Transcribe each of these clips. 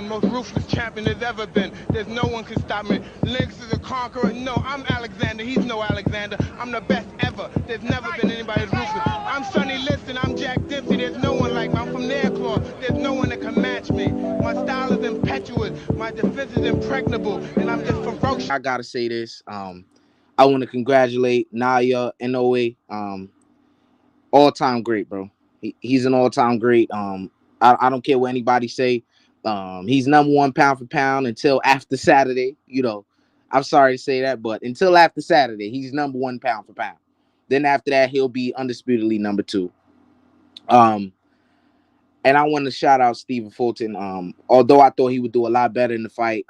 one, most ruthless champion there's ever been. There's no one can stop me. Lynx is a conqueror. No, I'm Alexander. He's no Alexander. I'm the best ever. There's never been anybody as ruthless. I'm Sonny Liston. I'm Jack Dempsey. There's no one like me. I'm from Nairclaw. There's no one that can match me. My style is impetuous. My defense is impregnable. And I'm just ferocious. I gotta say this. I want to congratulate Naoya Inoue. All-time great, bro. He's an all-time great. I don't care what anybody say. He's number one pound for pound until after Saturday. You know, I'm sorry to say that, but until after Saturday, he's number one pound for pound. Then after that, he'll be undisputedly number two. Um, and I want to shout out Stephen Fulton. Although I thought he would do a lot better in the fight,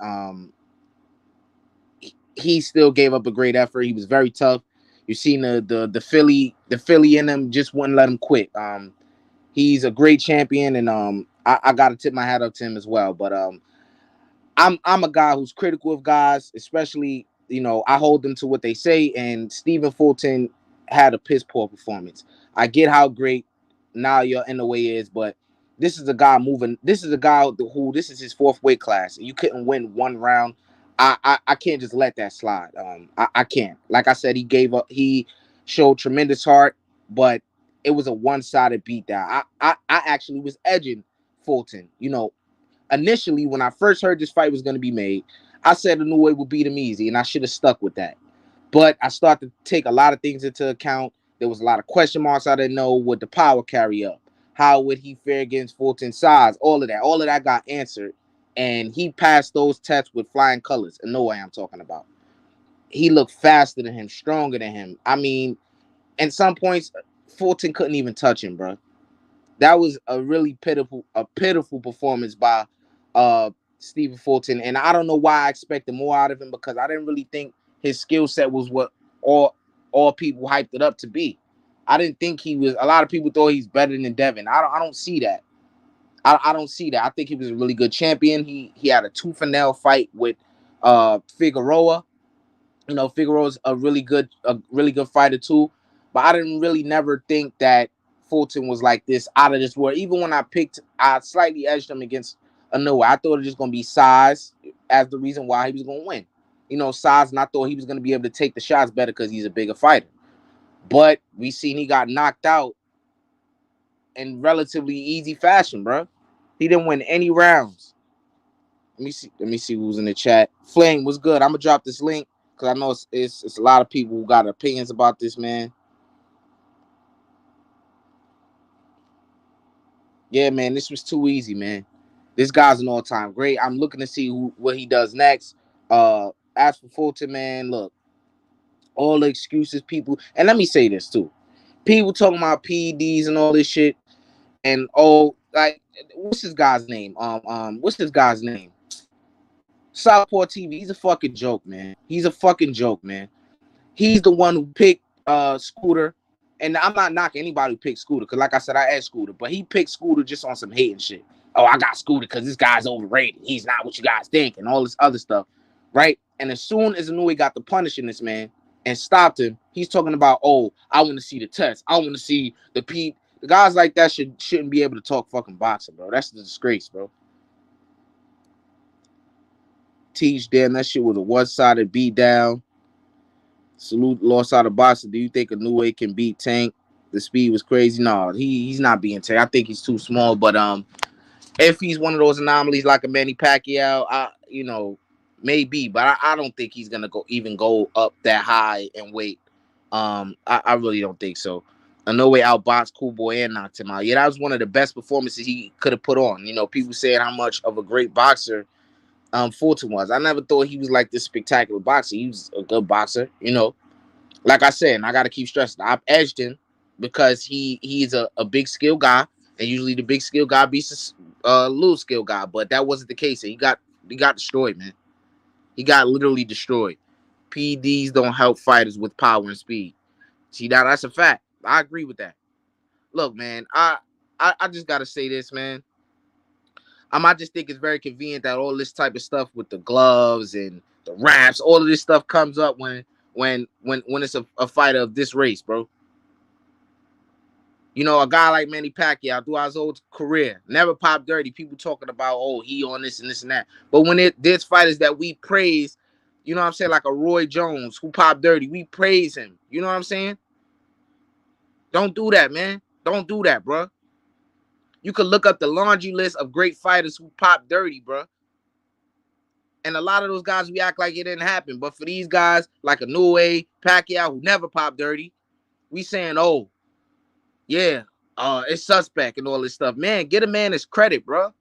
he still gave up a great effort. He was very tough. You seen the Philly in him just wouldn't let him quit. He's a great champion, and I got to tip my hat up to him as well. But I'm a guy who's critical of guys, especially I hold them to what they say. And Stephen Fulton had a piss poor performance. I get how great Naoya Inoue is, but this is a guy moving. This is a guy who this is his fourth weight class. You couldn't win one round. I can't just let that slide. I can't. Like I said, he gave up. He showed tremendous heart, but it was a one-sided beatdown. I actually was edging Fulton. Initially when I first heard this fight was going to be made, I said Inoue would beat him easy, and I should have stuck with that. But I started to take a lot of things into account. There was a lot of question marks. I didn't know, would the power carry up? How would he fare against Fulton's size? All of that got answered. And he passed those tests with flying colors. Inoue I'm talking about. He looked faster than him, stronger than him. I mean, at some points, Fulton couldn't even touch him, bro. That was a really pitiful performance by Stephen Fulton. And I don't know why I expected more out of him, because I didn't really think his skill set was what all people hyped it up to be. I didn't think he was. A lot of people thought he's better than Devin. I don't see that. I don't see that. I think he was a really good champion. He had a tooth and nail fight with Figueroa. Figueroa's a really good fighter too. But I didn't really never think that Fulton was like this, out of this world. Even when I slightly edged him against Inoue. I thought it was just gonna be size as the reason why he was gonna win. Size, and I thought he was gonna be able to take the shots better because he's a bigger fighter. But we seen he got knocked out in relatively easy fashion, bro. He didn't win any rounds. Let me see who's in the chat. Fling, what's good? I'm gonna drop this link because I know it's a lot of people who got opinions about this, man. Yeah, man, this was too easy, man. This guy's an all-time great. I'm looking to see what he does next. As for Fulton, man, look, all the excuses people, and let me say this too. People talking about PEDs and all this shit, and like, what's this guy's name? What's this guy's name? Southpaw TV. He's a fucking joke, man. He's a fucking joke, man. He's the one who picked Scooter. And I'm not knocking anybody who picked Scooter, because like I said, I asked Scooter, but he picked Scooter just on some hating shit. Oh, I got Scooter because this guy's overrated. He's not what you guys think, and all this other stuff, right? And as soon as Inoue got the punishing this man and stopped him, he's talking about, oh, I want to see the test. I want to see the P. The guys like that shouldn't be able to talk fucking boxing, bro. That's the disgrace, bro. Teach, damn, that shit was a one-sided beat down. Salute lost out of boxing. Do you think Inoue can beat Tank? The speed was crazy. No, he's not beating Tank. I think he's too small. But if he's one of those anomalies like a Manny Pacquiao, maybe. But I don't think he's gonna go up that high in weight. I really don't think so. Inoue outboxed Cool Boy and knocked him out. Yeah, that was one of the best performances he could have put on. People saying how much of a great boxer Fulton was. I never thought he was like this spectacular boxer. He was a good boxer, Like I said, and I got to keep stressing, I've edged him because he's a big skill guy, and usually the big skill guy beats a little skill guy, but that wasn't the case. He got destroyed, man. He got literally destroyed. PDs don't help fighters with power and speed. See, now that's a fact. I agree with that. Look, man, I just got to say this, man. I just think it's very convenient that all this type of stuff with the gloves and the wraps, all of this stuff comes up when it's a fighter of this race, bro. You know, a guy like Manny Pacquiao throughout his whole career never popped dirty. People talking about, oh, he on this and this and that. But when there's fighters that we praise, you know what I'm saying, like a Roy Jones who popped dirty, we praise him. You know what I'm saying? Don't do that, man. Don't do that, bro. You could look up the laundry list of great fighters who popped dirty, bro. And a lot of those guys, we act like it didn't happen. But for these guys, like Inoue, Pacquiao, who never popped dirty, we saying, oh, yeah, it's suspect and all this stuff. Man, get a man his credit, bro.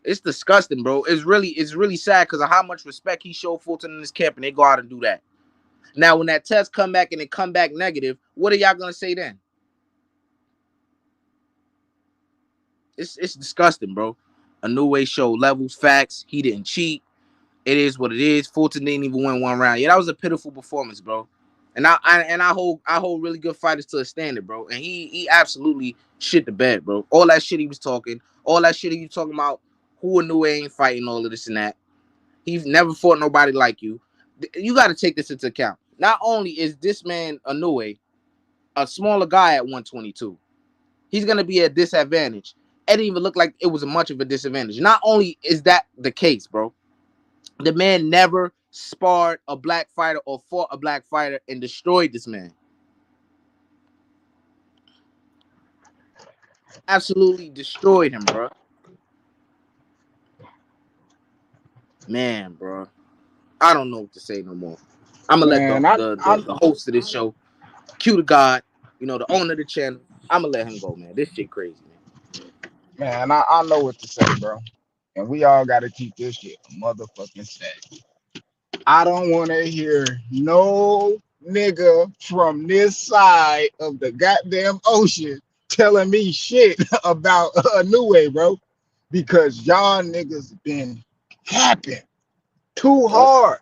It's disgusting, bro. It's really sad because of how much respect he showed Fulton in his camp, and they go out and do that. Now, when that test come back and it come back negative, what are y'all gonna say then? It's disgusting, bro. Inoue showed levels, facts. He didn't cheat. It is what it is. Fulton didn't even win one round. Yeah, that was a pitiful performance, bro. And I hold really good fighters to a standard, bro. And he absolutely shit the bed, bro. All that shit he was talking, all that shit he was talking about, who Inoue ain't fighting, all of this and that. He's never fought nobody like you. You got to take this into account. Not only is this man Inoue a smaller guy at 122, he's gonna be at disadvantage. It didn't even look like it was much of a disadvantage. Not only is that the case, bro, the man never sparred a black fighter or fought a black fighter and destroyed this man. Absolutely destroyed him, bro. Man, bro. I don't know what to say no more. I'm gonna let the host of this show, Q the God, you know, the owner of the channel, I'm gonna let him go, man. This shit crazy, man. Man, I know what to say, bro. And we all got to keep this shit motherfucking stacked. I don't want to hear no nigga from this side of the goddamn ocean telling me shit about a new way, bro. Because y'all niggas been capping too Yep. hard.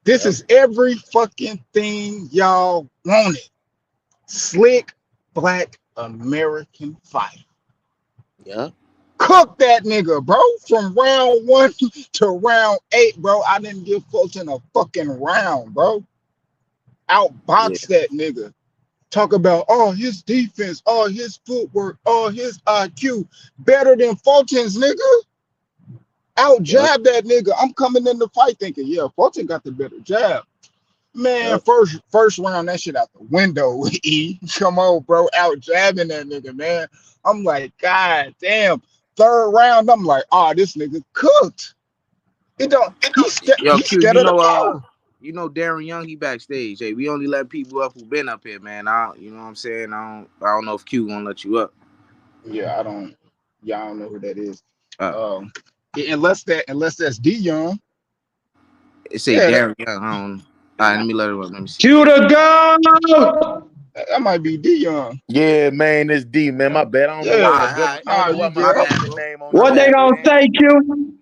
This Yep. is every fucking thing y'all wanted. Slick black American fighter. Yeah. Cook that nigga, bro. From round 1 to round 8, bro. I didn't give Fulton a fucking round, bro. Yeah. Outbox that nigga. Talk about, oh, his defense, oh, his footwork, oh, his IQ. Better than Fulton's, nigga. Out Yep. jab that nigga. I'm coming in the fight thinking, yeah, Fulton got the better jab. Man, Yep. first round, that shit out the window, E. Come on, bro. Out jabbing that nigga, man. I'm like, God damn. Third round, I'm like, oh, this nigga cooked. He's Yo, Q, scared of the power. you know Darren Young, he backstage. Hey, we only let people up who been up here, man. You know what I'm saying? I don't know if Q gonna let you up. Yeah, y'all don't know who that is. Uh, Um, unless that's D Young. it say Yeah, Darren Young. I don't know. All right, let me let it up. Let me see. Cue the gun. that might be D Young. Yeah, man, it's D, man. My bad. I don't know Yeah, why All right. I don't nah, know you why my My good. bad, government bro. name on My this What they bad, shit, bro. gonna man. say, Q?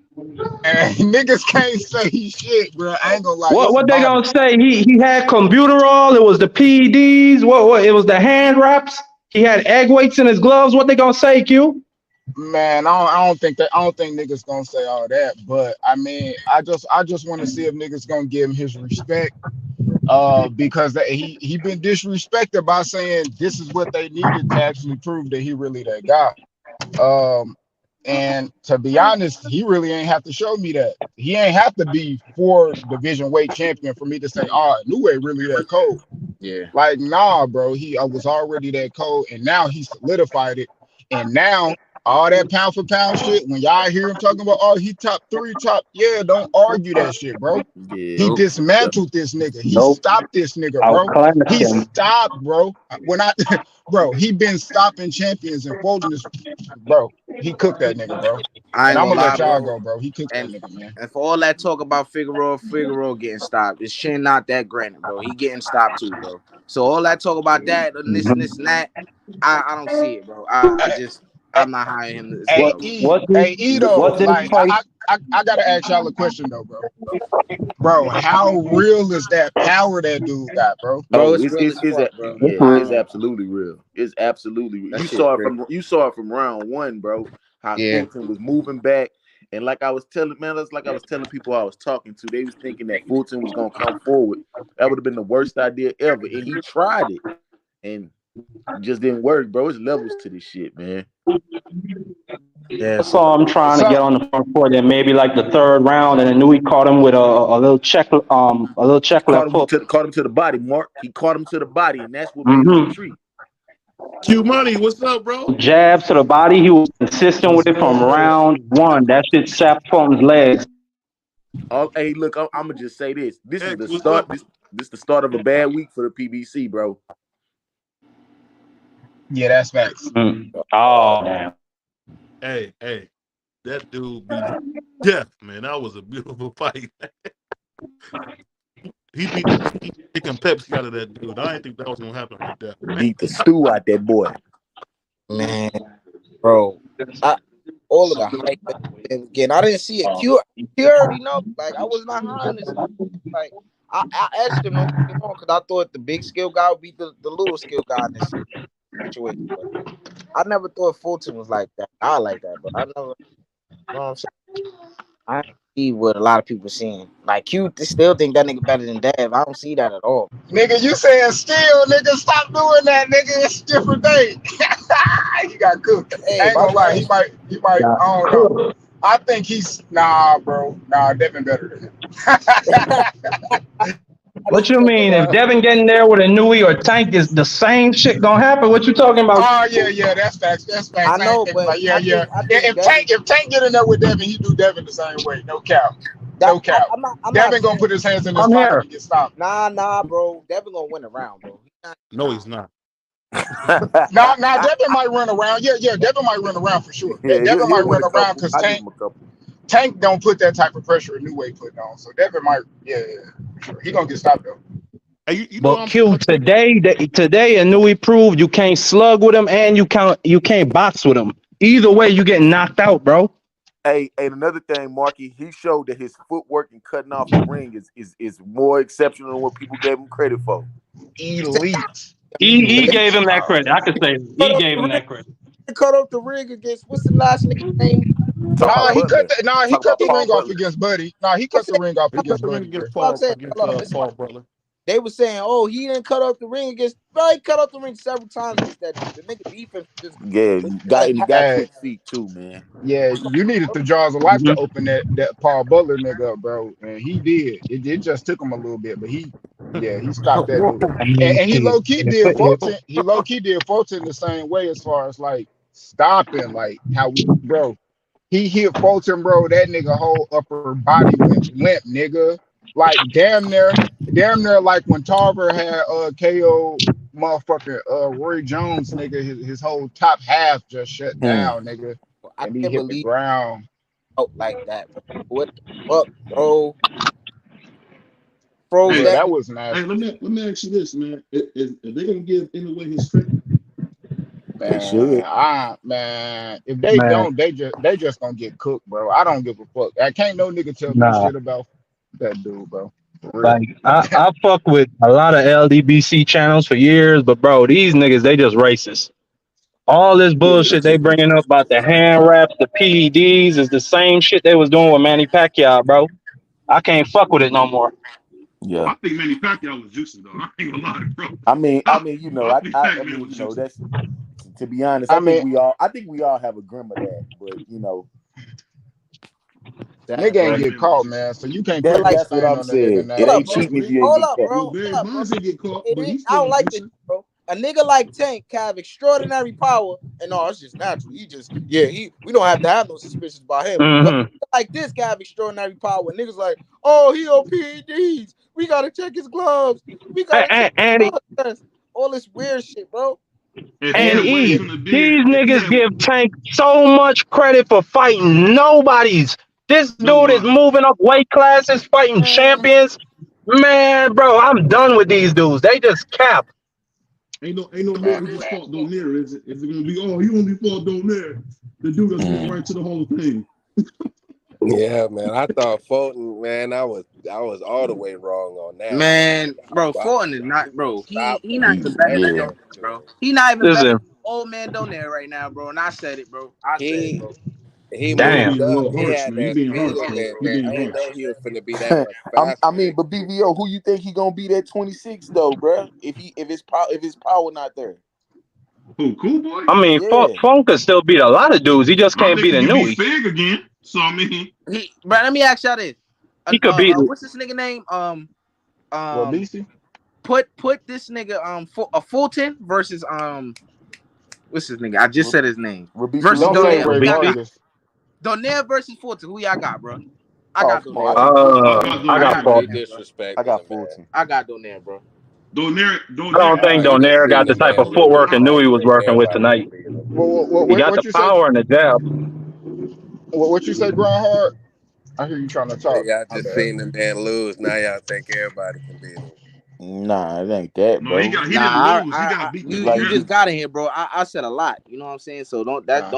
And niggas can't say shit, bro. I ain't gonna lie, What it's what they about gonna him. say? He had computer all. It was the PEDs. What it was the hand wraps. He had egg weights in his gloves. What they gonna say, Q? Man, I don't think niggas gonna say all that, but I mean, I just want to see if niggas gonna give him his respect. Because he been disrespected by saying this is what they needed to actually prove that he really that guy. Um, and to be honest, he really ain't have to show me that. He ain't have to be 4 division weight champion for me to say, oh, New ain't really that cold. Yeah. Like, nah, bro, I was already that cold, and now he solidified it. And now all that pound for pound shit, when y'all hear him talking about, oh, he top 3, yeah, don't argue that shit, bro. Yeah. He Okay. dismantled this nigga. He Nope. stopped this nigga, bro. Outclassed He him. stopped, bro. When I, bro, he been stopping champions and Fulton is, bro. He cooked that nigga, bro. I And ain't I'm gonna gonna lie, let y'all bro. go, bro. He cooked that And nigga, man. and for all that talk about Figueroa getting stopped, his chin not that granted, bro. He getting stopped too, bro. So all that talk about that and this and Mhm. this and that, I don't see it, bro. Hey, I'm not hiring him as hey, What well, bro. E, what this hey, E, though, what this like, fight? I gotta ask y'all a question though, bro. How real is that power that dude got, bro? Bro, Oh, it's real as fuck, bro. I ain't it's gonna lie. absolutely real. It's absolutely real. That shit crazy. You saw it from round 1, bro. How Yeah. Fulton was moving back, and like I was telling man, that's like I was telling people I was talking to. They was thinking that Fulton was gonna come forward. That would have been the worst idea ever, and he tried it, and Just didn't work, bro. It's levels to this shit, man. Yeah, I saw him trying to So get on the front court, and maybe like the third round, and then Inoue caught him with a little check left hook. Caught him to the body, Mark. He caught him to the body, and that's what made him Mm-hmm. retreat. Q Money, what's up, bro? Jabs to the body. He was consistent What's with it good from with it? round one. That shit sapped Fulton's legs. Hey, look, I'm gonna just say this. This is X, the what's start. up? This the start of a bad week for the PBC, bro. yeah, that's facts. Oh damn! Hey, that dude beat death, man. That was a beautiful fight. He beat the chicken Pepsi out of that dude. I didn't think that was gonna happen like that. Man. Beat the stew out that boy. man, bro. All of the hype that they was getting, I didn't see it. Q already know. Like I was not high on this. Like I asked him, don't get me wrong, because I thought the big skill guy would beat the little skill guy in this situation. But I never thought Fulton was like that. I like that, but I never. You know what I'm saying? I don't see what a lot of people seeing. Like Q still think that nigga better than Dev. I don't see that at all. Nigga, you saying still, nigga, stop doing that, nigga. It's a different day. He got cooked. I Hey, ain't my gonna lie, man. he might, I don't know. I think he's bro. Nah, Devin better than him. What you mean? If Devin getting there with a Inoue or Tank, is the same shit gonna happen? What you talking about? Oh yeah, that's facts. That's facts. I I ain't know, thinking but about yeah. I think Devin. If Tank get in there with Devin, he do Devin the same way. No cap. That No cap. I'm not Devin gonna saying. put his hands in his I'm pocket here. and get stopped. Nah, bro. Devin gonna win a round, bro. No, he's not. Nah, Devin might run around. Yeah, Devin might run around for sure. Yeah, Devin he'll might win run a around couple. because I give him a couple. Tank don't put that type of pressure Inoue putting on. So Devin might, for sure. He gonna get stopped though. Hey, you know But I'm Q today Inoue proved you can't slug with him and you can't box with him. Either way, you get knocked out, bro. Hey, and another thing, Marky, he showed that his footwork and cutting off the ring is more exceptional than what people gave him credit for. Elite. He Elite. gave him that credit. I could say he gave him that credit. cut off the ring against what's the last nigga name? Talking about Butler. He Talking cut about the Paul ring off Butler. against Buddy. He I'm cut the saying, ring off he cut against the ring Buddy, bro. against what I'm Paul saying. Hold on, listen. Paul Butler. They were saying, oh, he didn't cut off the ring against. Bro, he cut off the ring several times against that dude. The nigga defense just Yeah, like he got quick feet too, man. Yeah, you needed the jaws of life to open that Paul Butler nigga up, bro. And he did. It just took him a little bit, but he stopped that dude. Whoa. And he Shit. low key did Fulton. He low key did Fulton the same way as far as like stopping, like how bro. He hit Fulton, bro. That nigga whole upper body went limp, nigga. Like damn near like when Tarver had KO motherfucking Roy Jones, nigga. His whole top half just shut down, nigga, I and he can't hit the believe ground. out like that, bro. What the fuck, bro? Froze Hey, Yeah, that that nigga. was hey, nasty, let me ask you this, man. Is they gonna give Inoue his strength? They man. should. If they Man, don't, they just gonna get cooked, bro. I don't give a fuck. I can't no nigga tell me nah. shit about that dude, bro. For real. Like I fuck with a lot of LDBC channels for years, but bro, these niggas they just racist. All this Yeah, bullshit they bringing up about the hand wraps, the PEDs is the same shit they was doing with Manny Pacquiao, bro. I can't fuck with it no more. Oh, Yeah. I think Manny Pacquiao was juicing though. I ain't gonna lie, bro. I I think that man was juicing. that's to be honest, I mean, I think we all have a grim of that, but nigga Bro. ain't That get man was caught, juicing. man. So you can't They're put like, that that's what stain I'm on the nigga saying. It hold name. up, ain't bro. cheating if you ain't Hold get up, caught. bro. Well, Hold Barry up, bro. Bonds didn't get caught, It but ain't, he I still don't was like this, juicing. bro. A nigga like Tank have extraordinary power, and no, it's just natural. He just, we don't have to have no suspicions about him. But Mm-hmm. like this guy have extraordinary power, and niggas like, oh, he on PEDs. We gotta check his gloves. We gotta check And his blood test. All this weird shit, bro. If he and had waves E, from the beard, these if he niggas had give Tank so much credit for fighting nobodies. This dude is nobody, moving up weight classes, fighting Man, champions. Man, bro, I'm done with these dudes. They just cap. ain't no more. Man, He just fought Donaire. Is it gonna be? Oh, he only fought Donaire, the dude that's going right to the Hall of Fame. Yeah, man. I thought Fulton, man, I was all the way wrong on that one. man, bro, Wow. Fulton is not, bro. Stop He him not even from better than Yeah. Donaire, ever doing bro. it. He not even better than Listen, old man Donaire right now, bro. And I said it, bro. I said it, He bro. he Bro, you moved damn. being up. real He harsh, had man. You that being speed harsh, man. that, You that being I ain't harsh. know he was finna be that much faster. But BVO, who you think he gonna be at 26 though, bruh? If his power not there. Who, Cool Boy? I mean, Yeah. Funk could still beat a lot of dudes. He just I don't can't think beat he can beat Inoue. Fig again. So I mean, But let me ask y'all this. He could beat. What's this nigga name? What Um, BC? put this nigga Fulton versus what's his nigga? I just said his name. Robici Versus Don't Donaire. say Donaire. Who Ray y'all Robici? got? Vargas. Donaire versus Fulton. Who y'all got, bro? I Oh, got come on. I Donaire. think Fulton. I got I I got got Donaire. He Fulton. Donaire, bro. I disrespecting got the man. Fulton. I got Donaire, bro. Donaire, I don't think He just Donaire got seen the the type of man footwork lose. Inoue I was think working with everybody tonight. can beat him. He got the What you say? power and the jab. What you say, Grindhard? I hear you trying to Hey, talk. y'all My just bad. seen the man lose. Now y'all think everybody can beat him. Nah, it ain't that, no, he bro. got. He didn't Nah, lose. He got beat It's you like just together. got in here, bro. I said a lot. You know what I'm saying? So don't Nah,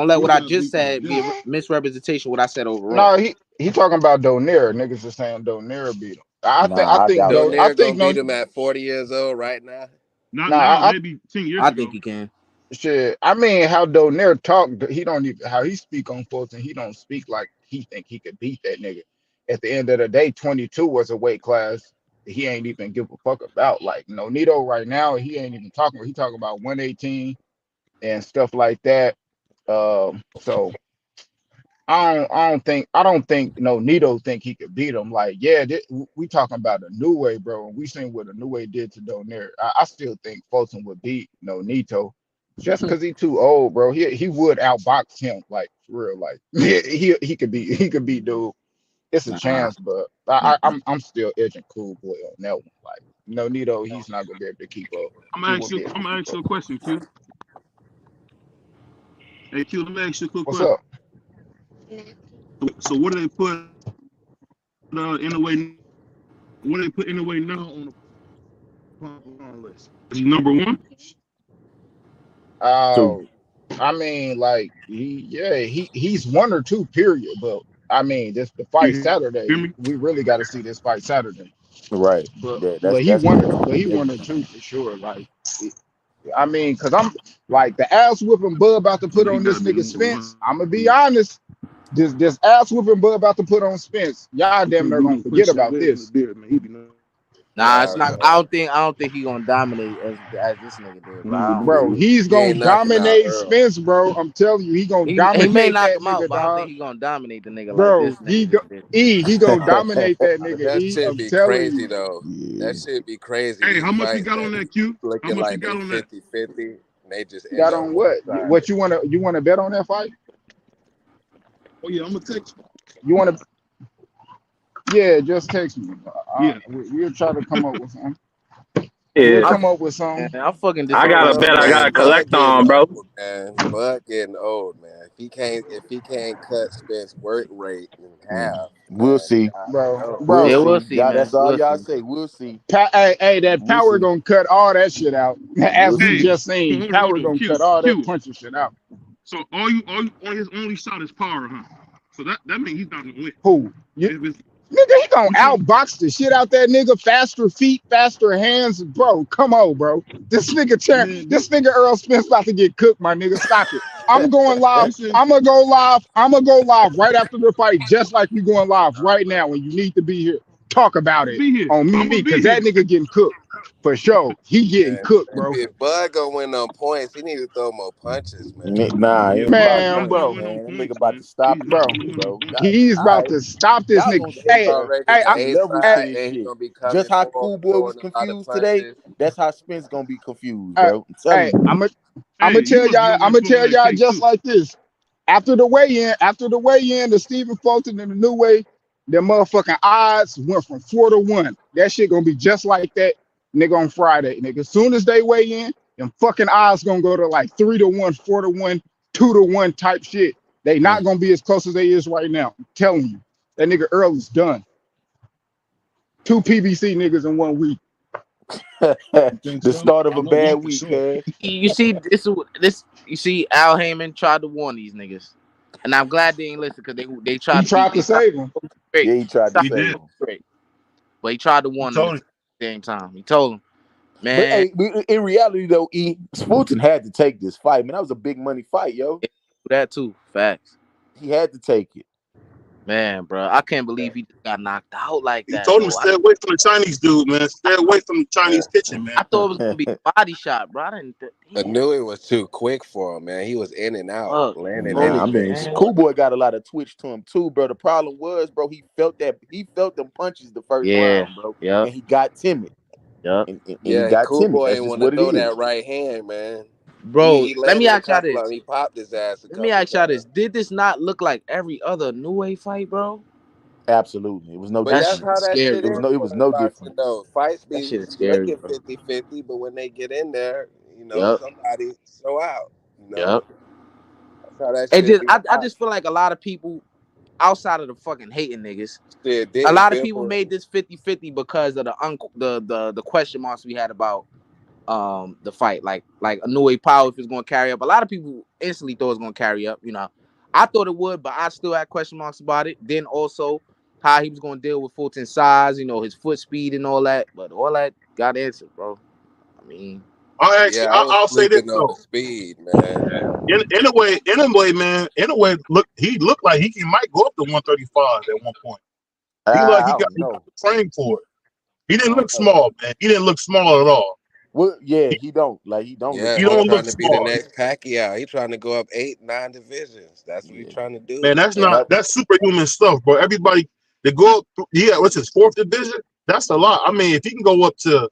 let He what I got just beat said be a together. misrepresentation of what I said overall. no, he talking about Donaire. Niggas is saying Donaire beat him. nah, I doubt I that. Donaire gonna think beat no. him at 40 years old right now. Not Nah, now. Maybe 10 years I think ago. he can. shit. I mean, how Donaire talk, he don't even how he speak on Fulton. He don't speak like he think he could beat that nigga. At the end of the day, 22 was a weight class that he ain't even give a fuck about. Like no Nito right now, he ain't even talking. He talking about 118 and stuff like that. So I don't think no Nito think he could beat him. Like yeah, we talking about a new way, bro. And we seen what a new way did to Donaire. I still think Fulton would beat no Nito just because he too old, bro. He would outbox him like for real. Like he could beat dude. It's a Nah, chance, but nah. I'm still edging Cool Boy on that one. Like no Nito, he's not gonna be able to keep up. He won't be able to I'm gonna keep ask up. you a question, Q. Hey, Q. Let me ask you a quick What's question. up? So what do they put in a way? What do they put in a way now on the list? Is he number one? Two. Oh, I mean, like he's one or two, period. But I mean, this the fight You hear Saturday. me? We really got to see this fight Saturday. Right. But That's he won, that's but he big. one or two for sure. Like, I mean, cause I'm like the ass whooping Bud about to put But he on got this to be nigga number Spence. one. I'm gonna be honest. This ass whooping Bud about to put on Spence. Y'all You damn can't near beat gonna him forget pushing about his head in the this, beard, man. He be Nah, it's Nah, not. man. I don't think he gonna dominate as this nigga did, bro. I number don't bro. one. see it. He's He gonna ain't knocking out dominate Earl. Spence, bro. I'm telling you, he gonna He may dominate knock that him out, nigga, but I don't think dog. he gonna dominate the nigga like Bro, this nigga just did. He gonna dominate that But nigga. that E, shit I'm be telling crazy, you, though. That Yeah. shit be crazy. Hey, These how much he fights got that on be that, Q? How looking much he like they got on that? 50-50, and they just end got up on one what? side. What you wanna bet on that fight? Oh yeah, I'm gonna text you. You wanna? Yeah, just text me. Yeah. We'll try to come up with something. We'll Yeah, I'm come up with something. I'm fucking I got a disappointed. bet I Man, gotta Bud collect getting on, bro. old, man. Bud getting old, man. If he can't cut Spence work rate in half, We'll man, see. I don't Bro, know. We'll Yeah, we'll see. see, Y'all, man. that's all We'll y'all see. say. We'll see. hey, that We'll power see. gonna cut all that shit out. We'll As we see. Hey, just seen, hold power on, gonna cut Q, all that Q. punching shit out. So all on his only shot is power, huh? So that means he's not gonna win. Who? If it's, Nigga, he gonna you saying, outbox the shit out that nigga. Faster feet, faster hands, bro. Come on, bro. man, This nigga Earl Spence about to get cooked, my nigga. Stop it. I'm going live. you said I'm gonna go live. I'm gonna go live right after the fight, just like we going live right now. When you need to be here, talk I'm about gonna it be here. on I'm me, gonna be cause that here. nigga getting cooked for sure. He getting Man, cooked, bro. if Bud gonna win on points, he need to throw more punches, man. Nah, he Yeah, ain't about Bud Man, not punches, gonna bro, win on man. That nigga points, about to man. stop He's you, not bro. gonna win on bro. points. He's All about right. to stop this Y'all nigga. gonna He see, Hey, bro. already hey, the I'm, Some A levels hey, to side, this and he shit. gonna be Just coming how forward, Cool Boy was throwing a lot of confused today, punches. that's how Spence gonna be confused, hey, bro. I'm telling you. I'm Hey, gonna you tell must be y'all. over I'm there gonna smoking tell that y'all cake just too. like this. After the weigh-in, the Stephen Fulton and the new way, the motherfucking odds went from 4-1. That shit gonna be just like that, nigga, on Friday, nigga. As soon as they weigh in, them fucking odds gonna go to like 3-1, 4-1, 2-1 type shit. They not gonna be as close as they is right now. I'm telling you, that nigga Earl is done. 2 PBC niggas in 1 week. You think The so? start of I a know bad one for week, sure. cuz. You see this. You see Al Heyman tried to warn these niggas, and I'm glad they ain't listen because they He tried to be tried to save him. great. Yeah, he tried to He save did. him. Great. But he tried to He warn them at told him. the same time. He told them, But man, hey, in reality though, Fulton had to take this fight, man. That was a big money fight, yo. do that too. Facts. He had to take it. Man, bro, I can't believe he just got knocked out like He that told him to though. stay away from the Chinese dude, man. Stay away from the Chinese kitchen, man. I thought it was gonna be a body shot, bro. I didn't. I Damn, knew it was too quick for him, man. He was in and out, fuck, landing Yeah, I fuck, mean, anything, man. boy. Cool Boy got a lot of twitch to him too, bro. The problem was, bro, he felt them punches the first Yeah, round, bro, yep, and he got timid, yep. and he Yeah, got Cool timid. Boy That's didn't just want to what it throw is. that right hand, man. Bro, He let me landed a ask y'all couple of this. them. He popped his ass a Let me couple ask y'all times. this. Did this not look like every other New Wave fight, bro? Absolutely, it was no But That that's shit different. how is that scary, shit It was is bro. no, it was for no boxing, difference. though. Fights That be shit is scary, looking bro. 50-50, but when they get in there, Yep, somebody show out. yep. That's how that It shit just, be I out. just feel like a lot of people outside of the fucking hating niggas, Shit a didn't lot of feel people for made this 50-50 because of the question marks we had about the fight. Like Inoue Power if it's gonna carry up. A lot of people instantly thought it was gonna carry up, you know. I thought it would, but I still had question marks about it. Then also how he was gonna deal with Fulton's size, you know, his foot speed and all that. But all that got answered, bro. I mean, Yeah, I was I'll say this sleeping on the though. speed, man. In a way, man. In a way, he looked like he might go up to 135 at one point. He like I don't he got know. the frame for it. He I didn't look don't know. small, man. He didn't look small at all. Well, yeah, He, he don't look Yeah, he he small. don't That's look trying to for be the small. sure. next Pacquiao. He trying to go up 8, 9 divisions. That's what he's Yeah, trying to Man, do. and that that's superhuman stuff, bro. Everybody they go up, what's his fourth division? That's a lot. I mean, if he can go up to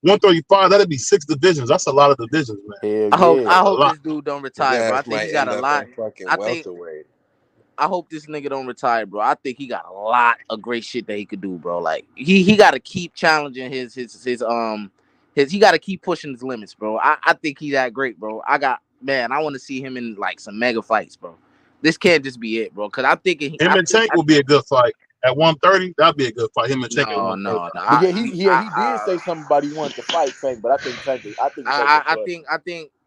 135, that'd be 6 divisions. That's a lot of divisions, man. hell I hope yeah. I That's a hope lot. this dude don't His retire, bro. I ass think he might got end a up lot. at fucking I think welterweight. I hope this nigga don't retire, bro. I think he got a lot of great shit that he could do, bro. Like he got to keep challenging his he got to keep pushing his limits, bro. I think he's that great, bro. I want to see him in like some mega fights, bro. This can't just be it, bro. Cause I'm thinking Him and Tank will be a good fight at 130. That'd be a good fight. Him and Tank at no 130. no no. But yeah, he did say something about he wanted to fight Tank, but I think Tank a plus.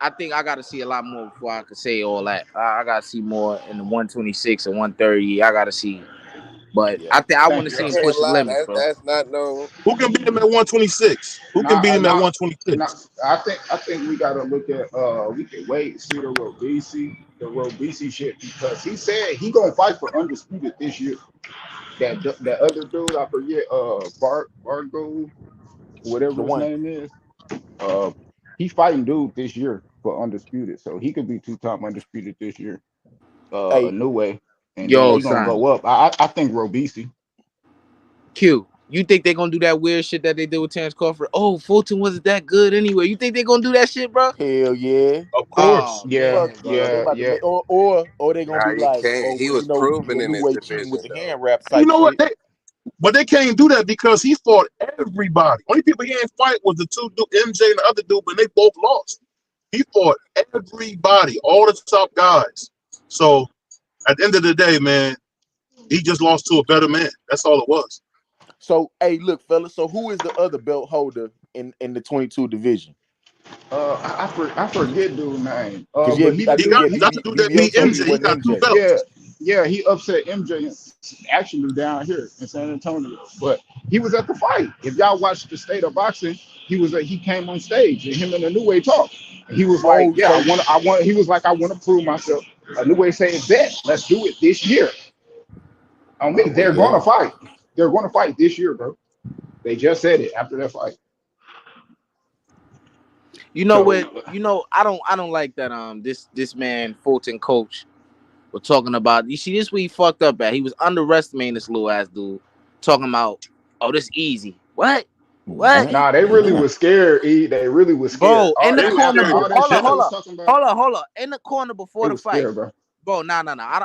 I think I got to see a lot more before I could say all that. I got to see more in the 126 and 130. I got to see, but Yeah. I think I want Thank to you. see I him can't push his lie. limits, bro. That's not no. Who can beat him at 126? Who can beat him at Now 126? I think we gotta look at we can wait and see the Robisi shit because he said he gonna fight for undisputed this year. That other dude I forget Bargo The whatever his one. name is uh he fighting dude this year for undisputed so he could be two-time undisputed this year a Hey, new way and then Yo, he gonna son. go up. I think Robisi. Q, you think they gonna do that weird shit that they did with Terrence Crawford? Oh, Fulton wasn't that good anyway. You think they gonna do that shit, bro? hell yeah. Of Oh course. Yeah, man, Fuck yeah. They bro. about to yeah. make or they gonna Nah, be you like, can't. oh He well, was proven your in new his way cheating with division the though. hand wrap You type know what? shit. But they can't do that because he fought everybody. Only people he ain't fight was the two dude, MJ and the other dude, but they both lost. He fought everybody, all the top guys. So at the end of the day, man, he just lost to a better man. That's all it was. So hey, look, fellas. So who is the other belt holder in the 22 division? I forget dude's name. Because But he the He dude. got yeah, that's the dude that BBL beat told me it MJ. He wasn't got two MJ. Yeah, belts. yeah, he upset MJ actually down here in San Antonio. But he was at the fight. If y'all watched the state of boxing, he came on stage and him and Inoue talked. He was like, Oh, yeah, so I want. He was like, I want to prove myself. Inoue saying, bet, let's do it this year. On me, Well, they're gonna yeah. fight. They're gonna fight this year, bro. They just said it after that fight. You know So what? You know I don't like that this man Fulton coach was talking about. You see this where he fucked up at. He was underestimating this little ass dude, talking about oh this easy. What? damn, nah, they really damn. was scared. They really was scared. Bro, in the They were corner. scared. All that Hold shit on, they hold was on, talking about, hold on, hold on. In the corner before they the was fight, scared, bro. bro. Nah.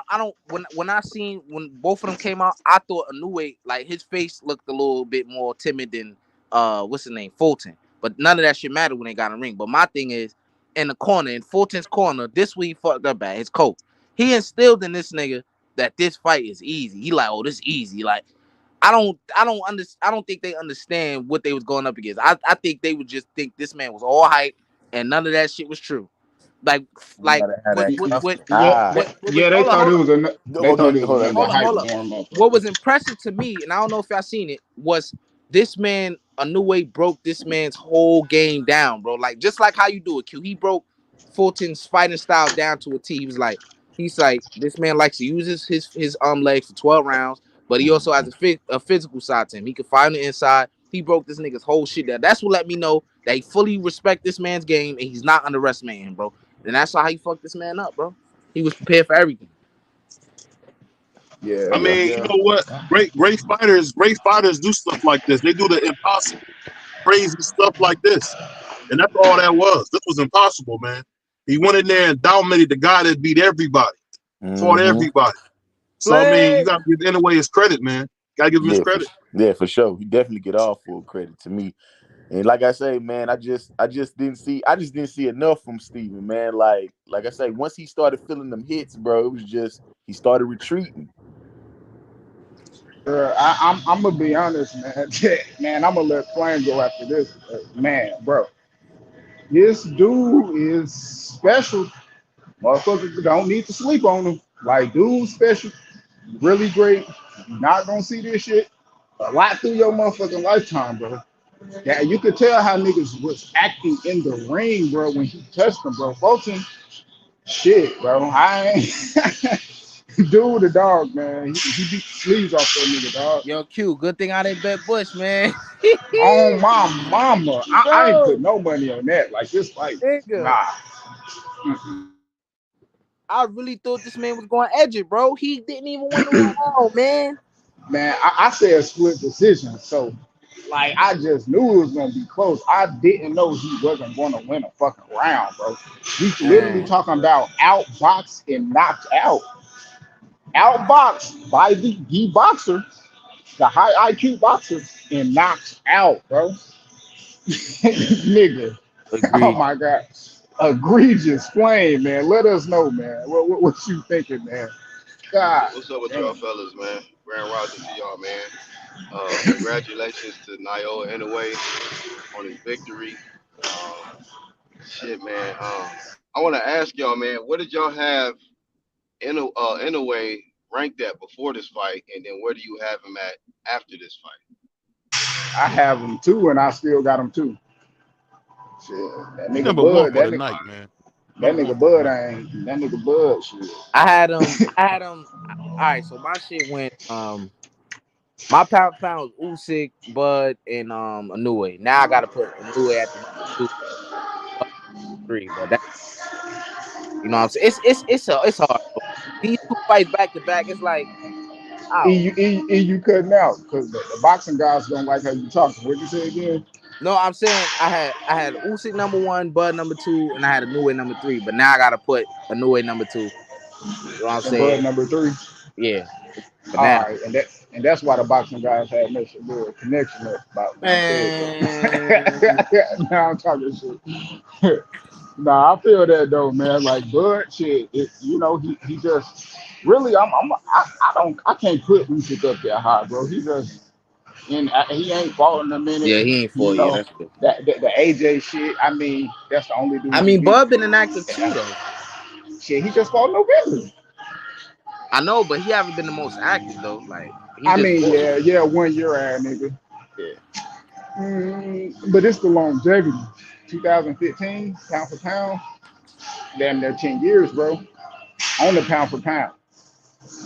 I don't. When I seen when both of them came out, I thought Inoue like his face looked a little bit more timid than what's his name Fulton. But none of that shit mattered when they got in the ring. But my thing is in the corner, in Fulton's corner, this week fucked up at his coach. He instilled in this nigga that this fight is easy. He like, oh, this easy. Like I don't think they understand what they was going up against. I think they would just think this man was all hype and none of that shit was true. Like You like gotta have that confidence. Yeah, what was yeah, they thought it was they Hold thought on, it was hold on. another hype hold on. warm up. What was impressive to me, and I don't know if y'all seen it, was this man Inoue broke this man's whole game down, bro. Like just like how you do it, Q. He broke Fulton's fighting style down to a T. He was like, He's like, this man likes to use his legs for 12 rounds, but he also has a physical side to him. He can fight on the inside. He broke this nigga's whole shit down. That's what let me know that he fully respect this man's game and he's not underestimating him, bro. And that's how he fucked this man up, bro. He was prepared for everything. Yeah, I Yeah. mean, you yeah. know what? Great fighters do stuff like this. They do the impossible, crazy stuff like this, and that's all that was. This was impossible, man. He went in there and dominated the guy that beat everybody, fought Mm-hmm. everybody. So I mean, you Play. got to give Inoue his credit, man. Got to give him his Yeah, credit. for sure. He definitely get all full credit to me. And like I say, man, I just didn't see enough from Steven, man. Like I say, once he started feeling them hits, bro, it was just he started retreating. I'm gonna be honest, man. Man, I'm gonna let Flame go after this. Man, bro, this dude is special. Motherfuckers don't need to sleep on him. Like, dude, special, really great. You're not gonna see this shit a lot through your motherfucking lifetime, bro. Yeah, you could tell how niggas was acting in the ring, bro, when he touched them, bro. Fulton, shit, bro. I ain't dude the dog, man. He beat the sleeves off that nigga, dog. Yo, Q, good thing I didn't bet Bush, man. On my mama. I ain't put Bro, no money on that. Like this fight, nigga. nah. Mm-mm. I really thought this man was going to edge it, bro. He didn't even win the round, man. Man, I said split decision. So like I just knew it was gonna be close. I didn't know he wasn't gonna win a fucking round, bro. We literally Man. talking about outboxed and knocked out. Outboxed by the boxer, the high IQ boxer, and knocked out, bro. Nigga. Oh Agreed. my god. Egregious flame, man. Let us know, man. What you thinking, man? God What's up with y'all damn. fellas, man? Grand Rising to y'all, man. Congratulations to Naoya Inoue on his victory. Um, shit, man. I want to ask y'all, man, what did y'all have Inoue ranked at before this fight, and then where do you have him at after this fight? I have him too, and I still got him too. Shit. That He nigga number one Bud, for that the nigga night, man. that Number one nigga for the Bud night. ain't that nigga Bud shit. I had him. All right, so my shit went. My pound for pound was Usyk, Bud, and Inoue. Now I got to put Inoue at the number two, Bud three. But that, you know what I'm saying? It's hard. Bro. These two fights back to back. It's like I don't know. You cutting out because the boxing guys don't like how you talking. What'd you say again? No, I'm saying I had Usyk number one, Bud number two, and I had Inoue number three. But now I got to put Inoue number two. You know what I'm And Bud saying? number three. Yeah. But All now, right, and that's why the boxing guys had Mr. Good connection up about damn said man. that. Now I'm talking shit. Nah, I feel that though, man. Like Bud, shit, he just really, I can't put Usyk up that high, bro. He just, and he ain't fought in a minute, Yeah, he ain't you for you. know. That's good. The AJ shit. I mean, that's the only I dude he mean, beat. Bud been inactive too, though. Shit, he just fought in November. I know, but he haven't been the most active though. Like he I just mean, fought. yeah, 1 year ass nigga. Yeah. But it's the longevity. 2015, pound for pound, damn near 10 years, bro. On the pound for pound.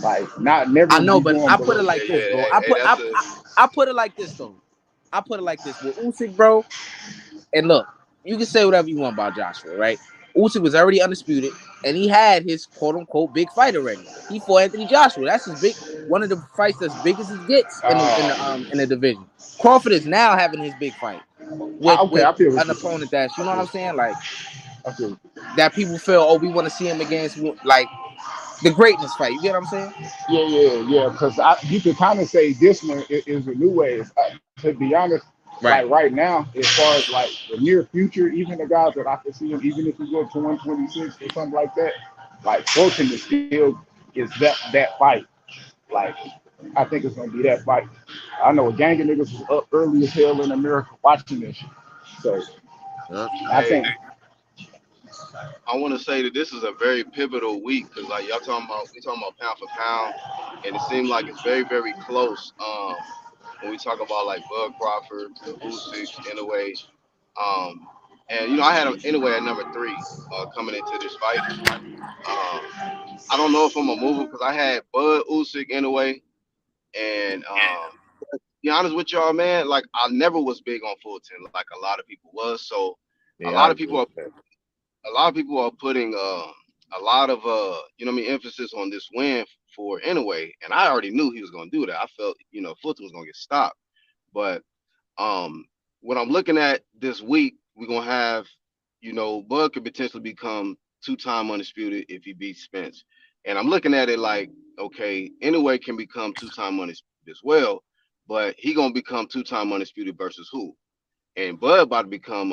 Like, not I never know, you but going I put below. it Yeah, like this, yeah. bro. Hey, hey, that's a I put it like this though. I put it like this with Usyk, bro. And look, you can say whatever you want about Joshua, right? Usyk was already undisputed, and he had his quote unquote big fight already. He fought Anthony Joshua. That's his big one of the fights that's big as it gets in the division. Crawford is now having his big fight Okay, with I feel what an you're saying. opponent that's, you know I what I'm feel, saying, like I feel. that people feel, oh, we want to see him against like the greatness fight. You get what I'm saying? Yeah. Because you could kind of say this one is a new way. To be honest, like Right. right now, as far as like the near future, even the guys that I can see him, even if we go to 126 or something like that, like Fulton is still is that fight. Like, I think it's gonna be that fight. I know a gang of niggas was up early as hell in America watching this shit. So Yep. I think, hey. I want to say that this is a very pivotal week because like y'all talking about, we talking about pound for pound, and it seemed like it's very, very close. When we talk about like Bud Crawford, the Usyks, in a way. And I had him anyway at number three coming into this fight. Um, I don't know if I'm gonna move him because I had Bud Usyk anyway, and be honest with y'all, man, like I never was big on Fulton, like a lot of people was. So a Yeah, lot I of agree people are with that. putting a lot of emphasis on this win for anyway, and I already knew he was gonna do that. I felt Fulton was gonna get stopped, but um, what I'm looking at this week, we're gonna have, Bud could potentially become two-time undisputed if he beats Spence. And I'm looking at it like, okay, anyway can become two-time undisputed as well, but he gonna become two-time undisputed versus who? And Bud about to become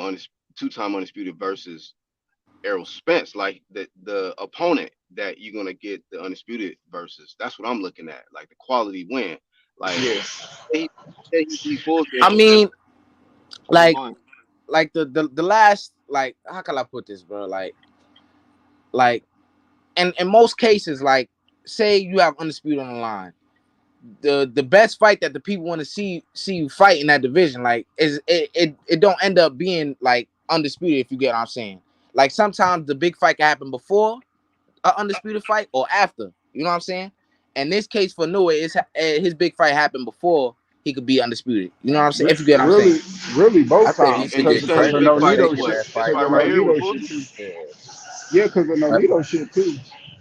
two-time undisputed versus Errol Spence, like the opponent that you're gonna get the undisputed versus. That's what I'm looking at, like the quality win. Like Yes. he, he beat Fulton. I mean, Yeah, like go on. the last, like, how can I put this, bro? Like, and in most cases, like, say you have undisputed on the line, the best fight that the people want to see you fight in that division, like, is it don't end up being like undisputed, if you get what I'm saying. Like, sometimes the big fight can happen before a undisputed fight or after. You know what I'm saying? In this case for Noah, his big fight happened before he could be undisputed. You know what I'm saying? If you get what I'm saying. Really, really I both think he times, And should you get because saying the his credit big for fight is Nonito taking shit, what? that This fight, because fight the right bro. here with Nonito shit Fulton? too. Yeah. Yeah, because the Nonito shit too.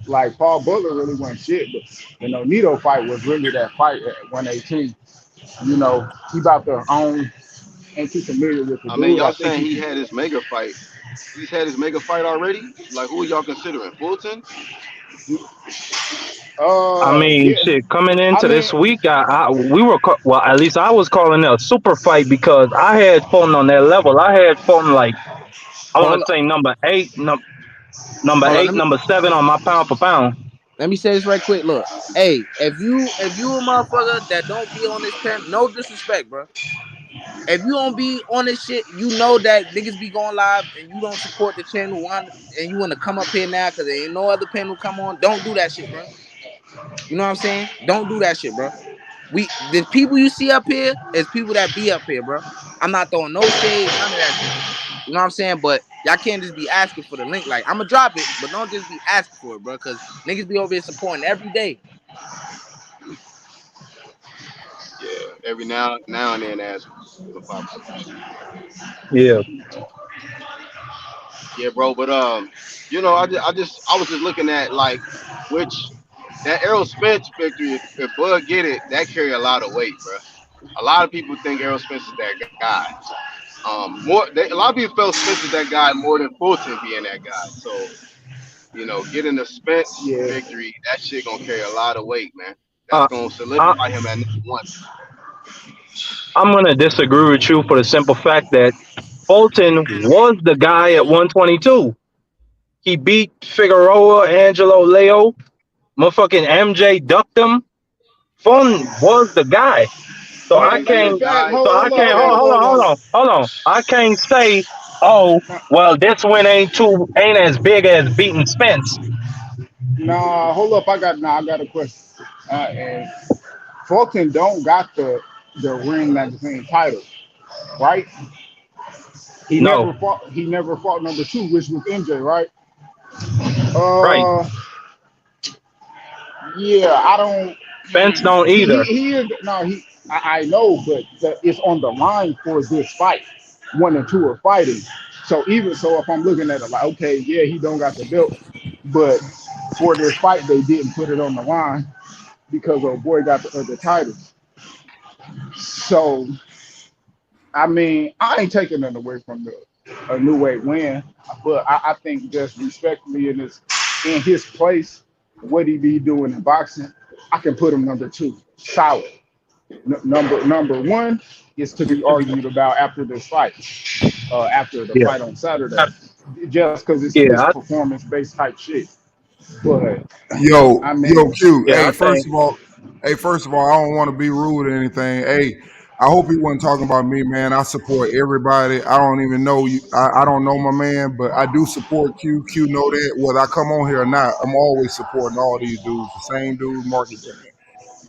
Like Paul Butler really wasn't shit, but the Nonito fight was really that fight at 118. He about to own. Ain't too familiar with the I mean, dude. I y'all think saying he he can. had his mega fight. He's had his mega fight already. Like, who are y'all considering? Fulton? I mean, Yeah. shit, coming I into mean, this week, well, at least I was calling it a super fight because I had Fulton on that level. I had Fulton like, I want Hold to on, say number hold on. eight, number seven on my pound for pound. Let me say this right quick. Look, hey, if you a motherfucker that don't be on this pen, no disrespect, bro. If you don't be on this shit, you know that niggas be going live and you don't support the channel one, and you want to come up here now because there ain't no other panel come on. Don't do that shit, bro. You know what I'm saying? Don't do that shit, bro. The people you see up here is people that be up here, bro. I'm not throwing no shade, none of that shit. You know what I'm saying? But y'all can't just be asking for the link. Like, I'm gonna drop it, but don't just be asking for it, bro. Cause niggas be over here supporting every day. Yeah, every now and then as will pop up and shit. Yeah. Yeah, bro. But I was just looking at like which that Errol Spence victory. If Bud get it, that carry a lot of weight, bro. A lot of people think Errol Spence is that guy. A lot of people felt Spence is that guy more than Fulton being that guy. So getting the Spence yeah. victory, that shit gonna carry a lot of weight, man. That's Uh, gonna I, solidify him at number one. I'm gonna disagree with you for the simple fact that Fulton was the guy at 122. He beat Figueroa, Angelo Leo, motherfucking MJ ducked him. Fulton was the guy. So I Matter The of can't. fact, guy, hold, So I hold up, can't. hold yeah. up, Hold on. hold Hold up. on. Hold on. I can't say, oh, well, this win ain't as big as beating Spence. Nah, hold up. I got a question. And Fulton don't got the Ring Magazine title, right? He No, never fought. He never fought number two, which was MJ, right? right. Uh, yeah. I don't. Spence don't He either. he is no. I know, but it's on the line for this fight. One and two are fighting. So even so, if I'm looking at it like, okay, yeah, he don't got the belt, but for this fight, they didn't put it on the line because old boy got the other titles. So I mean, I ain't taking nothing away from the a new way win, but I think just respectfully in his place, what he be doing in boxing, I can put him number two, solid. Number one is to be argued about after this fight, after the Yeah. fight on Saturday, just because it's Yeah. performance based type shit. But I Yo, mean, Q. Yeah. Hey, I think. first of all, I don't want to be rude or anything. Hey, I hope he wasn't talking about me, man. I support everybody. I don't even know you. I don't know my man, but I do support Q. Q know that whether I come on here or not, I'm always supporting all these dudes. The same dude, Marcus,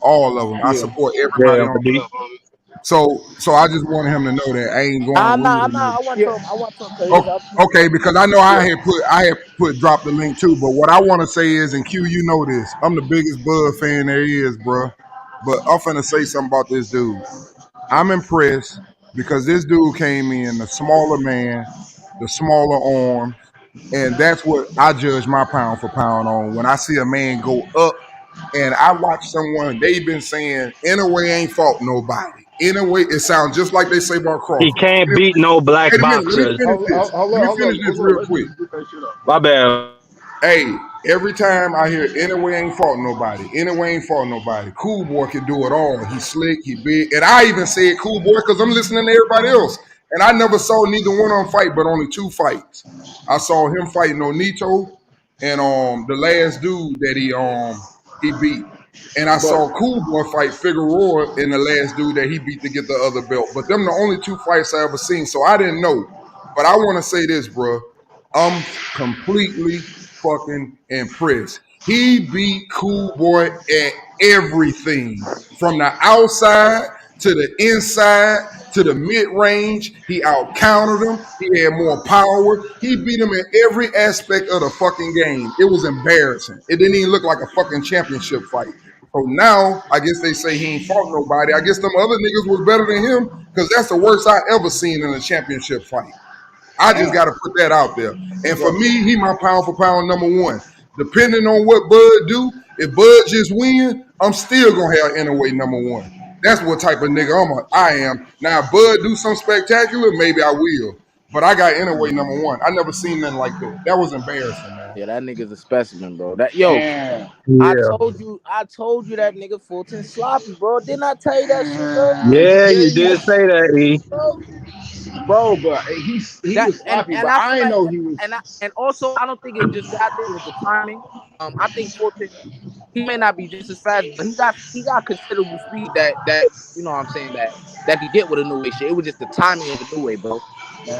all of them. I yeah, support Yeah, everybody Uncle on. What D. up, homie? So I just wanted him to know that I ain't going Nah, I'm real not. I'm nigga. not. I want Yeah, to. I want to because his Oh, other niggas okay, on because I know yeah. I had put drop the link too. But what I want to say is, and Q, you know this, I'm the biggest Bud fan there is, bro. But I'm finna say something about this dude. I'm impressed because this dude came in the smaller man, the smaller arms, and that's what I judge my pound for pound on. When I see a man go up, and I watch someone, they've been saying, in a way, ain't fought nobody. In a way, it sounds just like they say about He Crawford. can't beat no black Wait a minute, let me boxers. finish this. Let me finish this Hold real on. Let quick. me get that shit up, My bro. bad. Hey, every time I hear anyway ain't fought nobody, anyway ain't fought nobody. Cool boy can do it all. He slick, he big, and I even said cool boy because I'm listening to everybody else, and I never saw neither one of them fight, but only two fights. I saw him fighting Onito and the last dude that he beat, and I But saw Cool Boy fight Figueroa in the last dude that he beat to get the other belt. But them the only two fights I ever seen, so I didn't know. But I want to say this, bro. I'm completely fucking impressed. He beat Cool Boy at everything from the outside to the inside to the mid range. He out countered him. He had more power. He beat him in every aspect of the fucking game. It was embarrassing. It didn't even look like a fucking championship fight. So now I guess they say he ain't fought nobody. I guess them other niggas was better than him because that's the worst I ever seen in a championship fight. I just damn, got to put that out there. And for bro. me, he my pound for pound number one. Depending on what Bud do, if Bud just win, I'm still gonna have Inoue number one. That's what type of nigga I am. Now, if Bud do something spectacular, maybe I will. But I got Inoue number one. I never seen nothing like that. That was embarrassing, man. Yeah, that nigga's a specimen, bro. That yo, Damn. Yeah. I told you that nigga Fulton sloppy, bro. Didn't I tell you that shit, bro? Yeah, Yeah, you did say that, E. Bro, bro. But he that was sloppy, and but I feel I ain't like know he was. and also I don't think it just got there with the timing. I think Fulton he may not be just as fast, but he got considerable speed that you know what I'm saying that could get with a new way shit. It was just the timing of the new way, bro.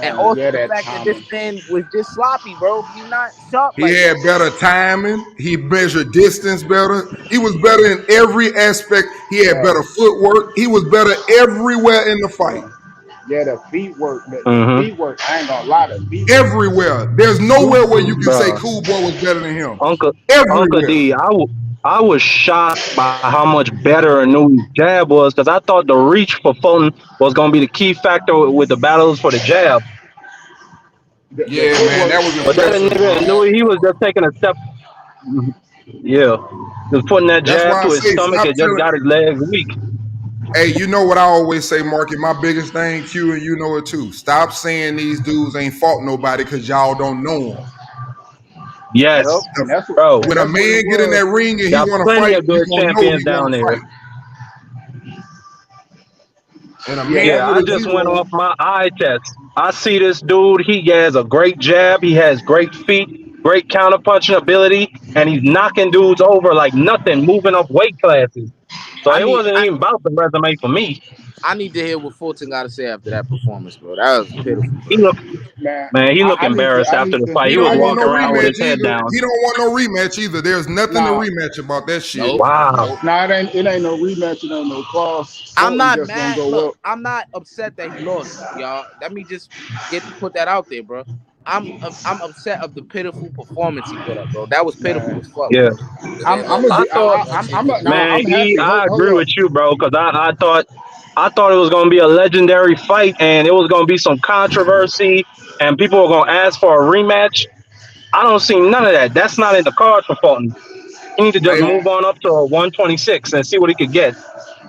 And also Yeah, the that fact that this timing. man was just sloppy, bro. He not sharp He like had that, bro. better timing. He measured distance better. He was better in every aspect. He had Yeah, better footwork. He was better everywhere in the fight. yeah, yeah. The feet work. The Mm-hmm. feet work. I ain't gonna lie. The feet work. Everywhere. There's Dude, nowhere where you can say Bro, Cool Boy was better than him. Uncle Everywhere. D, I was shocked by how much better Inouye's jab was because I thought the reach for Fulton was going to be the key factor with the battles for the jab. the Yeah, man, footwork. that was But that exceptional, nigga bro. Inouye, he was just taking a step. Yeah. Just putting that That's jab why I to his say stomach, stop it just telling. got his legs weak. Hey, you know what I always say, Marky? My biggest thing, Q, and you know it too. Stop saying these dudes ain't fought nobody because y'all don't know them. Yes, Yep, and bro. When a that's what it man get in was. that ring and he Got want to plenty fight, of you good gonna know champions he down want to there. fight. And a Yeah, man that's Yeah, with I a what it just went zero, off my eye test. I see this dude. He has a great jab. He has great feet, great counterpunching ability, and he's knocking dudes over like nothing, moving up weight classes. So I it need wasn't I, even about the resume for me. I need to hear what Fulton got to say after that performance, bro. That was pitiful, He bro. looked, man. man, he looked embarrassed I after need the to fight. he He was don't I want need no walking to around with rematch his head either. down. He don't want no rematch either. There's nothing to nah rematch about that shit. Nope, Wow. nope. nah. It ain't no rematch. It ain't no cross. I'm Fulton not just gonna mad. go Look, up. I'm not upset that he lost, y'all. Let me just put that out there, bro. I'm upset of the pitiful performance he put up, bro. That was pitiful Man, as fuck, Yeah. bro. I'm gonna I be. thought, I'm nah. man, I'm E, happy. I Hold agree up. with you, bro, because I thought it was going to be a legendary fight and it was going to be some controversy and people were going to ask for a rematch. I don't see none of that. That's not in the cards for Fulton. He need to just Hey, Man, move on up to a 126 and see what he could get.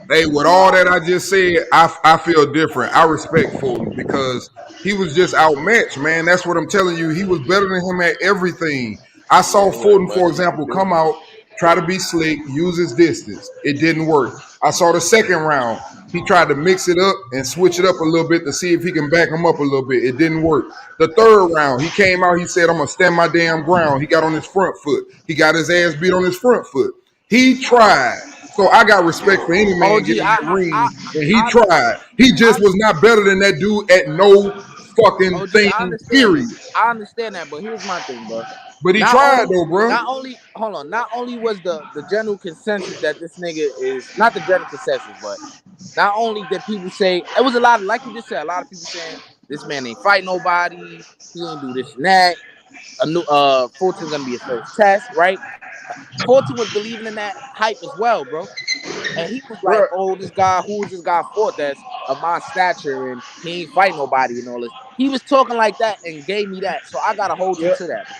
Hey, with all nah. that I just said, I feel different. I respect Fulton because he was just outmatched, man. That's what I'm telling you. He was better than him at everything. I saw Yeah, what Fulton, for what he example, could do. come out, try to be slick, use his distance. It didn't work. I saw the second round. He tried to mix it up and switch it up a little bit to see if he can back him up a little bit. It didn't work. The third round, he came out, he said, I'm going to stand my damn ground. He got on his front foot. He got his ass beat on his front foot. He tried. So I got respect for any man OG, getting in that ring, and he I understand. tried. He I just was not better than that dude at no fucking OG, I thing, understand that. period. I understand that, but here's my thing, bro. But he Not tried only, though, bro. not only, hold on. Not only was the general consensus that this nigga is not the general consensus, but not only did people say it was a lot of, like you just said, a lot of people saying this man ain't fight nobody, he ain't do this and that. A new Fulton's gonna be his first test, right? Fulton was believing in that hype as well, bro. And he was like, bro. "Oh, this guy, who is this guy fought that's of my stature and he ain't fight nobody and all this." He was talking like that and gave me that, so I gotta hold him Yeah, to that, bro.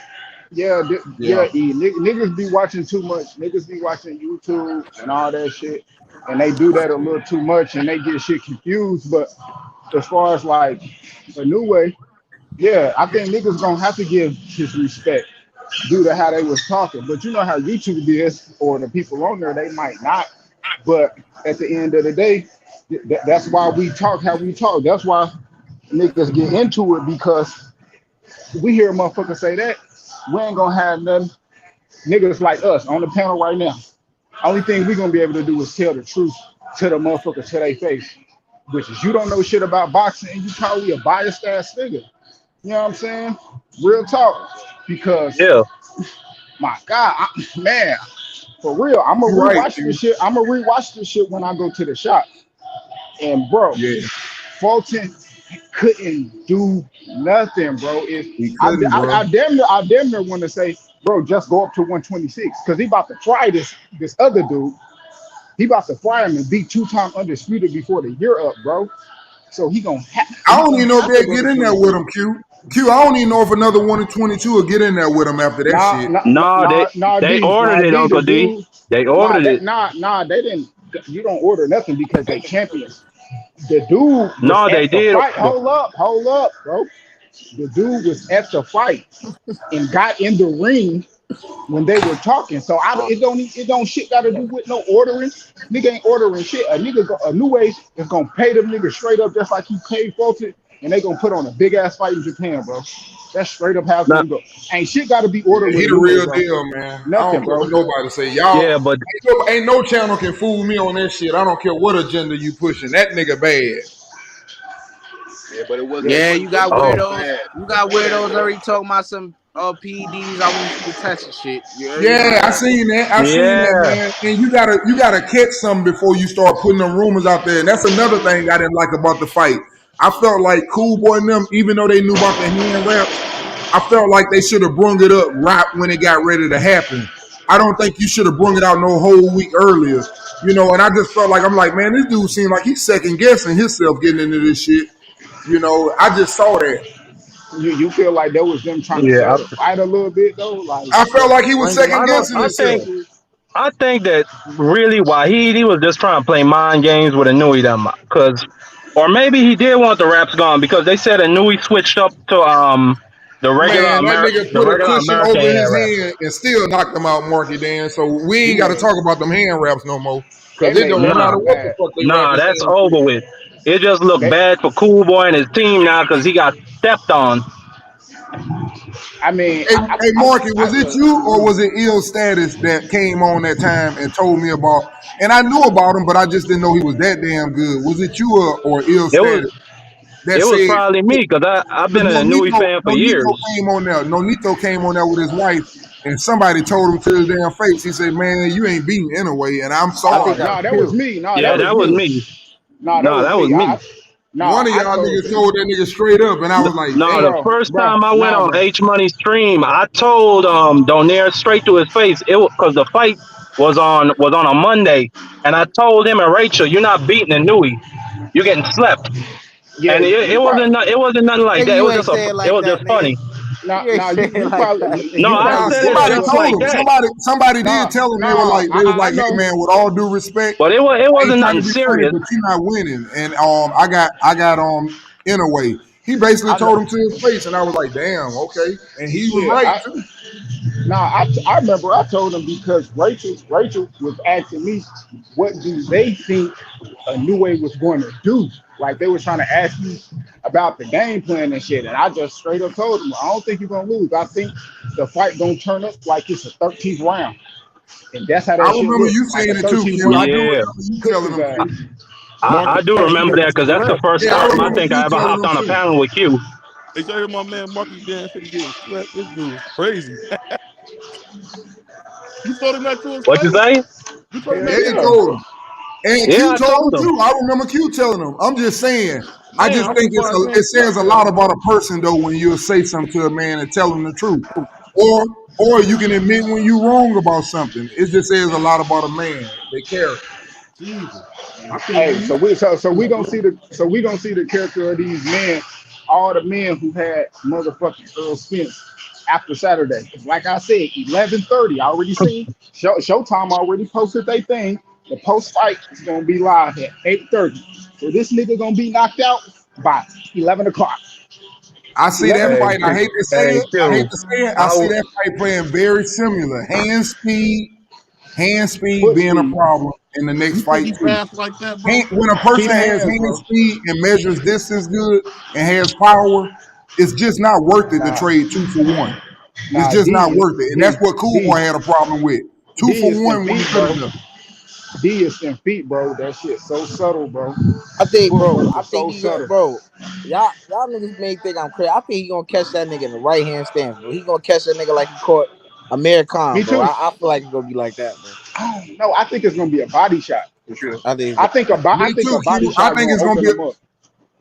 yeah. Niggas be watching too much. Niggas be watching YouTube and all that shit, and they do that a little too much, and they get shit confused. But as far as like a new way, yeah, I think niggas gonna have to give his respect due to how they was talking. But you know how YouTube is, or the people on there, they might not. But at the end of the day, that's why we talk how we talk. That's why niggas get into it because we hear a motherfucker say that, we ain't gonna have nothing. Niggas like us on the panel right now. Only thing we gonna be able to do is tell the truth to the motherfucker to their face, which is you don't know shit about boxing and you probably a biased ass nigga. You know what I'm saying? Real talk. Because Yeah. my God, man, for real, I'm gonna You right, rewatch Q. this shit. I'm gonna rewatch this shit when I go to the shop. And bro, Yeah, Fulton couldn't do nothing, bro. If he couldn't, bro. I damn near want to say, bro, just go up to 126 because he about to fry this other dude. He about to fry him and be two-time undisputed before the year up, bro. So I he don't gonna even know if have to they'll go get to in there with 26. him, Q. Q, I don't even know if another 1 and 22 will get in there with him after that Nah, shit. nah, No, they ordered it, D, the Uncle D. dude, They ordered it. they didn't. You don't order nothing because they champions. The dude was No, they at the did. fight. Hold up, bro. The dude was at the fight and got in the ring when they were talking. So it don't shit got to do with no ordering. Nigga ain't ordering shit. A new way is gonna pay them niggas straight up just like he paid Fulton, and they gonna put on a big ass fight in Japan, bro. That's straight up how it's No, gonna go. Ain't shit got to be ordered Yeah, with he a the new way, real bro. deal, man. I Nothing, don't care bro. what nobody say. Y'all, yeah, but ain't no channel can fool me on that shit. I don't care what agenda you pushing. That nigga bad. Yeah, but Yeah, they Yeah, wasn't you got pushing him oh as weirdos. bad. You got They said weirdos already talking about some PEDs. I want to see the test and shit. You already know Yeah, I that. seen that. I seen that, yeah, man. And you gotta catch some before you start putting them rumors out there. And that's another thing I didn't like about the fight. I felt like Cool Boy and them, even though they knew about the hand wraps, I felt like they should have brung it up right when it got ready to happen. I don't think you should have brung it out no whole week earlier. And I just felt like I'm like, man, this dude seemed like he's second guessing himself getting into this shit. I just saw that. you feel like that was them trying to yeah. sell the fight a little bit though, like I felt just like he was bring it second up I for a don't. guessing few himself. seconds. I think that really Wahid, he was just trying to play mind games with Inouye them, because, or maybe he did want the raps gone because they said Inouye switched up to Man, that nigga the put a regular cushion American over hand his wrap. hand and still knocked him out, Marky Dan. So we He ain't got to made talk about them hand wraps no more. they Because it made don't Marky Nah, matter what the mad. fuck they wrap nah, his that's hand over to. with. It just looked They, bad for Cool Boy and his team now because he got stepped on. I mean, Hey, Marky, was it well, you or was it Ill Status that came on that time and told me about? And I knew about him, but I just didn't know he was that damn good. Was it you or Ill It was Status that it was said? probably me because I've Because been an Inouye fan for Nonito years. came on there. Nonito came on there with his wife, and somebody told him to his damn face. He said, "Man, you ain't beating anyway." And I'm I think sorry. that was no, that was Q. me. No, that Yeah, was that was me. me. No, that No, was that was me. me. One of I y'all told niggas told that nigga straight up, and I was like, No, "Damn." the bro, first time I went nah, on bro. H Money stream, I told Donaire straight to his face. It was because the fight was on a Monday, and I told him and Rachel, "You're not beating Inouye. You're getting slept." Yeah, And you probably it wasn't nothing like Nigga, that. It you was ain't just say it it like was that, just nigga. funny. nah, You ain't nah, say it like that, No, you nigga. I probably Nah, said it said somebody it. just told like him. that, Somebody did Nah, tell him. nah, They was I like, "Hey know. man, with all due respect, but it I ain't wasn't trying to nothing be funny, serious. but you not winning." And I got in a way. He basically I know. told him to his face, and I was like, "Damn, okay." And he was Shit, right too. I remember I told him because Rachel was asking me, what do they think a new way was going to do? Like they were trying to ask me about the game plan and shit, and I just straight up told him, I don't think you're gonna lose. I think the fight gonna turn up like it's a 13th round, and that's how I that shit remember looked, you like a saying it too, 13th Q. I round. do Yeah, remember you Cooked telling his them ass. too. I Marcus, do remember that because For that's the real. first Yeah, I time I remember think I Q ever telling hopped them on a too. panel with Q. they tell you my man Marcus Dan said he getting slept. This dude is crazy. You told him that to his What you face? say? You told him Hell Yeah, that to he his yeah. face? told him. And Yeah, Q I told him told him. too. I remember Q telling him. I'm just saying. I Damn, just I'm think surprised you it ain't says slapped a that lot about nigga. a person though when you say something to a man and tell him the truth, or you can admit when you're wrong about something. It just says a lot about a man, their character. Jesus. I think Hey, you so we gonna see slapped the character of these men, all the men who had motherfucking Earl Spence after Saturday. 'Cause like I said, 11:30. I already seen Showtime already posted their thing. The post fight is gonna be live at 8:30. So this nigga gonna be knocked out by 11 o'clock. I see that 11 Hey, fight. I hate to say hey, it. I hate Q. to say it. I I see w- that fight playing very similar. Hand speed foot being a speed. problem in the next You think fight he too. fast like that, bro? When a Feet person and has hands, hand bro. speed and measures distance good and has power, it's just not worth it to Nah, trade 2 for 1. It's nah, just not D, worth it. And that's D, what Cool D, Boy had a problem with. Two D for is them one feet, wasn't good bro. enough. D is them feet, bro. That shit so subtle, bro. I The think, bro. footwork I is think so he got, subtle. bro. Y'all niggas may think I'm crazy. I think he gonna catch that nigga in the right hand stance, bro. He gonna catch that nigga like he caught Amir Khan, Me bro. too. I feel like it's gonna be like that, bro. No, I think it's gonna be a body shot for sure. I think I think Me a too, body Q. I shot think gonna it's gonna open be them up.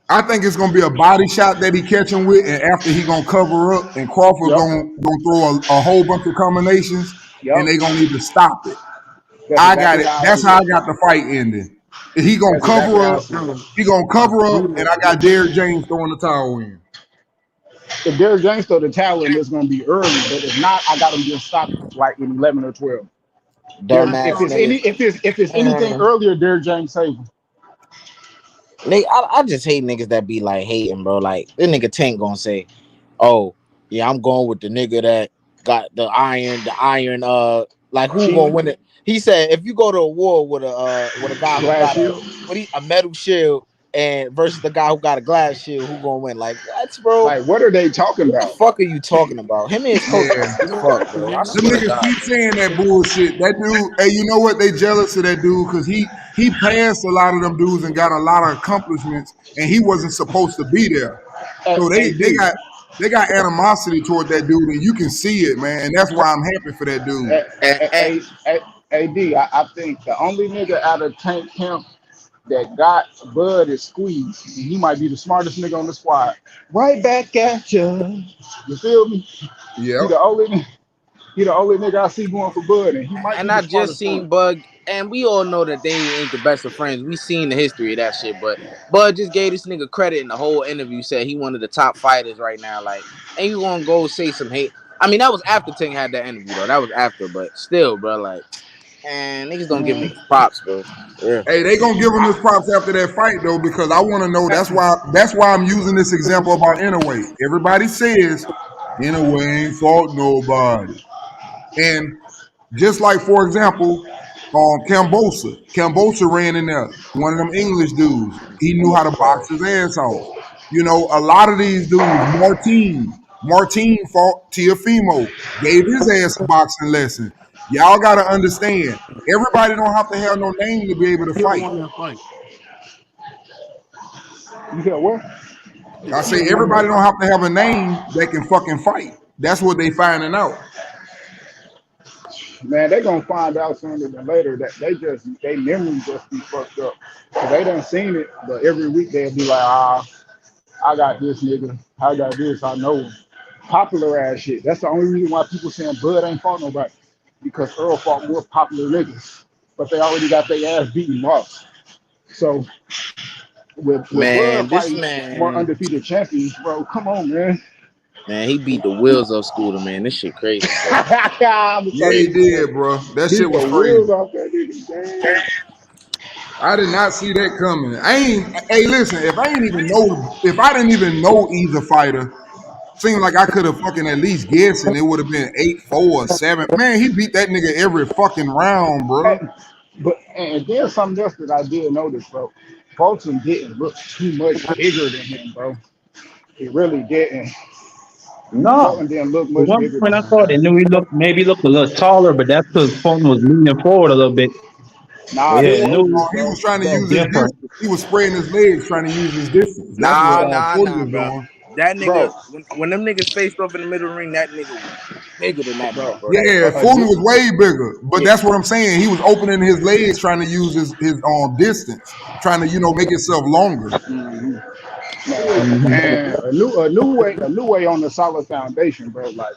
I think it's gonna be a body shot that he catching with, and after he gonna cover up, and Crawford Yep, gonna throw a whole bunch of combinations, and yep. they gonna need to stop it. That's I got exactly it. how I That's see how I it. got the fight ending. He gonna That's exactly cover how I up. see it. Bro, He gonna cover up, and brutal. I got Derrick James throwing the towel in. If Derrick James throw the towel in, it's gonna be early. But if not, I got him just stopped like in 11 or 12. I dumbass saw that. niggas. If it's anything Man, earlier, Derrick James save him. nigga, I just hate niggas that be like hating, bro. Like this nigga Tank gonna say, "Oh, yeah, I'm going with the nigga that got the iron. Like who gonna Shield, win it?" He said, "If you go to a war with a guy who glass got shield. a metal shield and versus the guy who got a glass shield, who gonna win?" Like what, bro? Like, what are they talking What the about? fuck are you talking about? Him and his coach Yeah. dumb as fuck, bro. I Them swear to niggas God, keep bro. saying that bullshit. That dude, hey, you know what? They jealous of that dude because he passed a lot of them dudes and got a lot of accomplishments, and he wasn't supposed to be there. So AD, they got animosity toward that dude, and you can see it, man. And that's why I'm happy for that dude. And AD. I think the only nigga out of Tank Camp that got Bud is Squeeze, and he might be the smartest nigga on the squad. Right back at you. You feel me? He Yep. the only he the only nigga I see going for Bud, and he might be and the I just smartest seen one. Bug, and we all know that they ain't the best of friends. We seen the history of that shit, but Bud just gave this nigga credit in the whole interview. Said he one of the top fighters right now. Like, and you gonna go say some hate? I mean, that was after Ting had that interview though. That was after, but still, bro. Like, and niggas don't give Man, niggas props, bro. Yeah. Hey, they gonna give him his props after that fight though, because I want to know. That's why I'm using this example about Inoue. Everybody says Inoue ain't fought nobody, and just like for example, Cambosa ran in there, one of them English dudes. He knew and how that's to box trash. his ass off. You know, a lot of these dudes, Martine fought Tiafimo, gave his ass a boxing lesson. Y'all got to understand. Everybody don't have to have no name to be able to Still fight. won that fight. You said what? He I say still won that everybody don't fight. have to have a name that can fucking fight. That's what they finding out. Man, they gonna find out sooner than later that they memory just be fucked up. So they done seen it, but every week they'll be like, I got this nigga, I got this, I know him. Popular ass shit. That's the only reason why people saying Bud ain't fought nobody. Because Earl fought more popular niggas. But they already got their ass beaten off. So with Bud Man, this fighting more man, undefeated champions, bro, come on, man. man, he beat the wheels off Scooter, man. This shit crazy, bro. I'm Yeah, sorry, he did, bro. That shit beat was the crazy. wheels off that nigga, man. I did not see that coming. I ain't. Hey, listen. If I didn't even know either fighter, seemed like I could have fucking at least guessed, and it would have been 8-4 or 7. Man, he beat that nigga every fucking round, bro. And then something else that I did notice, bro. Fulton didn't look too much bigger than him, bro. He really didn't. No. Fulton didn't look At much one bigger point than I him. thought they knew he looked a little taller, but that's because Fulton was leaning forward a little bit. But Nah, yeah, them it shoulders, knew He bro. was trying to felt use his different. distance. He was spreading his legs, trying to use his distance. That's what Nah, Fulton nah, was bro. doing. That bro, nigga, when them niggas faced off in the middle of the ring, that nigga was bigger than that bro. nigga, bro. That Yeah, A fucking Fulton new, was way bigger, but yeah. that's what I'm saying. He was opening his legs, trying to use his distance, trying to make himself longer. man, a new way on the solid foundation, bro. Like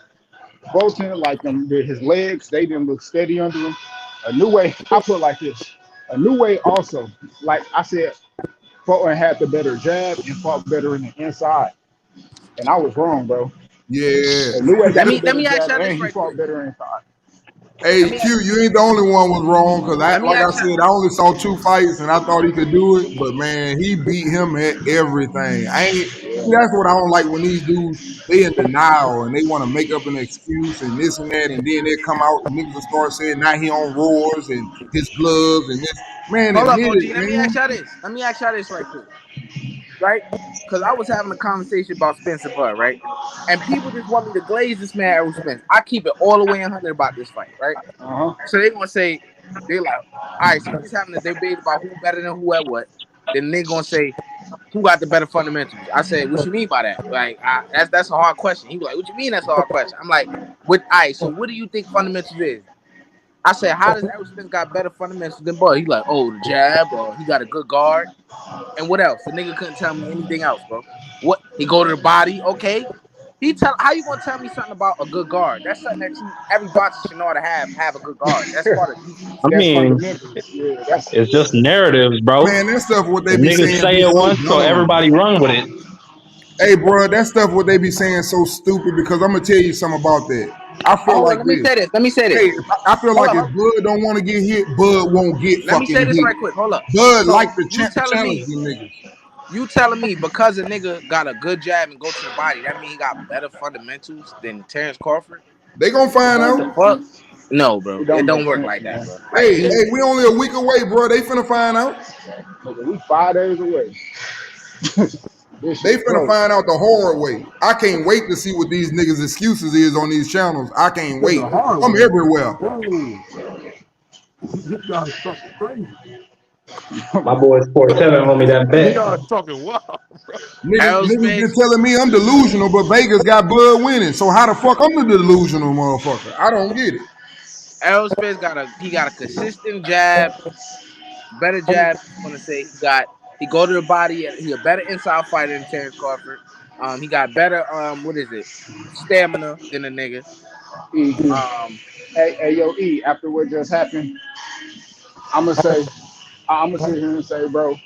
Fulton, like his legs, they didn't look steady under him. A new way, I put it like this. A new way also, like I said, Fulton had the better jab and fought better in the inside. And I was wrong, bro. Yeah. A new way Let got the me let better me ask jab y'all this and he right fought quick. better inside. Let Hey me Q, you ain't the only one was wrong because let me like I ask said, y'all. I only saw 2 fights and I thought he could do it, but man, he beat him at everything. I ain't see that's what I don't like when these dudes they in denial and they want to make up an excuse and this and that, and then they come out and niggas will start saying now he on roars and his gloves and this. Man, Hold up, admit OG. it, Let me ask man. y'all this. Let me ask y'all this right quick, right? Because I was having a conversation about Spence and Bud, right? And people just want me to glaze this man Errol Spence. I keep it all the way 100 about this fight, right? Uh huh. So they gonna say they like, all right. So we just having a debate about who better than who at what. Then they gonna say who got the better fundamentals. I said, what you mean by that? Like, that's a hard question. He be like, what you mean that's a hard question? I'm like, with all right. So what do you think fundamentals is? I said, how does Errol Spence got better fundamentals than Bud? He like, oh, the jab. He got a good guard. And what else? The nigga couldn't tell me anything else, bro. What? He go to the body, okay. How you gonna tell me something about a good guard? That's something that every boxer should know how to have a good guard. That's part of defense. I That's mean, fundamentals. Yeah, that's it's just narratives, bro. Man, that stuff what The they be niggas saying say be it so once, so dumb. everybody run with it. Hey, bro, that stuff what they be saying so stupid because I'm gonna tell you something about that. I feel Hold on, like let me this. say this. Let me say Hey, this. I feel Hold like up, if hold up. Bud don't want to get hit, Bud won't get Let me say fucking this hit. right quick. Hold up. Bud like So to challenge the niggas. you telling me because a nigga got a good jab and go to the body, that mean he got better fundamentals than Terrence Crawford? They gonna it find don't What out. the make fuck? sense. No, It bro. It don't don't make work sense, like that, man. bro. Like Hey, He, we only a week away, bro. They finna find out. nigga, we 5 days away. This They shit finna close. find out the hard way. I can't wait to see what these niggas' excuses is on these channels. I can't It's wait. the hard I'm way. everywhere. Whoa. This guy's talking crazy. My boy Sport 7 homie that He bet. guy's talking wild, bro. Niggas been aerospace, telling me I'm delusional, but Vegas got Bud winning. So how the fuck I'm the delusional motherfucker? I don't get it. aerospace got a consistent jab, better jab. If you want to say he go to the body. He a better inside fighter than Terrence Crawford. He got better what is it? Stamina than the nigga. E. Um, Hey, yo, E. After what just happened, I'm gonna say, I'm gonna sit here and say, bro,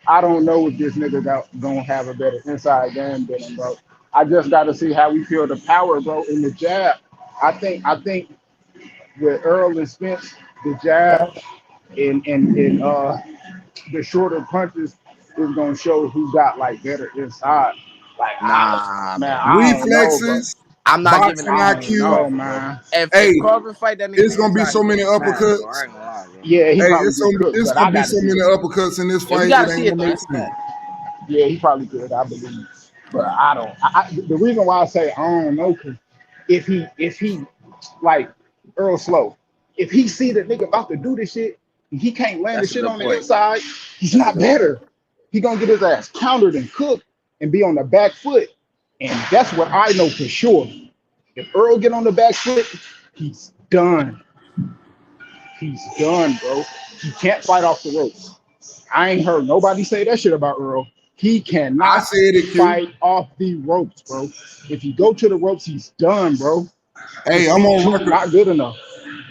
I don't know if this nigga gonna have a better inside game than him, bro. I just got to see how we feel the power, bro, in the jab. I think with Earl and Spence, the jab and the shorter punches is gonna show who got like better inside. Like nah, man, bro. I don't know, bro. Reflexes, I'm not giving boxing that I man to don't IQ. know, Crawford, bro. man. Hey, If Crawford fight that nigga in it's the gonna be inside, so he many getting smashed, bro. uppercuts. I ain't gonna lie, bro. Yeah, he Hey, probably get cooked, it's but gonna I be got to so see many it. uppercuts in this Yeah, we fight. It gotta ain't see it gonna though. make That's a sense. fact. Yeah, he probably could, I believe. But I don't. The reason why I say I don't know, cause if he like Earl Slow, if he see the nigga about to do this shit, and he can't land the That's a shit good on the point. inside, he's That's a not good point. better. He gonna get his ass countered and cooked and be on the back foot. And that's what I know for sure. If Earl get on the back foot, he's done. He's done, bro. He can't fight off the ropes. I ain't heard nobody say that shit about Earl. He I cannot said it, Q. fight off the ropes, bro. If you go to the ropes, he's done, bro. Hey, His I'm feet on shoot record. not good enough.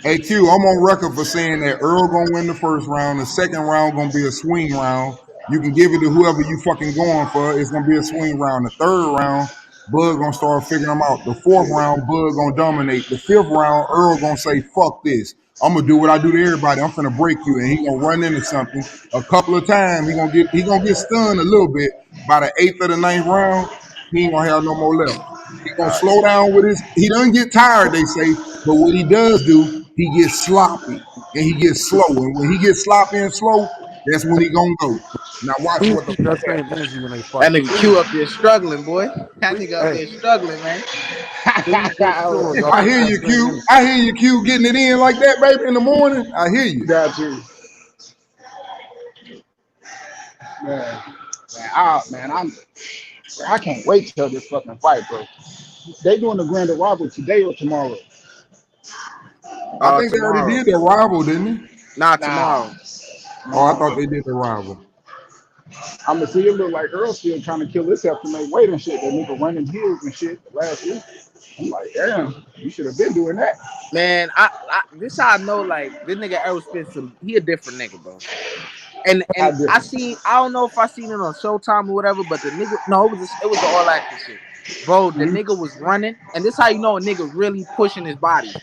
Hey Q, I'm on record for saying that Earl gonna win the first round. The second round gonna be a swing round. You can give it to whoever you fucking going for. It's gonna be a swing round. The third round, Bud gonna start figuring them out. The fourth round, Bud gonna dominate. The fifth round, Earl gonna say, "Fuck this. I'm gonna do what I do to everybody. I'm finna break you," and he gonna run into something a couple of times. He gonna get stunned a little bit. By the eighth or the ninth round, he ain't gonna have no more left. He gonna All right. slow down with his. He doesn't get tired, they say, but what he does do, he gets sloppy and he gets slow. And when he gets sloppy and slow, that's when he gonna go. Now watch Please what the keep that fuck same happens. energy when they That fight. nigga Q Please. up there struggling, boy. That Please. nigga up Hey, there struggling, man. please make sure y'all I keep hear that you, same Q. energy. I hear you, Q, getting it in like that, baby, in the morning. I hear you. Got you, man. Man, man, I'm I can't wait till this fucking fight, bro. They doing the grand arrival today or tomorrow? I think they already Tomorrow. did the rival, didn't they? Nah, Nah, tomorrow. Oh, I nah. thought they did the rival. I'm gonna see it look like Earl still trying to kill himself to make weight and shit. That nigga running heels and shit last week. I'm like, damn, you should have been doing that. Man, I this how I know like this nigga Errol Spence, he a different nigga, bro. And How I different? seen I don't know if I seen it on Showtime or whatever, but the nigga no, it was the all access shit. Bro, the Hmm. nigga was running, and this how you know a nigga really pushing his bodies.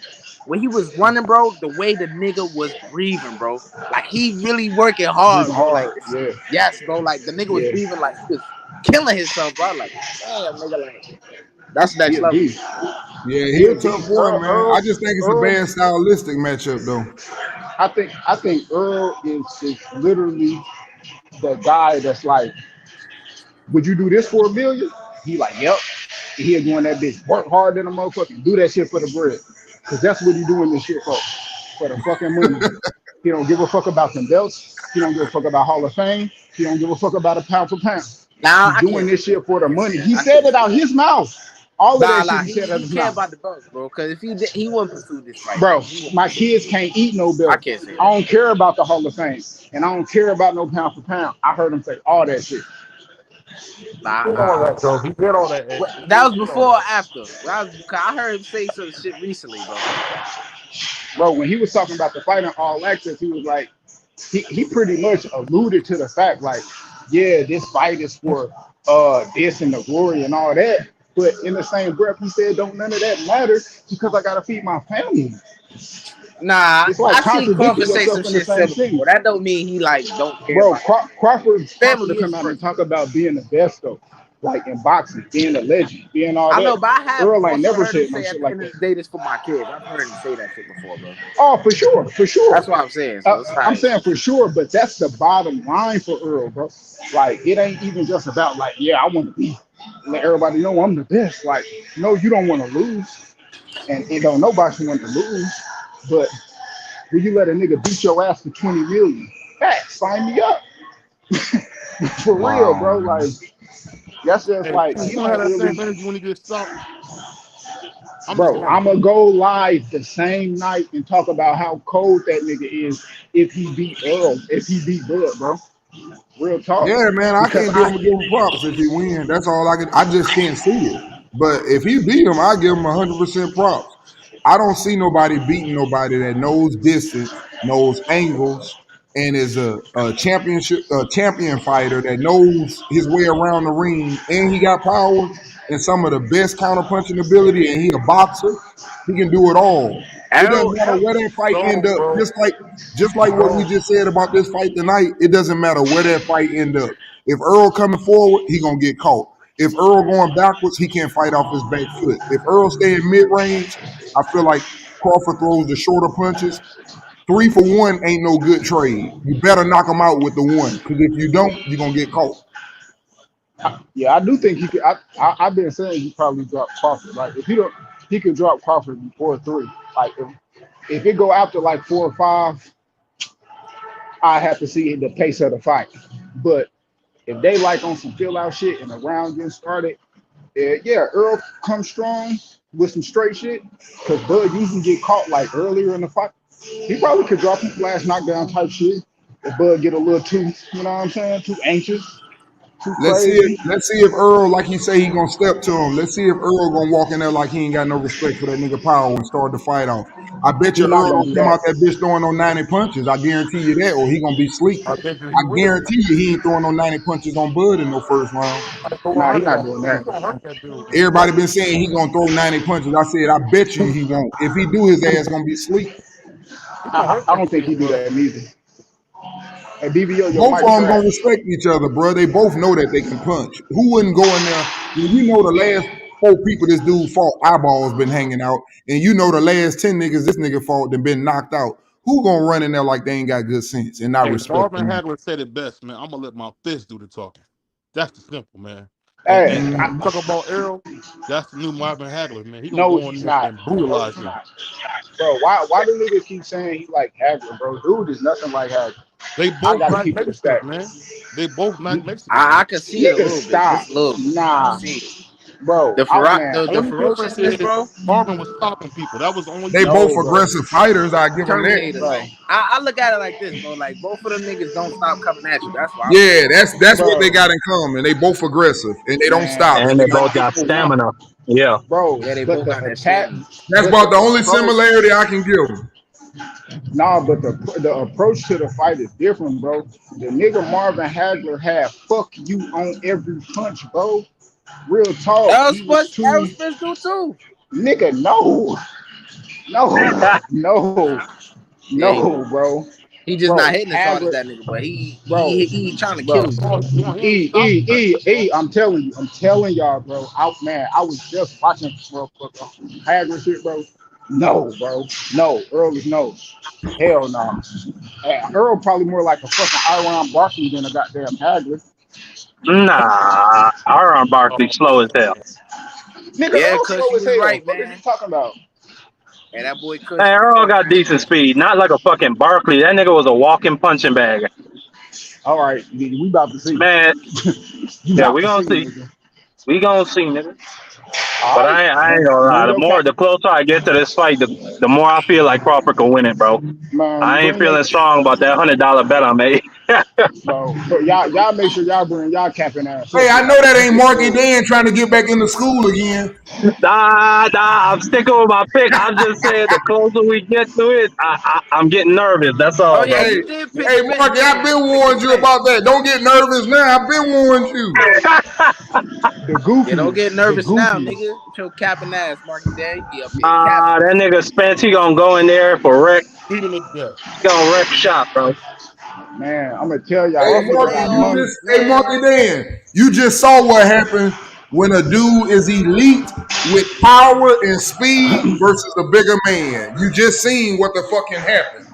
When he was running, bro, the way the nigga was breathing, bro. Like he really working Breathing hard, bro. Like hard. this, Yeah, yes, bro. Like the nigga was yeah. breathing like he was killing himself, bro. Like, damn, nigga, like that's He next a level beast. shit, bro. Yeah, he He a a tough beast. boy, man. I just think it's a Earl. bad stylistic matchup, though. I think Earl is literally the guy that's like, would you do this for $1 million? He like, yep. He'll go in that bitch, work hard than a motherfucker, do that shit for the bread. Cause that's what he doing this shit for the fucking money. He don't give a fuck about them belts. He don't give a fuck about Hall of Fame. He don't give a fuck about a pound for pound. Nah, He I doing can't say this that. shit for the money. He I said can't it say out that. his mouth. All of Nah, that shit nah, he said out he his care mouth. about the belts, bro. Cause if he wouldn't pursue this fight, Bro, bro. He wouldn't my pursue kids this. can't eat no I belt. can't say I that. don't care about the Hall of Fame. And I don't care about no pound for pound. I heard him say all that shit. Nah, Did all that though. He did all that. Ed. He that did was all before or that. after. I heard him say some shit recently, bro. Bro, when he was talking about the fight on All Access, he was like, he pretty much alluded to the fact, like, yeah, this fight is for this and the glory and all that. But in the same breath, he said, don't none of that matter because I gotta feed my family. Nah, It's like I seen contradicting Crawford say some yourself in the shit same similar, thing. bro. That don't mean he like don't care Bro, about his Crawford family to is come out and first. talk about being the best though, like in boxing, being a legend, being all I that. know, but I have Earl ain't also never heard him said no say at shit the like end of that. the day, this for my kids. I've heard him say that shit before, bro. Oh, for sure, for sure. That's what I'm saying. So it's I'm like, saying for sure, but that's the bottom line for Earl, bro. Like, it ain't even just about like, yeah, I want to be, let everybody know I'm the best. Like, no, you don't want to lose, and don't nobody want to lose. But when you let a nigga beat your ass for 20 million, hey, sign me up for real, Wow, bro. man. Like, that's just Hey, like he he don't have don't that same really, energy when he gets stopped. I'm just bro. like, I'm gonna go live the same night and talk about how cold that nigga is if he beat Earl, if he beat Bud, bro. Real talk. Yeah, man, I Because can't do him give him props if he win. That's all I can. I just can't see it. But if he beat him, I give him 100% props. I don't see nobody beating nobody that knows distance, knows angles, and is a championship a champion fighter that knows his way around the ring, and he got power and some of the best counterpunching ability, and he a boxer. He can do it all. It doesn't Errol, matter where that fight end strong, up. bro. Just like what we Strong. just said about this fight tonight. It doesn't matter where that fight end up. If Earl coming forward, he gonna get caught. If Earl going backwards, he can't fight off his back foot. If Earl stay in mid range, I feel like Crawford throws the shorter punches. 3 for 1 ain't no good trade. You better knock him out with the one, because if you don't, you're gonna get caught. yeah, I do think he could. I've been saying he probably dropped Crawford. Like if he don't, he could drop Crawford before three. Like if it go after like 4 or 5, I have to see the pace of the fight. But if they like on some fill out shit and the round getting started, yeah, Earl comes strong with some straight shit. Cause Bud usually get caught like earlier in the fight. He probably could drop him flash knockdown type shit. If Bud get a little too, you know what I'm saying, too anxious, too Let's see if crazy. let's see if Earl, like he say, he gonna step to him. Let's see if Earl gonna walk in there like he ain't got no respect for that nigga power and start the fight off. I bet you He not Earl gonna gonna do come that. out that bitch throwing on 90 punches. I guarantee you that, or he gonna be sleep. I bet you I he will. guarantee you he ain't throwing no 90 punches on Bud in no first round. I go Nah, he 100 not on doing him. He that. gonna hurt that dude, man. Everybody been saying he gonna throw 90 punches. I said, I bet you he won't. If he do, his ass gonna be sleep. He I, gonna hurt I that don't think he kid, do bro. that neither. Hey, BBO, your Both mic of them gonna trash. respect each other, bro. They both know that they can punch. Who wouldn't go in there when you know the last 4 people this dude fought eyeballs been hanging out, and you know the last 10 niggas this nigga fought and been knocked out? Who gonna run in there like they ain't got good sense and not Hey, respect Marvin them? Hagler said it best, man. I'm gonna let my fist do the talking. That's the simple, man. Hey, And you talk about Earl, that's the new Marvin Hagler, man. He gonna no, go he's in there not. and No, brutalize he's him. not. Bro, why do niggas keep saying he like Hagler, bro? Dude is nothing like Hagler. They I both gotta not keep it a Mexicans, stack. man. They both not Mexicans, I man. can see it a Nigga, little bit, stop. just a little bit. I can Nah, see it. bro. Man, The Only difference ferociousness, is bro. Marvin was stopping people. That was the only They both difference. no, bro. aggressive fighters. I give them that. Terminator. Bro, Like I look at it like this, bro. Like both of them niggas don't stop coming at you. That's why I look Yeah, at it. that's what they bro, got in common. They both aggressive and they don't man. stop. And And they they got both Nah, got people. nah, stamina. Yeah. bro. Yeah, they But both the got that attack, stamina. That's but the about the only approach, similarity I can give them. nah, but the approach to the fight is different, bro. The nigga Marvin Hagler had fuck you on every punch, bro. Real talk. He was Errol too Spence do too. nigga. No, no, Yeah, he no, do. bro. He just Bro, not hitting as hard as Hagler, that nigga, but bro, he trying to bro. kill you. He ain't stopping nothing, bro. I'm telling you, I'm telling y'all, bro. Man, I was just watching Hagler shit, bro. No, bro. No, Earl is no. Hell no. Earl probably more like a fucking Iron Barkley than a goddamn Hagler. Nah, Aaron Barkley Oh, slow as hell. Nigga, Yeah, Earl Kush, slow you as was hell. right, Fuck is you man. talking about? And that boy Hey, Kush, Earl boy got Kush decent was. speed, not like a fucking Barkley. That nigga was a walking punching bag. All right, nigga, we about to see. Man, You yeah, about we to gonna see, see. nigga. We gonna see, nigga. All But right, I ain't gonna lie. bring your cap, The closer I get to this fight, the more I feel like Crawford can win it, bro. man. I ain't Bring feeling that, strong about that $100 bet I made. bro. But y'all make sure y'all bring y'all capping ass Hey, up. I Cause know that you ain't get Marky spoiled, Dan trying to get back into school again. I'm sticking with my pick. I'm just saying, the closer we get to it, I'm getting nervous. That's Oh all, yeah, bro. Hey, you did pick hey, Spence, Marky, I've man. You been picked warned you Spence. about that. Don't get nervous now. I've been warned you. the Yeah, don't get goofiest, the nervous now, goofiest. nigga. With your capping ass, Marky Day. You be up here Nah, capping. that nigga Spence, he gonna go in there for wreck. beat him to death. He gonna wreck shop, bro. Man, I'm gonna tell y'all, Hey, that Crawford nigga Marky, got lay off, money. hey, man. Marky Dan, you just saw what happened when a dude is elite with power and speed versus a bigger man. You just seen what the fucking happened.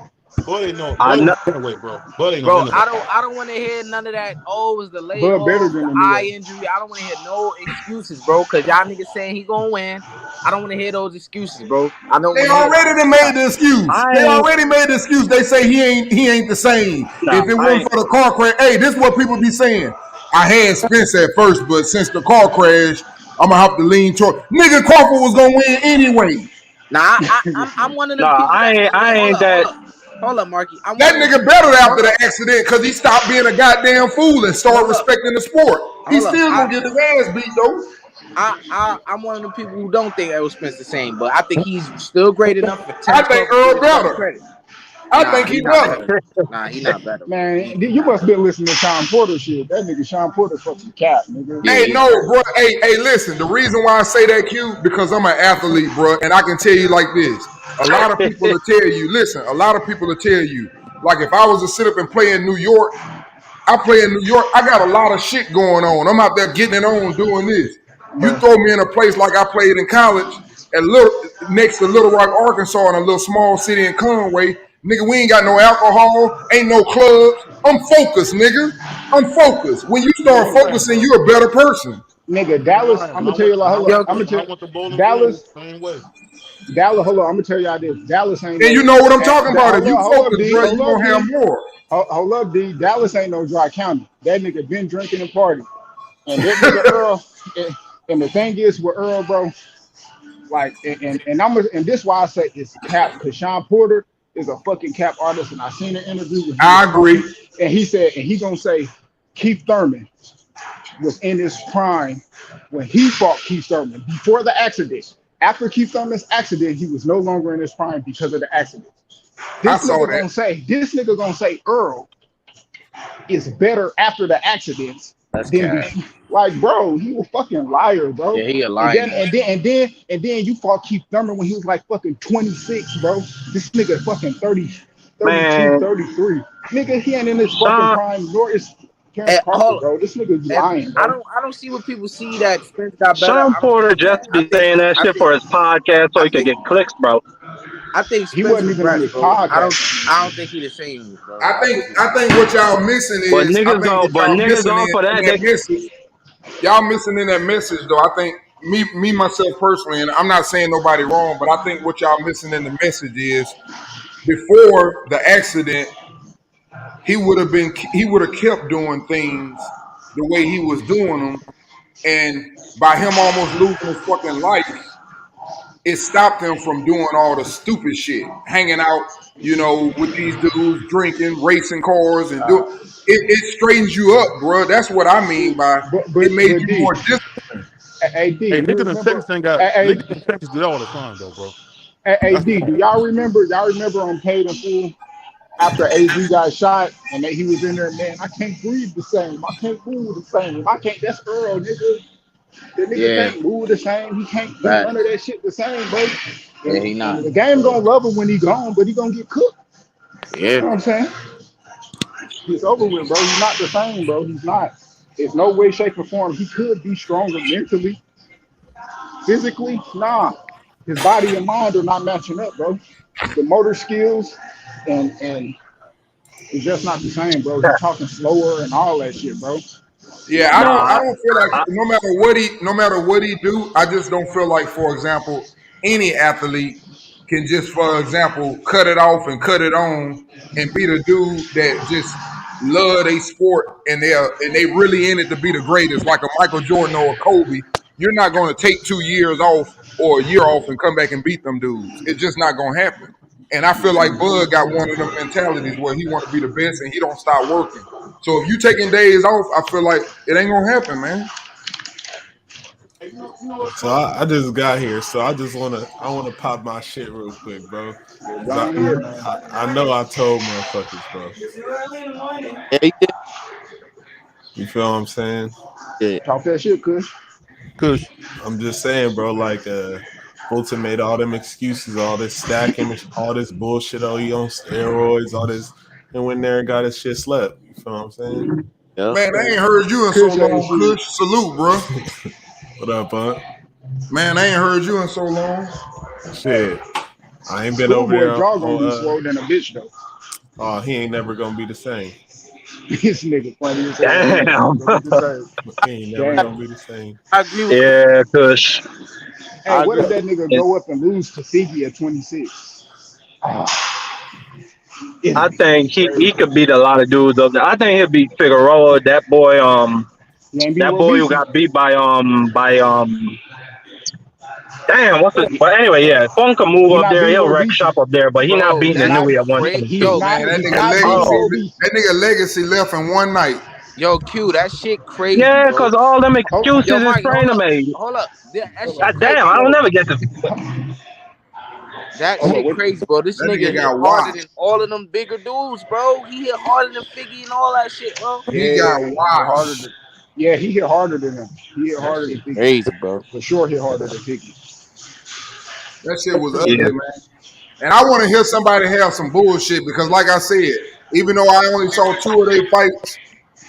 Bud ain't no I Bud know. ain't no anyway, bro. Bud ain't no Bro, anyway. I don't want to hear none of that. Oh, it was the Bud better layoff, than the the eye nigga. injury. I don't want to hear no excuses, bro. Cause y'all niggas saying he gonna win. I don't want to hear those excuses, bro. I don't They want to hear already that. done made the excuse. I They ain't. already made the excuse. They say he ain't the same. Nah, If it I wasn't ain't. for the car crash, hey, this is what people be saying. I had Spence at first, but since the car crash, I'm gonna have to lean toward. Nigga Crawford was gonna win anyway. Nah, I'm one of them Nah, people that I ain't that. hold up, Marky. I'm one That of them nigga people. better Hold after the up, accident because he stopped being a goddamn fool and started hold up, respecting the sport. He hold up. still gonna get his ass beat though. I'm one of them people who don't think Errol Spence the same, but I think he's still great enough for I Terrence think Crawford to get Earl his fucking better. credit. I Nah, think he he not better. better. Nah, he not better, bro. Man, He you not must better. been listening to Sean Porter shit. That nigga Sean Porter fucking cat, nigga. Yeah, Hey, he no, trash. bro. Hey, listen. The reason why I say that, Q, because I'm an athlete, bro, and I can tell you like this. A lot of people will tell you. Listen, a lot of people will tell you. Like if I was to sit up and play in New York, I play in New York. I got a lot of shit going on. I'm out there getting it on, doing this. You Bro, throw me in a place like I played in college, at little next to Little Rock, Arkansas, in a little small city in Conway. Nigga, we ain't got no alcohol, ain't no clubs. I'm focused, nigga. I'm focused. When you You start know that, focusing, bro. you're a better person. nigga, You know Dallas. I am. I'm gonna tell you like, hold up. Yo, I'm gonna When I tell went to Bowling Green, Dallas. same way. Dallas. Hold on. I'm gonna tell y'all this. Dallas ain't And you no. know what I'm talking about. If you Hold up, focus, D. bro, Hold you up, gonna have D. more. Hold up, D. Dallas ain't no dry county. That nigga been drinking and partying. And that nigga Earl. And the thing is with Earl, bro. Like, and this why I say it's cap because Sean Porter is a fucking cap artist, and I seen an interview where he was I talking, agree. and he said, and he gonna say Keith Thurman was in his prime when he fought Keith Thurman before the accident. After Keith Thurman's accident, he was no longer in his prime because of the accident. I saw that. This nigga gonna say Earl is better after the accidents that's than cat. before. Like, bro, he a fucking liar, bro. Yeah, he a And then lying and ass then nigga. and then and then you fought Keith Thurman when he was like fucking 26, bro. This nigga fucking 30, 32, Man, 33. Nigga, he ain't in his fucking Sean, prime, nor is Terrence And Crawford, hold, bro. This nigga's and lying, bro. I don't see what people see that Spence got better. Sean I don't Porter see just that. be saying that shit for his podcast so I he could think get clicks, bro. I think He Spence wasn't even on his regressed, bro. podcast. I don't think he the same, bro. I think what y'all missing But is I niggas think go, what but y'all niggas missing off of in that. that message. y'all missing in that message though. I think me myself personally, and I'm not saying nobody wrong, but I think what y'all missing in the message is before the accident, he would have kept doing things the way he was doing them, and by him almost losing his fucking life, it stopped him from doing all the stupid shit, hanging out, with these dudes, drinking, racing cars, and do it straightens you up, bro. That's what I mean by it made But you D, more disciplined. AD, Hey, you niggas in remember? Texas ain't got A niggas in Texas do that all the time though, bro. That's the AD, do fact. y'all remember? Y'all remember on Paid in Full after AZ got shot and he was in there, man, I can't breathe the same. I can't move the same. I can't. That's Earl, nigga. The nigga Yeah, can't move the same. He can't do none of facts. that shit the same, bro. Yeah, And, he and not. the game gonna love him when he gone, but he gonna get cooked. You Yeah, know what I'm saying? It's over with, bro. He's not the same, bro. He's not. There's no way, shape, or form. He could be stronger mentally, physically. Nah, his body and mind are not matching up, bro. The motor skills and it's just not the same, bro. He's talking slower and all that shit, bro. Yeah, It's I Nah, not. don't feel like no matter what he do, I just don't feel like, for example, any athlete can just, for example, cut it off and cut it on and be the dude that just love a sport and they really in it to be the greatest, like a Michael Jordan or a Kobe. You're not going to take 2 years off or a year off and come back and beat them dudes. It's just not going to happen. And I feel like Bud got one of them mentalities where he want to be the best and he don't stop working. So if you taking days off, I feel like it ain't gonna happen, man. Hey, you know what's So crazy? I just got here, so I wanna pop my shit real quick, bro. Yeah, Cause go on here, man. I know I told motherfuckers, bro. yeah, he did. You feel what I'm saying? Yeah. Talk that shit, Kush. Cause I'm just saying, bro. Like, Fulton made all them excuses, all this stacking, all this bullshit. Oh, he on steroids, all this, and went there and got his shit slept. You feel what I'm saying? Yep. Man, I ain't heard you in so Kush ain't long, shit. Kush. Salute, bro. What up, bud? Man, I ain't heard you in so long. Shit, I ain't been over Schoolboy there jaw gonna on. be swollen than a bitch though. Oh, he ain't never gonna be the same. This nigga funny as hell. He ain't never damn. gonna be the same. He ain't never I, gonna Damn. be the same. I agree with Chris. Yeah, Kush. Hey, I what agree if with that nigga And go up and lose to Figgy at 26? Ah, it'd I be think he crazy. could beat a lot of dudes up there. I think he'll beat Figueroa. He ain't beat That boy who Robeisy. got beat by damn, what's it? But anyway, yeah, Funk can move He up not there. beating He'll wreck Robeisy. shop up there, but he not bro. beating He's the That's not. Newey at crazy. He's 122. not. Man, He's not beating Oh, that Robeisy. nigga legacy left in one night. Yo, Q, that shit crazy, yeah, bro. because all them Hold, Yo, excuses his Mike, hold trainer up, made. hold up. That hold shit on. God damn, crazy. I don't Yo, never get to. that Hold on. shit What? crazy, bro. This That nigga nigga hit got harder washed. than all of them bigger dudes, bro. He hit harder than Figgy and all that shit, bro. He got Yeah, he hit harder washed. than. Yeah, he hit harder than him. He hit That harder than shit Figgy. crazy, bro. For sure, hit harder than Figgy. That shit was Yeah, ugly, man. And I want to hear somebody have some bullshit because, like I said, even though I only saw two of their fights,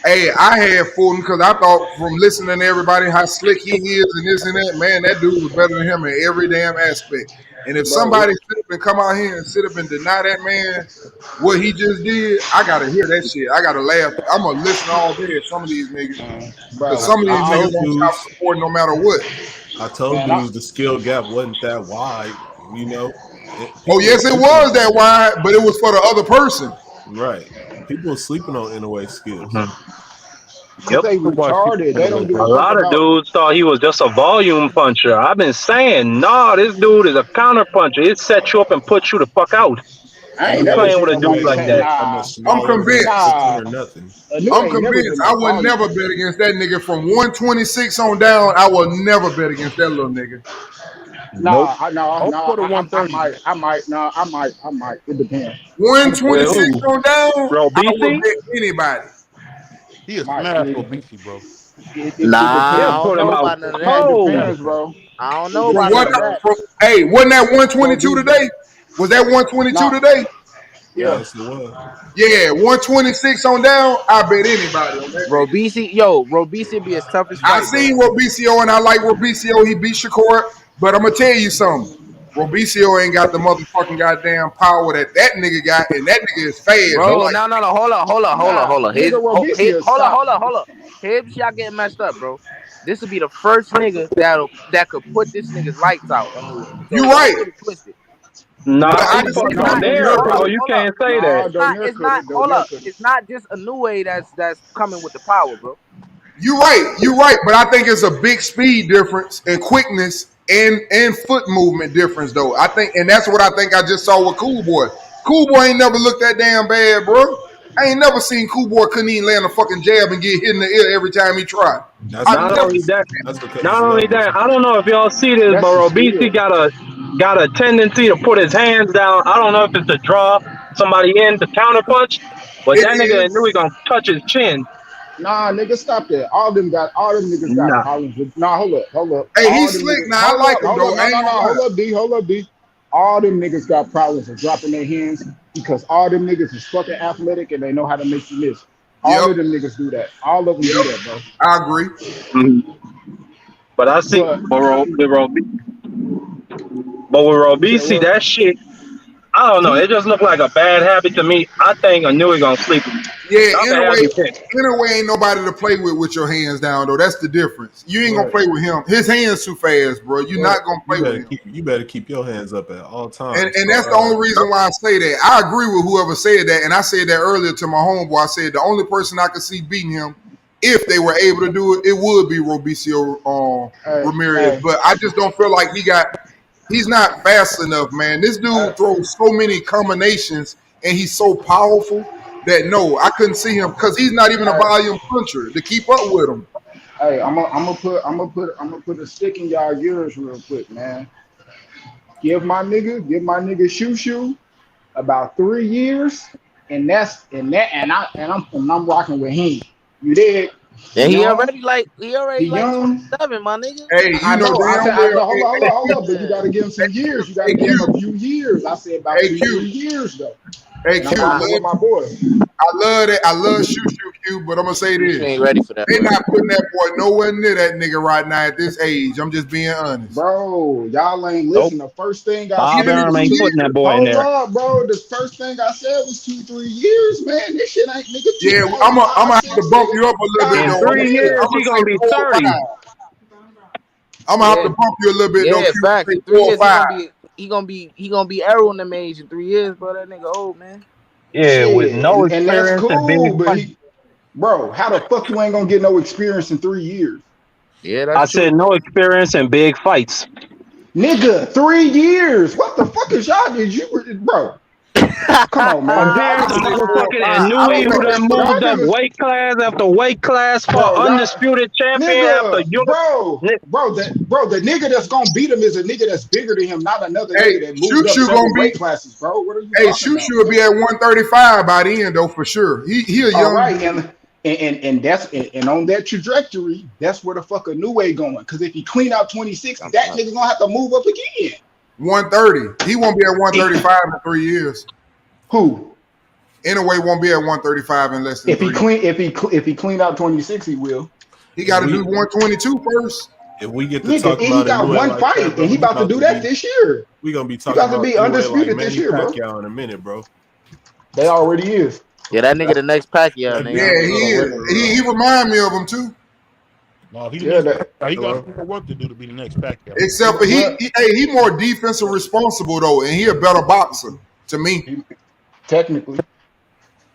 hey, I had Fulton because I thought from listening to everybody how slick he is and this and that, man, that dude was better than him in every damn aspect. And if Bro, somebody sit up and come out here and sit up and deny that man what he just did, I gotta hear that shit. I gotta laugh. I'm gonna listen all day at some of these niggas because bro, some of I these I, niggas told don't stop dudes, supporting no matter what. I told man, I, dudes the skill gap wasn't that wide. You know, Oh people are yes, it sleeping was on that Inoue. wide, but it was for the other person. Right. People are sleeping on Inoue skills. mhm, cause yep. they nobody sleep retarded. in They the way, don't give A a bro. fuck lot of about. dudes thought he was just a volume puncher. I've been saying, no, this dude is a counter puncher. It sets you up and puts you the fuck out. I ain't You never Inoue playing seen with a dude nobody Inoue like say gonna that. become a nah, I'm smaller version of convinced. 15 nah. or nothing. I'm Ain't never been convinced. no I would volume never puncher. bet against that nigga from 126 on down. I will never bet against that little nigga. Nope. Nah, no, Hope no. for the I 130. might, no, I might. It depends. With 126 who? on down, Bro, I would BC? bet anybody. He is Might. smashed obesity, bro. It He'll Nah, I depends. don't put him know out about none of It that. cold. depends, bro. I don't It know From about what? none of depends. that. From hey, wasn't that 122 Robeisy. today? Was that 122 Nah, today? yeah. Yes, it was. Yeah, 126 on down. I bet anybody on that nigga. Robeisy be his toughest I fight, though. seen Robicio and I like Robicio. He beat Shakur, but I'm gonna tell you something. Robicio ain't got the motherfucking goddamn power that nigga got, and that nigga is fast. He Bro, like, no. Hold Nah, on. nigga, Robicia stop. Hold up. Hibs, y'all getting messed up, bro. This would be the first nigga that could put this nigga's lights out, Inoue. you So don't right, get it twisted. but Nah, I he just It's fucking not. there, Donaire bro. could Hold it. You up. can't say Nah, that. Donaire It's could not. it. Hold Donaire up. could it. It's not just Inoue that's coming with the power, bro. you right, but I think it's a big speed difference and quickness and foot movement difference though. I think, and that's what I think I just saw with Cool Boy. Cool Boy ain't never looked that damn bad, bro. I ain't never seen Cool Boy couldn't even land a fucking jab and get hit in the ear every time he tried. That's I've Not never only because seen that, that. that's because not his only levels. that. I don't know if y'all see this, but That's the Robisi skill. got a tendency to put his hands down. I don't know if it's to draw somebody in to counter punch, but It that nigga knew he is. gonna touch his chin. Nah, nigga, stop that. All them niggas got Nah, problems with. Nah, hold up. Hey, All he's them slick niggas, now. I like him hold though. up. I No, ain't no, gonna no, lie. hold up, D. All them niggas got problems with dropping their hands because all them niggas is fucking athletic and they know how to make you miss. All Yep, of them niggas do that. All of them do that, bro. I agree. mhm. But I see, But but with you said Robisi, what? that shit. I don't know. It just looked like a bad habit to me. I think I knew he gonna sleep him. Yeah, Y'all in can a have way, your pick. ain't nobody to play with your hands down though. That's the difference. You ain't gonna Right. play with him. His hands too fast, bro. You're But not gonna play with him. You better keep your hands up at all times. And So that's the only reason why I say that. I agree with whoever said that, and I said that earlier to my homeboy. I said the only person I could see beating him, if they were able to do it, it would be Robicio hey, Ramirez. hey, But I just don't feel like he's not fast enough, man. This hey, dude throws so many combinations, and he's so powerful that no, I couldn't see him because he's not even a hey, volume puncher to keep up with him. hey, I'm gonna put a stick in y'all gears real quick, man. Give my nigga Shoo about 3 years, and I'm rocking with him. You did. He And young, he already he like young. 27, my nigga. Hey, you I know know. damn I well. know. Hey, Hold up. But you got to give him some years. You got to hey, give him a Q, few years. I said about hey two, Q, 3 years though. hey And I'm Q. Nah, rocking with my boy, I love that. I love Q, but I'm gonna say Shushu this. ain't ready for that, They bro. not putting that boy nowhere near that nigga right now at this age. I'm just being honest. bro. Y'all ain't Nope. listen. The first thing I Bob Give said him Arum was two ain't two. putting that years. boy in Hold there. up, bro. The first thing I said was 2, 3 years, man. This shit ain't nigga Yeah, 2.5, I'm gonna have to 6, bump 7. you up a little bit God In though. three damn. years, I'm gonna he say gonna be 4 or 5. 30. I'm gonna have Yeah, to bump you a little bit though, yeah, Q. facts. Say In three 4 or years, 5. he gonna be Arrow in them age in 3 years, bro. That nigga old, man. Yeah, with Shit, no and that's experience and big cool. But fight. he, bro, how the fuck you ain't gonna get no experience in 3 years, Yeah, I that's said true. no experience and big fights. nigga? 3 years. What the fuck is y'all? Did you, bro? Come on, man. Y'all Compared I'm to gonna niggas, say 4 or motherfucking 5. I Inui, who respect that, done brother. y'all moved up niggas, weight class after weight class for bro, y'all, undisputed champion after bro, the nigga that's gonna beat him is a nigga that's bigger than him, not another Hey, nigga that moved up Shoot gonna several be. weight classes, bro. What are you Hey, talking Shoot about, will bro? be at 135 by the end though for sure. He a All young right, dude. and that's and on that trajectory, that's where the fuck a new way going. Because if he clean out 26, I'm that not. nigga gonna have to move up again. 130. He won't be at It, 135 in 3 years. who? Anyway, won't be at 135 in less than If he 3 years. clean, if he clean out 26, he will. He if got to do we 122 first. if we get to Nigga, talk and he about got Inoue one like that, fight, and bro, he about to do that this year. we gonna be He talking about to about be Inoue like undisputed this Manny year, bro. Pacquiao in a minute, bro. They already is. Yeah, that nigga the next Pacquiao, That nigga. nigga, I Yeah, don't think he he gonna is. win it, He, bro. he remind me of him too. No, he the Yeah, next. that. He got hello. more work to do to be the next Pacquiao. Except for But he more defensive responsible though, and he a better boxer to me. he, technically,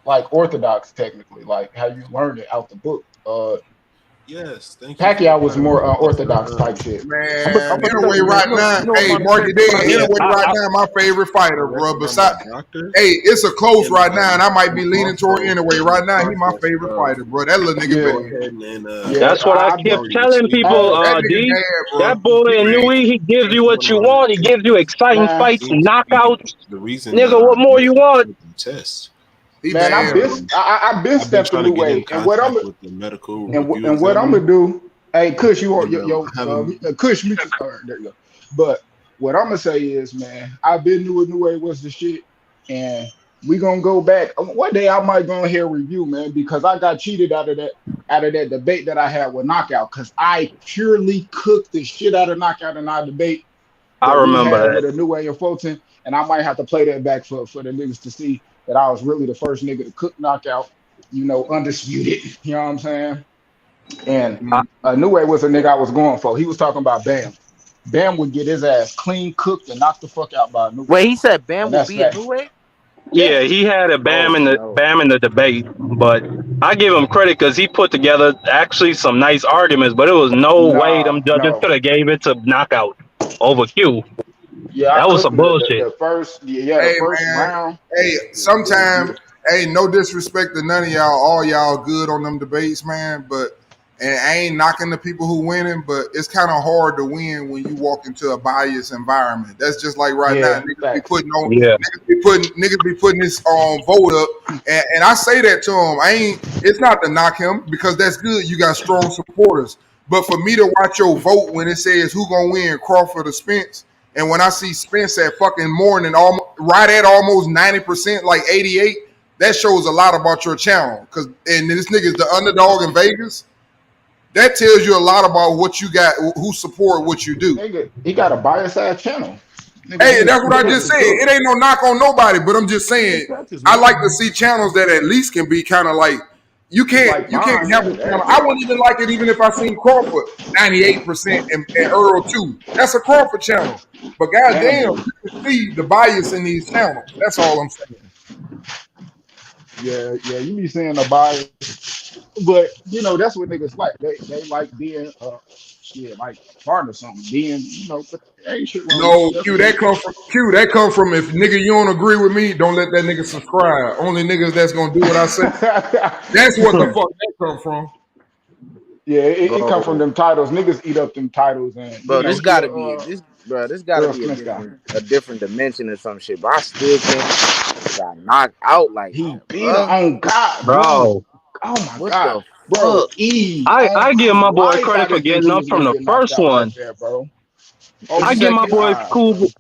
like orthodox, technically, like how you learn it out the book. Yes, thank you for Pacquiao was reminding me. more I was orthodox type shit. Man, I'm gonna in a tell way, you, man. right now, You know what hey, my Marky favorite Dan, in fighter a Yeah, is? way, right now, my favorite fighter, bro. directed by my Besides, doctor, hey, it's a close and right now, and I might be I'm leaning toward also anyway. in the Right now, he my process favorite of fighter, bro. That little nigga Yeah, bad. go ahead and yeah. that's what I I kept bet. already telling sleep people. Hey, on That nigga D, bad, bro. that boy He bad. Inui, he gives you what going you on want. He gives you exciting man, fights, seems to be knockouts. the reason that Nigga, I what more you missed want? the test. He man. bad, bro. I've been I've been stepped a trying to new get in way, and what I'm contact with the medical review and what I'm examiner, gonna do. Hey, Kush, you want and I haven't. Kush? All right, there you go. But what I'm gonna say is, man, I've been new a new way was the shit, and we gonna go back one day. I might go ahead and review, man, because I got cheated out of that debate that I had with Knockout, because I purely cooked the shit out of Knockout in our debate. I that we remember had that. with Inoue and Fulton, and I might have to play that back for the niggas to see that I was really the first nigga to cook knockout, undisputed. You know what I'm saying? And I, Mm. Inoue was a nigga I was going for. He was talking about Bam. Bam would get his ass clean cooked and knocked the fuck out by Inoue. Wait, he said Bam And will that's be a that. new way. yeah, Yeah. he had a Oh no. Bam in the debate, but I give him credit because he put together actually some nice arguments. But it was no way them No, judges no. could have gave it to knockout over Q. Yeah, I That was cooked some him bullshit. the first, yeah, the Hey first man, round. hey, It was sometime, beautiful. hey, no disrespect to none of y'all, all y'all good on them debates, man. But and I ain't knocking the people who winning, but it's kind of hard to win when you walk into a biased environment. That's just like right now, Yeah, niggas be facts. putting on, Yeah, niggas be putting this vote up, and I say that to him. I ain't. It's not to knock him because that's good. You got strong supporters. But for me to watch your vote when it says who gonna win, Crawford or Spence, and when I see Spence at fucking more than right at almost 90%, like 88, that shows a lot about your channel. And this nigga's the underdog in Vegas. That tells you a lot about what you got, who support what you do. Nigga, he got a bias ass channel. Hey, that's what I Niggas just is said. cooked. It ain't no knock on nobody, but I'm just Hey, saying catches, I man. like to see channels that at least can be kind of like Like you can't mine, have yeah, a channel. that, I wouldn't even like it even if I seen Crawford 98% and Earl too. That's a Crawford channel. But damn goddamn, near. you can see the bias in these channels. That's all I'm saying. Yeah, yeah, you be saying a bias, but that's what niggas like. They like being shit like part of something, being but there ain't shit wrong with it. No, That's Q, cool. that come from Q. That come from if nigga you don't agree with me, don't let that nigga subscribe. Only niggas that's gonna do what I say. That's what the fuck that come from. Yeah, it come from Bro, them titles. Niggas eat up them titles, and bro, this he gotta be this, bro. This gotta Earl be Smith guy. a different dimension or some shit. But I still can't got knocked out like He that, beat him bro. on God, bro. bro. Oh my What God, the bro. fuck? On I my give my boy life, I credit for didn't think getting he up was from gonna the get knocked first out like one. that, bro. What Oh I you give say, my my Q? boy God, cool. bro.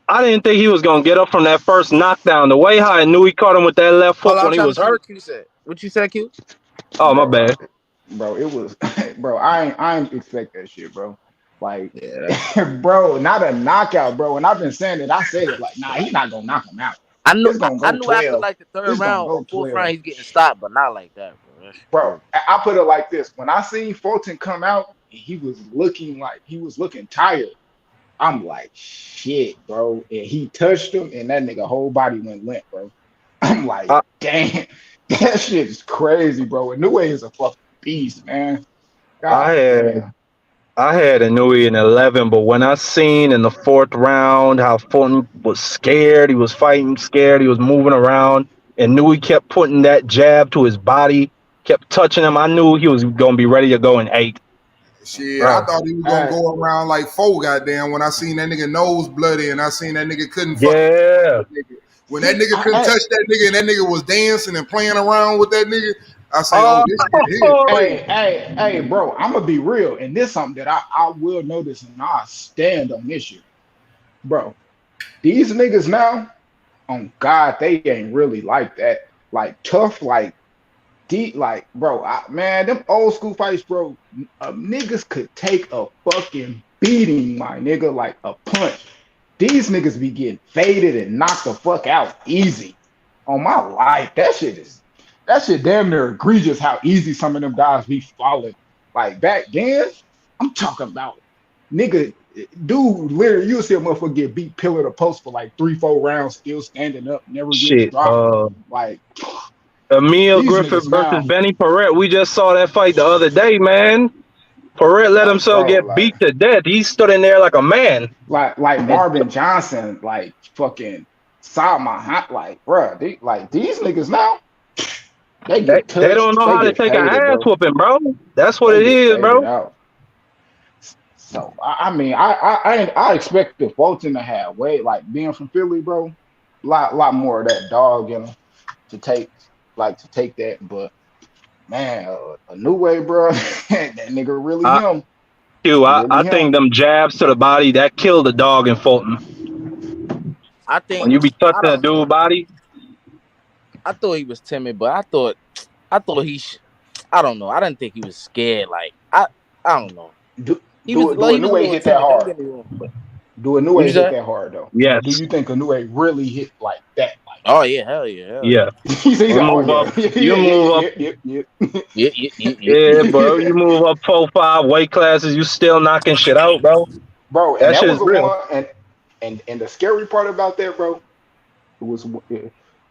I didn't think he was gonna get up from that first knockdown. The way how I knew he caught him with that left Hold hook on, I'm when he trying to was see hurt. what Q said. What you said, Q? Oh my Bro, bad. bro, it was, bro. I ain't expect that shit, bro. Like, Yeah, that's. bro, not a knockout, bro. And I've been saying it. I said it like, nah, he not gonna knock him out. I It's gonna I go knew after 12. like the third It's gonna round or go fourth 12. round he's getting stopped, but not like that, bro. That's Bro, crazy. I put it like this. When I seen Fulton come out, he was looking tired. I'm like, shit, bro. And he touched him, and that nigga whole body went limp, bro. I'm like, I, damn, that shit is crazy, bro. And New is a fucking beast, man. I God had damn. I had Inoue in 11, but when I seen in the fourth round how Fulton was scared, he was fighting scared, he was moving around, and Nui kept putting that jab to his body, kept touching him. I knew he was gonna be ready to go in 8, Shit, I bro. thought he was gonna Hey, go around like four goddamn when I seen that nigga nose bloody and I seen that nigga couldn't fucking Yeah, that nigga. When that nigga couldn't hey, touch that nigga and that nigga was dancing and playing around with that nigga, I say, oh, oh, this shit here crazy. hey, bro. I'm gonna be real, and this is something that I will notice, and I stand on this shit, bro. These niggas now, on God, they ain't really like that. Like tough, like deep, like bro, man, them old school fights, bro. Niggas could take a fucking beating, my nigga, like a punch. These niggas be getting faded and knocked the fuck out easy. On my life, that shit damn near egregious how easy some of them guys be falling. Like back then, I'm talking about nigga, dude, literally, you'll see a motherfucker get beat pillar to post for like 3, 4 rounds, still standing up, never getting shit. dropped. Like Emil these Griffith niggas versus now, Benny Paret. We just saw that fight the other day, man. Paret let like himself bro, get beat to death. He stood in there like a man. like And Marvin Johnson, like fucking saw my hot, like bro, like these niggas now, they they, get they don't touched, know they how to get take an faded, ass bro. whooping, bro. That's what They it get is, faded bro. out. So I mean, I expected Fulton to have way like being from Philly, bro. Lot more of that dog in him to take, to take that. But man, a new way, bro. That nigga really I, him. Q, He really I think him. them jabs to the body that killed the dog in Fulton. I When think you be I touching a don't dude know. body, I thought he was timid, but I thought I don't know. I didn't think he was scared. Like I don't know. Do He was do like a he new was a way little hit that timid. Don't hard. get me wrong, but. Do What you Inoue hit say? that hard though? Do Yes. you think Inoue really hit like that? Oh yeah, hell yeah, hell yeah. Yeah. He You said, "Oh move yeah, up. yeah, You yeah, move up. yeah, yeah, Yeah, yeah, yeah, yeah, yeah. Yeah, bro. yeah." You move up 4, 5 weight classes. You still knocking shit out, bro. Bro, and That that shit was is the real. one, and the scary part about that, bro, it was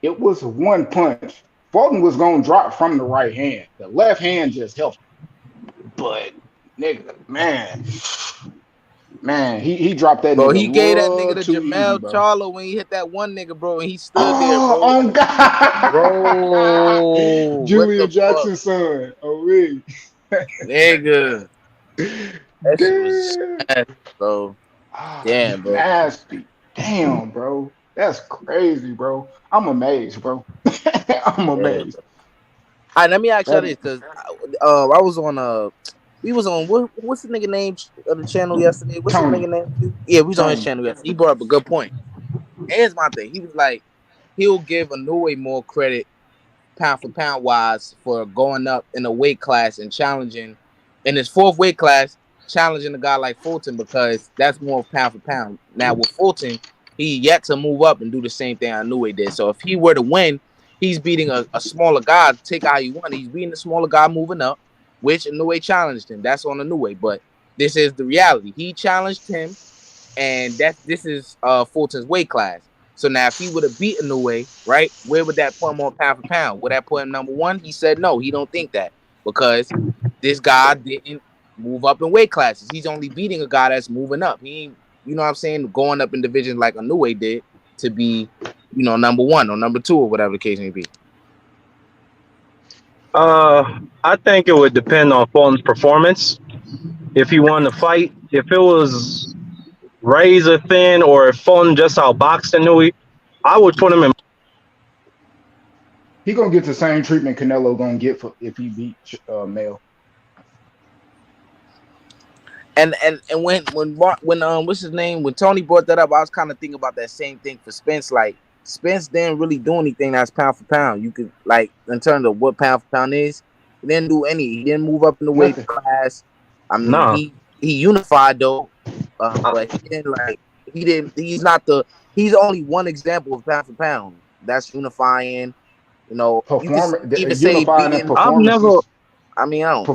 it was one punch. Fulton was gonna drop from the right hand. The left hand just helped. But nigga, man, he dropped that Bro, nigga a he gave that nigga little to too easy, Jamel bro. Charlo when he hit that one nigga, bro, and he stood there, Oh, bro. oh God. Bro, what the Julian fuck? Jackson's son. Oh, really? Nigga. That shit was Damn. sad, bro. Ah, Damn, bro. nasty. Damn, bro. That's crazy, bro. I'm amazed, bro. I'm Yeah. amazed. All right, let me ask y'all That this, cause I was on we was on what's the nigga name of the channel yesterday? What's his Tony. nigga name? Yeah, we was on his Tony. channel yesterday. He brought up a good point. Here's my thing. He was like, he'll give Inoue more credit pound for pound wise for going up in a weight class and challenging in his fourth weight class, challenging a guy like Fulton because that's more pound for pound. Now with Fulton, he yet to move up and do the same thing Inoue did. So if he were to win, he's beating a smaller guy. Take how you want. He's beating the smaller guy moving up, which Inoue challenged him. That's on Inoue. But this is the reality. He challenged him, and this is Fulton's weight class. So now, if he would have beaten Inoue, right, where would that put him on pound for pound? Would that put him number one? He said no. He don't think that because this guy didn't move up in weight classes. He's only beating a guy that's moving up. He ain't, you know what I'm saying, going up in divisions like Inoue did to be, number one or number two or whatever the case may be. I think it would depend on Fulton's performance. If he won the fight, if it was razor thin, or if Fulton just outboxed Inoue, I would put him in. He gonna get the same treatment Canelo gonna get for if he beat Mel. And when what's his name, when Tony brought that up, I was kind of thinking about that same thing for Spence. Like Spence didn't really do anything that's pound for pound. You could like in terms of what pound for pound is, he didn't do any. He didn't move up in the weight Nothing. class. I mean, Nah. he unified though, but he didn't like. He didn't. He's not the. He's only one example of pound for pound. That's unifying. You know, you could even say Unifying and beating. I've never. performances. I mean, I don't.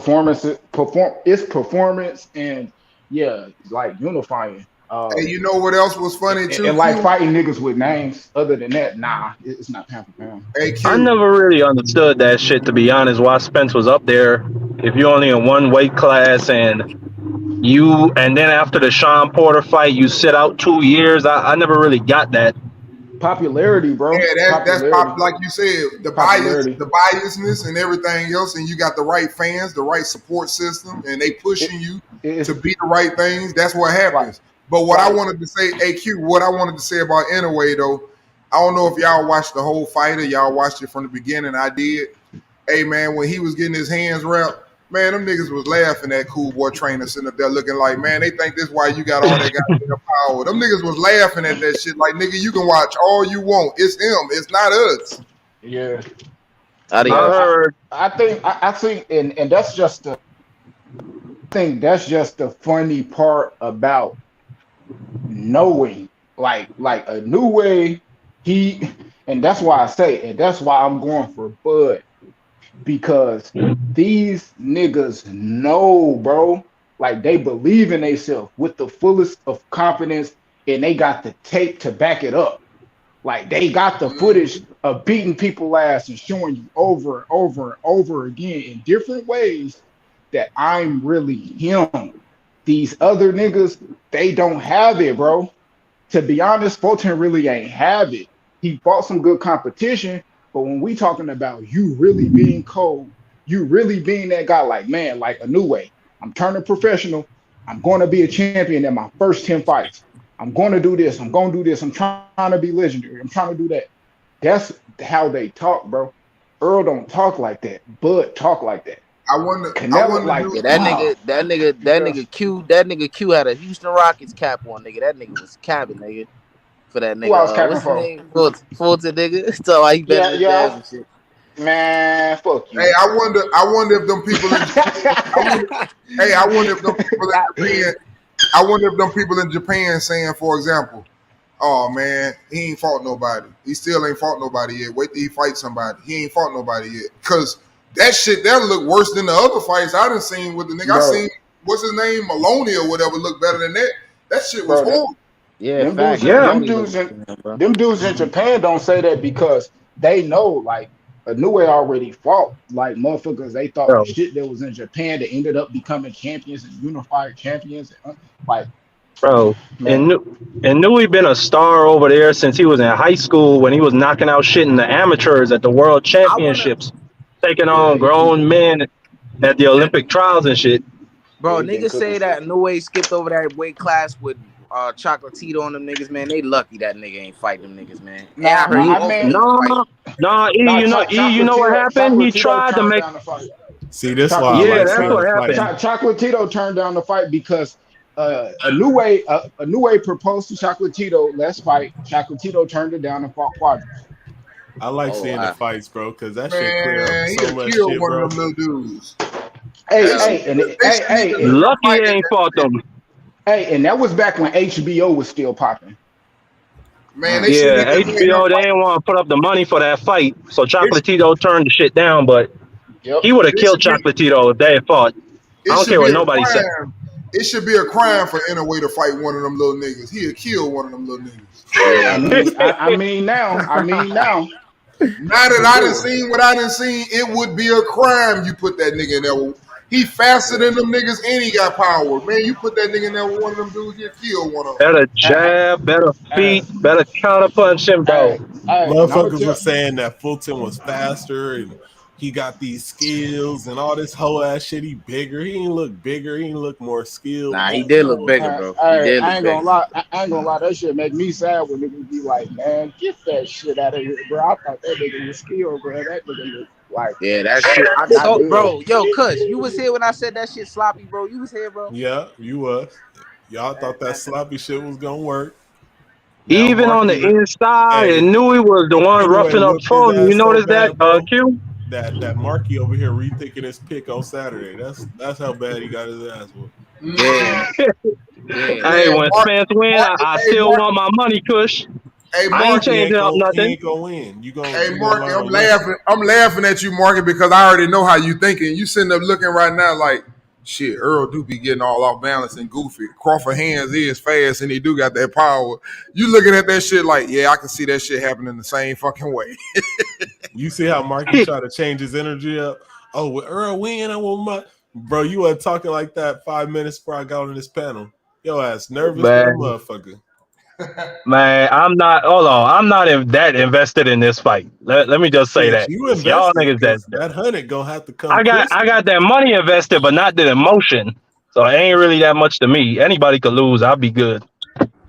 It's performance and yeah, like unifying. Hey, you know what else was funny too? And like Q? fighting niggas with names. Other than that, nah, it's not pound for pound. Hey, I Q. never really understood that shit, to be honest. Why Spence was up there? If you're only in one weight class and then after the Sean Porter fight, you sit out 2 years. I never really got that. Popularity, bro. Yeah, that's Popularity. like you said, Popularity. the biasness and everything else, and you got the right fans, the right support system, and they pushing you It's to be the right things. That's what happens. But what I wanted to say, AQ, what I wanted to say about Inoue though, I don't know if y'all watched the whole fight or y'all watched it from the beginning. I did. Hey man, when he was getting his hands wrapped, man, them niggas was laughing at Cool Boy Trainer sitting up there looking like, man, they think this why you got all that goddamn power. Them niggas was laughing at that shit like, nigga, you can watch all you want. It's him. It's not us. yeah. I I think and that's just the funny part about knowing like a new way and that's why I say and that's why I'm going for Bud because these niggas know, bro, like they believe in themselves with the fullest of confidence and they got the tape to back it up. Like they got the footage of beating people ass and showing you over and over and over again in different ways that I'm really him. These other niggas, they don't have it, bro. To be honest, Fulton really ain't have it. He fought some good competition, but when we talking about you really being cold, you really being that guy, like man, like a new way. I'm turning professional. I'm going to be a champion in my first 10 fights. I'm going to do this. I'm going to do this. I'm trying to be legendary. I'm trying to do that. That's how they talk, bro. Earl don't talk like that. Bud talk like that. I wonder like Yeah, that nigga Q had a Houston Rockets cap on, nigga. That nigga was capping, nigga. For that nigga. Who I was capping what's for? his name? Fulton, nigga. So he better than Yeah. and shit. Man, fuck you. Hey, I wonder if them people in I wonder if them people in Japan I wonder if them people in Japan saying, for example, oh man, he ain't fought nobody. He still ain't fought nobody yet. Wait till he fight somebody. He ain't fought nobody yet. Cause that shit that look worse than the other fights I done seen with the nigga. I bro, seen what's his name, Maloney or whatever, look better than that. That shit was bro. horrible. Yeah, Them facts. dudes, Yeah. them Maloney dudes looks in good, bro. them dudes in Japan don't say that because they know like Inoue already fought like motherfuckers. They thought the Bro, shit that was in Japan that ended up becoming champions and unified champions. Like bro. man, And knew he been a star over there since he was in high school when he was knocking out shit in the amateurs at the world I wanna, championships, taking yeah, on grown men at the Olympic trials and shit. yeah, bro. he been Niggas cooking say that shit. no way skipped over that weight class with Chocolatito on them niggas, man. They lucky that nigga ain't fight them niggas, man. And I Nah, heard he I offered mean, him a No, fight. no, nah, you know what happened? He Chocolatito tried to turned make. down the fight. See, that's why I Yeah, like that's Chocolatito, seeing what the fight. happened. Chocolatito turned down the fight because Inoue proposed to Chocolatito, let's fight. Chocolatito turned it down and fought Quadras. I like Oh seeing the wow. fights, bro, because that shit clear up Man, so he'll much kill shit, one of bro. them little dudes. They Hey, should, Yo, hey, and they shouldn't even let them Lucky he fight in ain't that fought shit. them. hey, and that was back when HBO was still popping. Man, they mm. shouldn't Yeah, even let them HBO, they fight. didn't want to put up the money for that fight, so It, sh- Chocolatito turned the shit down, but Yep. he would have it killed should be Chocolatito if they had fought. I it don't should care be what a nobody said. crime. It should be a crime for Inoue to fight one of them little niggas. He'll kill one of them little niggas. I Yeah, mean, I mean now, Now that for I done sure. seen what I done seen, it would be a crime you put that nigga in there. He faster Yeah. than them niggas and he got power. Man, you put that nigga in there with one of them dudes, he'll kill one of them. Better Hey, jab, better hey, feet, better counterpunch him, bro. hey, hey, and I'm gonna Motherfuckers tell. was saying that Fulton was faster and he got these skills and all this whole ass shit. He bigger. He ain't look bigger. He ain't look more skilled. nah, he Man, did come look on, bigger, man. bro. He did I look ain't gonna bigger. lie. I ain't gonna lie. That shit make me sad when niggas be like, man, get that shit out of here, bro. I thought that nigga was skilled, bro. That nigga look like Yeah, that shit. I not told, good. bro, yo, Kush, you was here when I said that shit sloppy, bro. You was here, bro. Yeah, you was. Y'all That, thought that that, sloppy shit was gonna work. Now Even on the Marky, inside, hey, and knew he was the one Inoue roughing up whooped his Fulton. You ass so notice that, bad, bro. Q? That Marky over here rethinking his pick on Saturday. That's how bad he got his ass whooped. yeah, Mm-mm. yeah. Hey, Man, when Spence win, I still want my money, Kush. I ain't He changing ain't up gonna he nothing. ain't gonna win. Hey, You gonna Marky, learn a I'm lesson. laughing. I'm laughing at you, Marky, because I already know how you thinking. You sitting up looking right now like, shit, Earl do be getting all off balance and goofy. Crawford hands is fast and he do got that power. You looking at that shit like, yeah, I can see that shit happening the same fucking way. You see how Marky try to change his energy up? Oh, with Earl win, I want my bro. You were talking like that 5 minutes before I got on this panel. Yo ass nervous than a Man, motherfucker. man, I'm not. Hold on, I'm not that invested in this fight. Let me just say Shit, that. you It's y'all invested niggas because that 100 gonna have to come I crispy. got that money invested, but not the emotion. So it ain't really that much to me. Anybody could lose. I'll be good.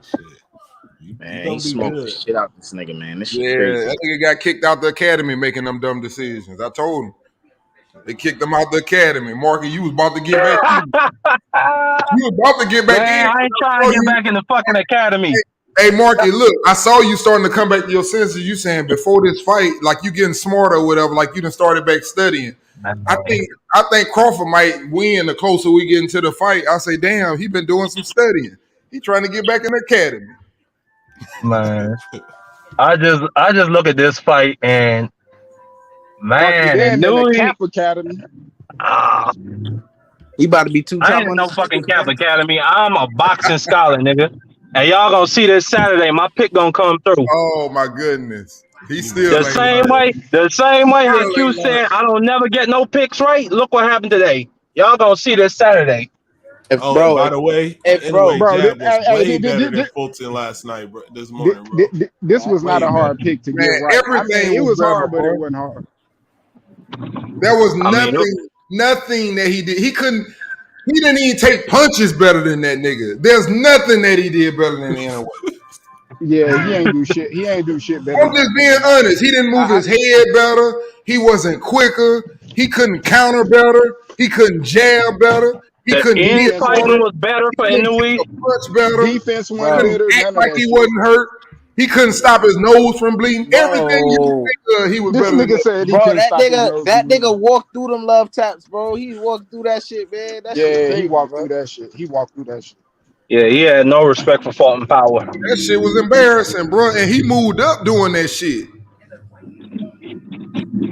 Shit, you Man, he gonna be smoked the good. shit out this nigga, man. This shit Yeah, crazy. that nigga got kicked out the academy making them dumb decisions. I told him. They kicked him out the academy. Marky, you was about to get back in. You was about to get back in. Man, I ain't trying to I saw get you. back in the fucking academy. Hey, Marky, look, I saw you starting to come back to your senses. You saying before this fight, like you getting smarter or whatever, like you done started back studying. I think Crawford might win the closer we get into the fight. I say, damn, he been doing some studying. He trying to get back in the academy. Man, I just look at this fight and Fuck you man, and then in the Newey, Cap Academy. ah, He about to be two I top ain't no fucking undisputed, Cap bro. Academy. I'm a boxing scholar, nigga. And y'all gonna see this Saturday. My pick gonna come through. Oh my goodness. He You gonna still The ain't see, same learned. bro. way, the same way that Still Q ain't learned. said I don't never get no picks right. Look what happened today. Y'all gonna see this Saturday. If Oh, and bro, by the way, if bro, anyway, Bro, Jab was way better than this, Fulton last night, bro. This morning, bro. this was not Way a hard better. pick to get Man, right. I mean, everything it was was better, hard, but it bro. wasn't hard. There was I mean, nothing that he did. He didn't even take punches better than that nigga. There's nothing that he did better than Inoue. Yeah, he ain't do shit. He ain't do shit better I'm just than being fucking. honest. He didn't move his head better. He wasn't quicker. He couldn't counter better. He couldn't jab better. He the couldn't hit Defense infighting wasn't. harder. was better He for couldn't get Inui. the punch better. Defense He wasn't bro, couldn't better. act None of like that he shit. wasn't hurt. He couldn't stop his nose from bleeding. Everything you bro, think he was This better than nigga that. said he bro, couldn't stop his nose from that bleeding. nigga walked through them love taps, bro. He walked through that shit, man. That shit Yeah, he crazy, walked bro. through that shit. He walked through that shit. Yeah, he had no respect for Fulton Power. That shit was embarrassing, bro. And he moved up doing that shit.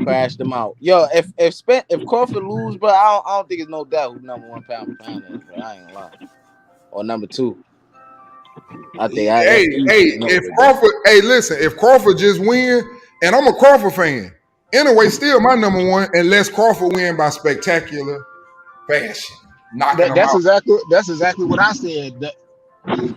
Crashed them out. Yo, if Crawford lose, bro, I don't think it's no doubt who number one pound for pound is, bro. I ain't gonna lie. Or number two. I think Hey, that's easily if known, bro. Crawford, hey, listen, if Crawford just win, and I'm a Crawford fan, anyway, still my number one, unless Crawford win by spectacular fashion, knocking them out. That's exactly what I said.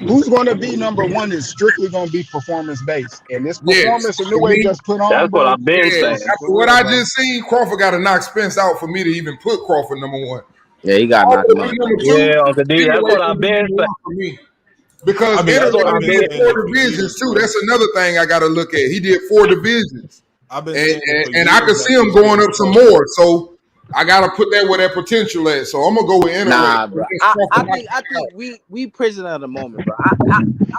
Who's going to be number one is strictly going to be performance based, and this Yes, performance for Inoue me, just put on, That's what bro. I've been yeah. saying. After For what real, I bro. just seen, Crawford got to knock Spence out for me to even put Crawford number one. Yeah, he got knocked him Always out. number two, Yeah, Uncle D, that's anyway, what I've gonna be been number saying. one for me. Because I mean, That's that's what what Inoue I've I've been been. did saying four it for divisions years, too. bro. That's another thing I got to look at. He did four divisions, I've been and, saying it and for and I years could that see him this going shit is up some crazy. more. So I got to put that where that potential at. So I'm gonna go with Inoue. Nah, bro. I think we prisoner of the moment, bro. I'm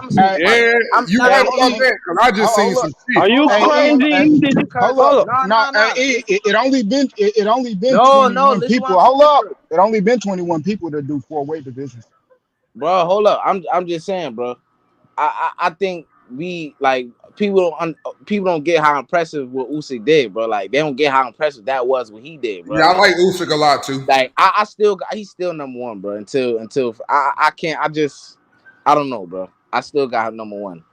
gonna see what Hey, the fight. Yeah, I'm you nah, right nah, hey, hold up, about E, that because I just seen hold some up, shit. Are you hey, E, crazy? because hold up. Hold up. No, hey, E, listen, it only been no, 21 listen what people. I'm Hold saying up, first, it only been 21 people to do four weight divisions. bro. Hold up, I'm just saying, bro. I think we like people don't get how impressive what Usyk did, bro. Like they don't get how impressive that was what he did, bro. Yeah, I like Usyk a lot too. Like I still got he's still number one, bro. Until I can't I don't know, bro. I still got him number one.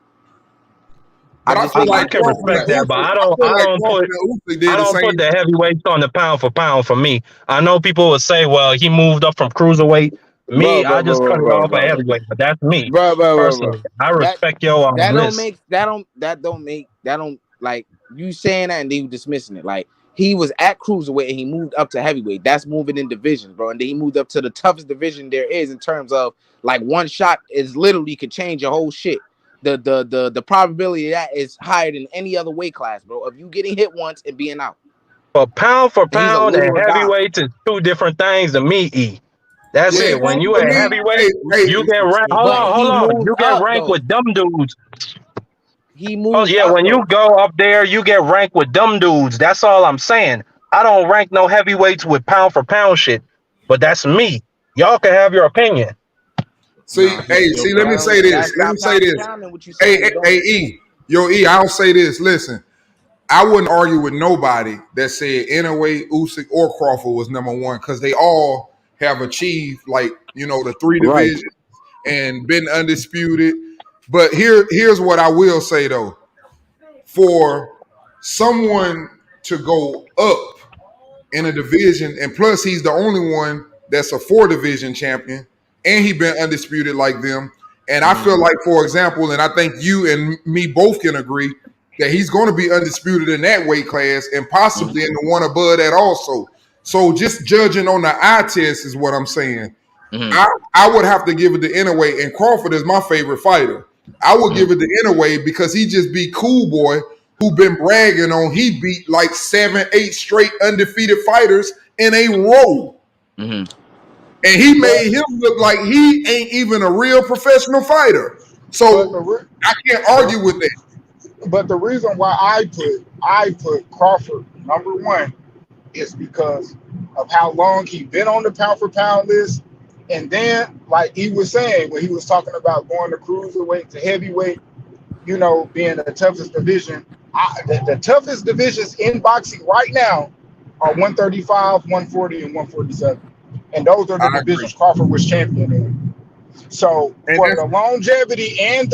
I But I just feel think I like he can Crawford he respect and that, like but Usyk. I I don't. feel I like don't put. Crawford and Usyk I did the don't put same. the heavyweights on the pound for me. I know people would say, "Well, he moved up from cruiserweight." bro, Me, I bro, just bro, cut it bro, off at bro, heavyweight, but that's me bro, bro, bro, personally. bro. I That respect your that don't list. make that don't like you saying that and then you dismissing it. Like he was at cruiserweight and he moved up to heavyweight. That's moving in divisions, bro. And then he moved up to the toughest division there is in terms of like one shot is literally could change your whole shit. The probability of that is higher than any other weight class, bro. Of you getting hit once and being out. For And he's a pound, and littler guy. heavyweights is two different things to me. E. That's Yeah, it. When you for at me, heavyweight, hey, hey, you get ranked. Hold But on, hold he on. moved You get up ranked though. with dumb dudes. He Oh moved yeah, up when you though. go up there, you get ranked with dumb dudes. That's all I'm saying. I don't rank no heavyweights with pound for pound shit. But that's me. Y'all can have your opinion. see, Nah, he hey, still see, let That me pound for say don't this. pound. that's Let me not say pound for this. pound and what you Hey, saying. It hey, don't E, yo, E, I'll say this. Listen, I wouldn't argue with nobody that said Inoue, Usyk, or Crawford was number one because they all have achieved like the three right. divisions and been undisputed. But here's what I will say though: for someone to go up in a division, and plus he's the only one that's a four division champion, and he been undisputed like them. And I Mm-hmm. feel like, for example, and I think you and me both can agree that he's going to be undisputed in that weight class and possibly in the one above that also. So just judging on the eye test is what I'm saying. Mm-hmm. I would have to give it to Inoue, and Crawford is my favorite fighter. I would Mm-hmm. give it to Inoue because he just beat Cool Boy, who been bragging on he beat like 7, 8 straight undefeated fighters in a row. Mm-hmm. And he But made him look like he ain't even a real professional fighter. but So the re- I can't argue with that. but the reason why I put Crawford number one is because of how long he been on the pound for pound list. And then, like he was saying, when he was talking about going to cruiserweight to heavyweight, being the toughest division, the toughest divisions in boxing right now are 135, 140, and 147. And those are I the agree. divisions Crawford was champion in. So And for that's the longevity and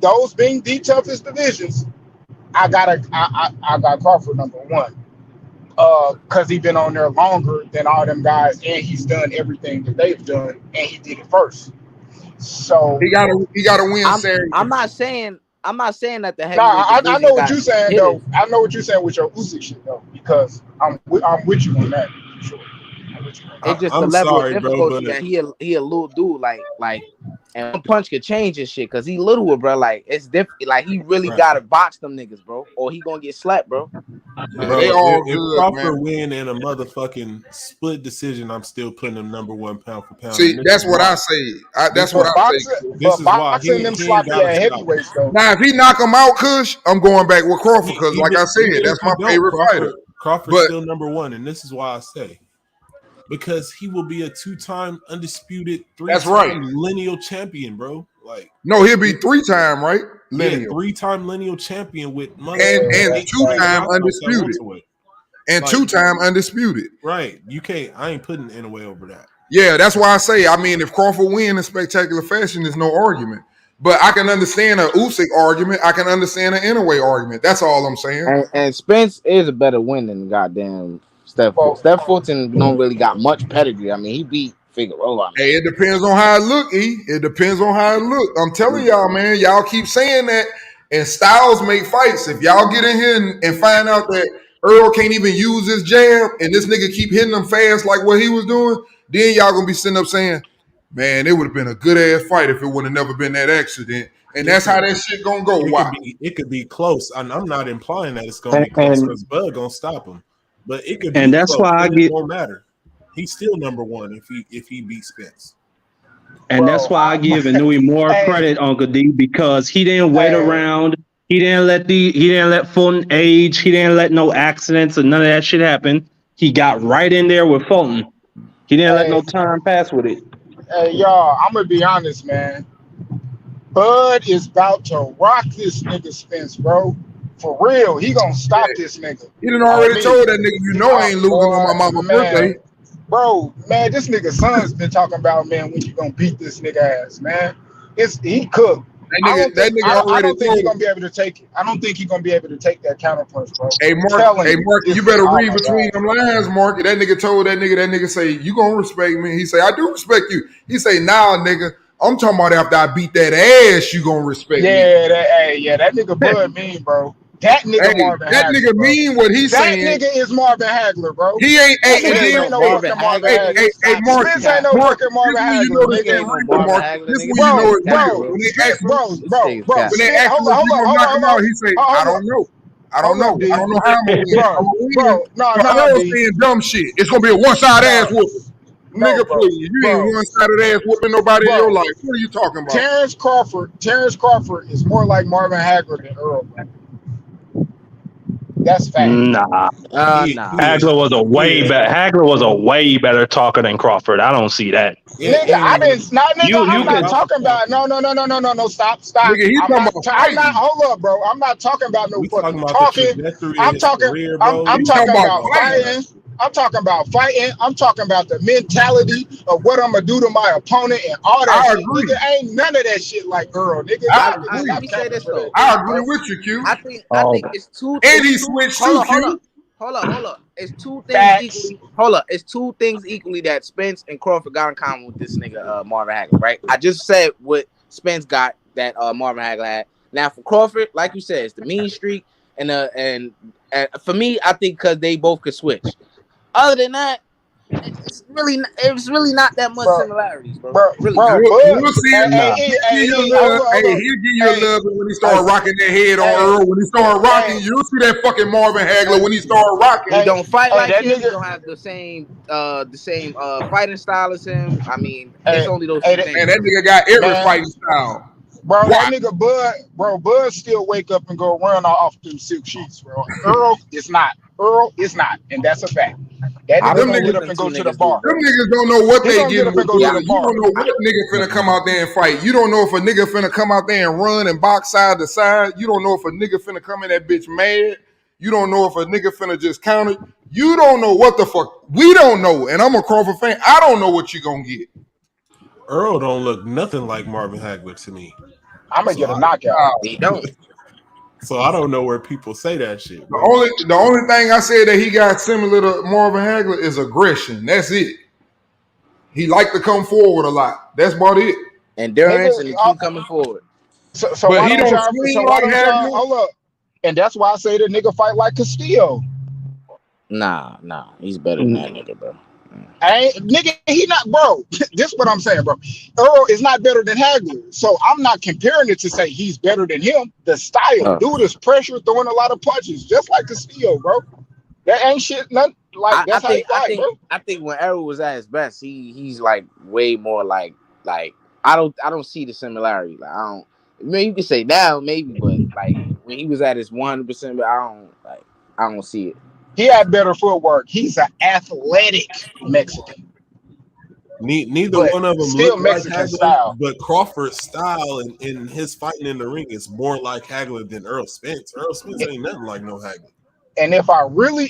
those being the toughest divisions, I got Crawford number one. Because he's been on there longer than all them guys, and he's done everything that they've done, and he did it first. So, he gotta win I'm Saturday. I'm not saying that the nah, heavyweight I division know what got you're saying hitters. though. I know what you're saying with your Usyk shit though, because I'm with you on that. For sure. I'm with you on It's just the I'm level of sorry, bro, difficulty but that he a little dude and one punch could change his shit because he little, bro. Like it's different. Like he really right, gotta box them niggas, bro, or he gonna get slapped, bro. Yeah, they bro. all If good, man. Crawford win in a motherfucking split decision, I'm still putting him number one pound for pound, See, and this is that's what why. I say. This That's is what that. I say. this But is why boxing them he ain't sloppy got to at stop. heavyweights though. Now, if he knock him out, Kush, I'm going back with Crawford because, like I said, Even if that's he my don't, favorite fighter. Crawford's But still number one, and this is why I say Because he will be a 2-time undisputed, That's 3-time right. lineal champion, bro. Like, No, he'll be 3-time, right? yeah, Lineal. 3-time lineal champion with And 8 straight 2-time knockouts at undisputed. welterweight. And Like, 2-time undisputed. right. You can't, I ain't putting Inoue over that. Yeah, that's why I say, I mean, if Crawford win in spectacular fashion, there's no argument. But I can understand a Usyk argument. I can understand an Inoue argument. That's all I'm saying. And Spence is a better win than goddamn Steph. Well, Steph Fulton don't really got much pedigree. I mean, he beat Figueroa. Hey, it depends on how it look, E. It depends on how it look. I'm telling y'all, man, y'all keep saying that, and styles make fights. If y'all get in here and find out that Earl can't even use his jab, and this nigga keep hitting them fast like what he was doing, then y'all gonna be sitting up saying, man, it would have been a good ass fight if it would have never been that accident. And that's how that shit gonna go. Why? It could be close. I'm not implying that it's gonna be close because Bud gonna stop him, but it could be. And that's close. why It won't matter. He's still number one if he beats Spence. And that's why I give Inoue more credit, Uncle D, because he didn't wait around. He didn't let Fulton age. He didn't let no accidents or none of that shit happen. He got right in there with Fulton. He didn't let no time pass with it. Hey, y'all, I'm gonna be honest, man. Bud is about to rock this nigga Spence, bro. For real, he gonna stop this nigga. He done already told that nigga, you know, I ain't losing on my mama's birthday. Bro, man, this nigga son's been talking about, man, when you gonna beat this nigga ass, man. He cooked. I don't think he's gonna be able to take it. I don't think he's gonna be able to take that counterpunch, bro. Hey, Mark, you better read between them lines, Mark. That nigga told that nigga say, you gonna respect me? He say, I do respect you. He say, nah, nigga, I'm talking about after I beat that ass, you gonna respect me. That nigga Bud mean, bro. That nigga Marvin Hagler. That nigga mean what he's saying. That nigga is Marvin Hagler, bro. He ain't. Hey, no fucking Marvin Hagler. Hey, Mark. Spence ain't no fucking Marvin Hagler. Nigga, this when you know it's real. When they ask him, when they ask him, you gonna knock him out, he say, I don't know. I don't know. I don't know how I'm gonna win. Bro, no, saying dumb shit. It's gonna be a one-sided ass whooping. Nigga, please. You ain't one-sided ass whooping nobody in your life. What are you talking about? Terrence Crawford is more like Marvin Hagler than Earl, bro. That's fact. Nah. Hagler was a way better talker than Crawford. I don't see that. Nigga, I'm not talking about no. Stop. Hold up, bro. I'm not talking about no fucking talking. I'm talking about fighting. I'm talking about fighting. I'm talking about the mentality of what I'm gonna do to my opponent and all that shit. Nigga, ain't none of that shit like Earl, nigga. Let me say this though. I agree with you, Q. I think it's two. And he switched too, Q. Hold up. It's two things equally. It's two things equally that Spence and Crawford got in common with this nigga Marvin Hagler, right? I just said what Spence got that Marvin Hagler had. Now for Crawford, like you said, it's the mean streak, and for me, I think because they both could switch. Other than that, it's really not that much similarities, bro. We'll see. He'll give you a little bit when he started rocking that head on Earl. When he started rocking, you'll see that fucking Marvin Hagler when he started rocking. He don't fight like him. He don't have the same fighting style as him. I mean, it's only those two things. And that nigga got every fighting style. Bro, that nigga Bud still wake up and go run off them silk sheets, bro. Earl is not, and that's a fact. That nigga don't get up and go to the bar. Them niggas don't know what they get up and go to the bar. You don't know what nigga finna come out there and fight. You don't know if a nigga finna come out there and run and box side to side. You don't know if a nigga finna come in that bitch mad. You don't know if a nigga finna just counter. You don't know what the fuck. We don't know. And I'm a Crawford fan. I don't know what you gonna get. Earl don't look nothing like Marvin Hagler to me. I'm gonna get a knockout. He don't. So I don't know where people say that shit. Bro. The only thing I said that he got similar to Marvin Hagler is aggression. That's it. He liked to come forward a lot. That's about it. Endurance and he keep coming forward. So why don't y'all hold up? And that's why I say the nigga fight like Castillo. Nah, he's better than that nigga, bro. Nigga, he not, bro. This is what I'm saying, bro. Earl is not better than Hagler, so I'm not comparing it to say he's better than him. The style, dude, is pressure, throwing a lot of punches, just like Castillo, bro. That ain't shit, nothing like that's how he fight, bro. I think when Earl was at his best, he's like way more like I don't see the similarity. Like I mean, you can say now maybe, but like when he was at his 100%, but I don't see it. He had better footwork. He's an athletic Mexican, Neither but one of them still look like Mexican Hagler, style. but Crawford's style and his fighting in the ring is more like Hagler than Earl Spence. Earl Spence ain't nothing like no Hagler. And if I really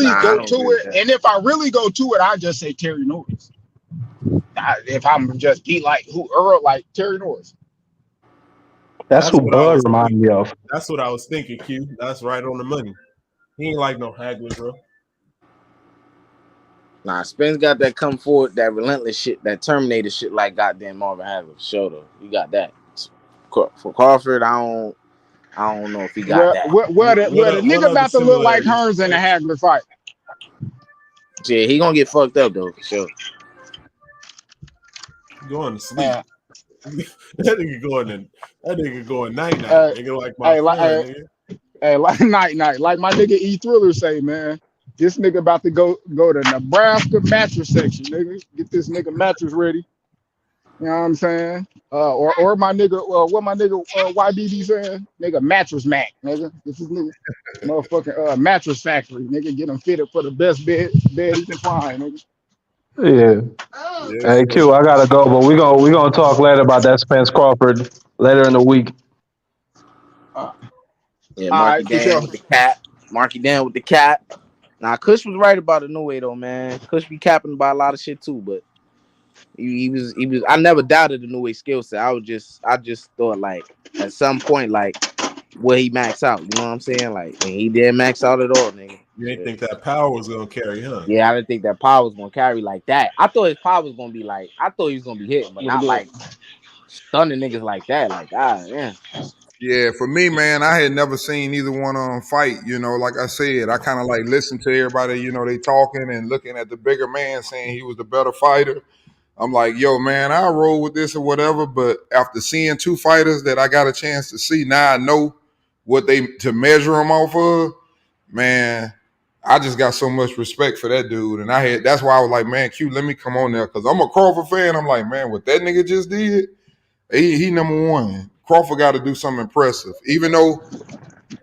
Nah, I go don't to agree with it, that. and if I really go to it, I just say Terry Norris. If I'm just be like who Earl, like Terry Norris. That's That's who what I Bud was remind thinking. me of. That's what I was thinking, Q. That's right on the money. He ain't like no Hagler, bro. Nah, Spence got that come forward, that relentless shit, that Terminator shit, like goddamn Marvin Hagler. Sure though, you got that. For Crawford, I don't know if he got Well, that. well, well, the, well, the What nigga other about to look like similarities? Hearns in the Hagler fight. Yeah, he gonna get fucked up though, for sure. Going to sleep. Uh, That nigga going night night. uh, Nigga like my hey, like, friend, nigga. hey, like night, like my nigga E Thriller say, man. This nigga about to go to Nebraska mattress section, nigga. Get this nigga mattress ready. You know what I'm saying? Or my nigga, what my nigga YBB saying? Nigga mattress Mac, nigga. This is nigga motherfucking mattress factory, nigga. Get him fitted for the best bed he can find, nigga. Yeah. Yes, Hey sir. Q, I gotta go, but we gonna talk later about that Spence Crawford later in the week. Uh, Yeah, all Marky right, for Dan sure. with the cap. Marky Dan with the cap. Nah, Kush was right about Inoue though, man. Kush be capping about a lot of shit too, but he was. I never doubted Inoue skill set. I just thought like at some point like will he max out? You know what I'm saying? Like, and he didn't max out at all, nigga. You ain't Shit. think that power was gonna carry, huh? Yeah, I didn't think that power was gonna carry like that. I thought his power was gonna be like, I thought he was gonna be hitting, but What it not do? like stunning niggas like that. Like, yeah. Yeah, for me, man, I had never seen either one of them fight. You know, like I said, I kind of like listened to everybody. You know, they talking and looking at the bigger man, saying he was the better fighter. I'm like, yo, man, I'll roll with this or whatever. But after seeing two fighters that I got a chance to see, now I know what they to measure them off of. Man, I just got so much respect for that dude, and that's why I was like, man, Q, let me come on there because I'm a Crawford fan. I'm like, man, what that nigga just did, he number one. Crawford got to do something impressive, even though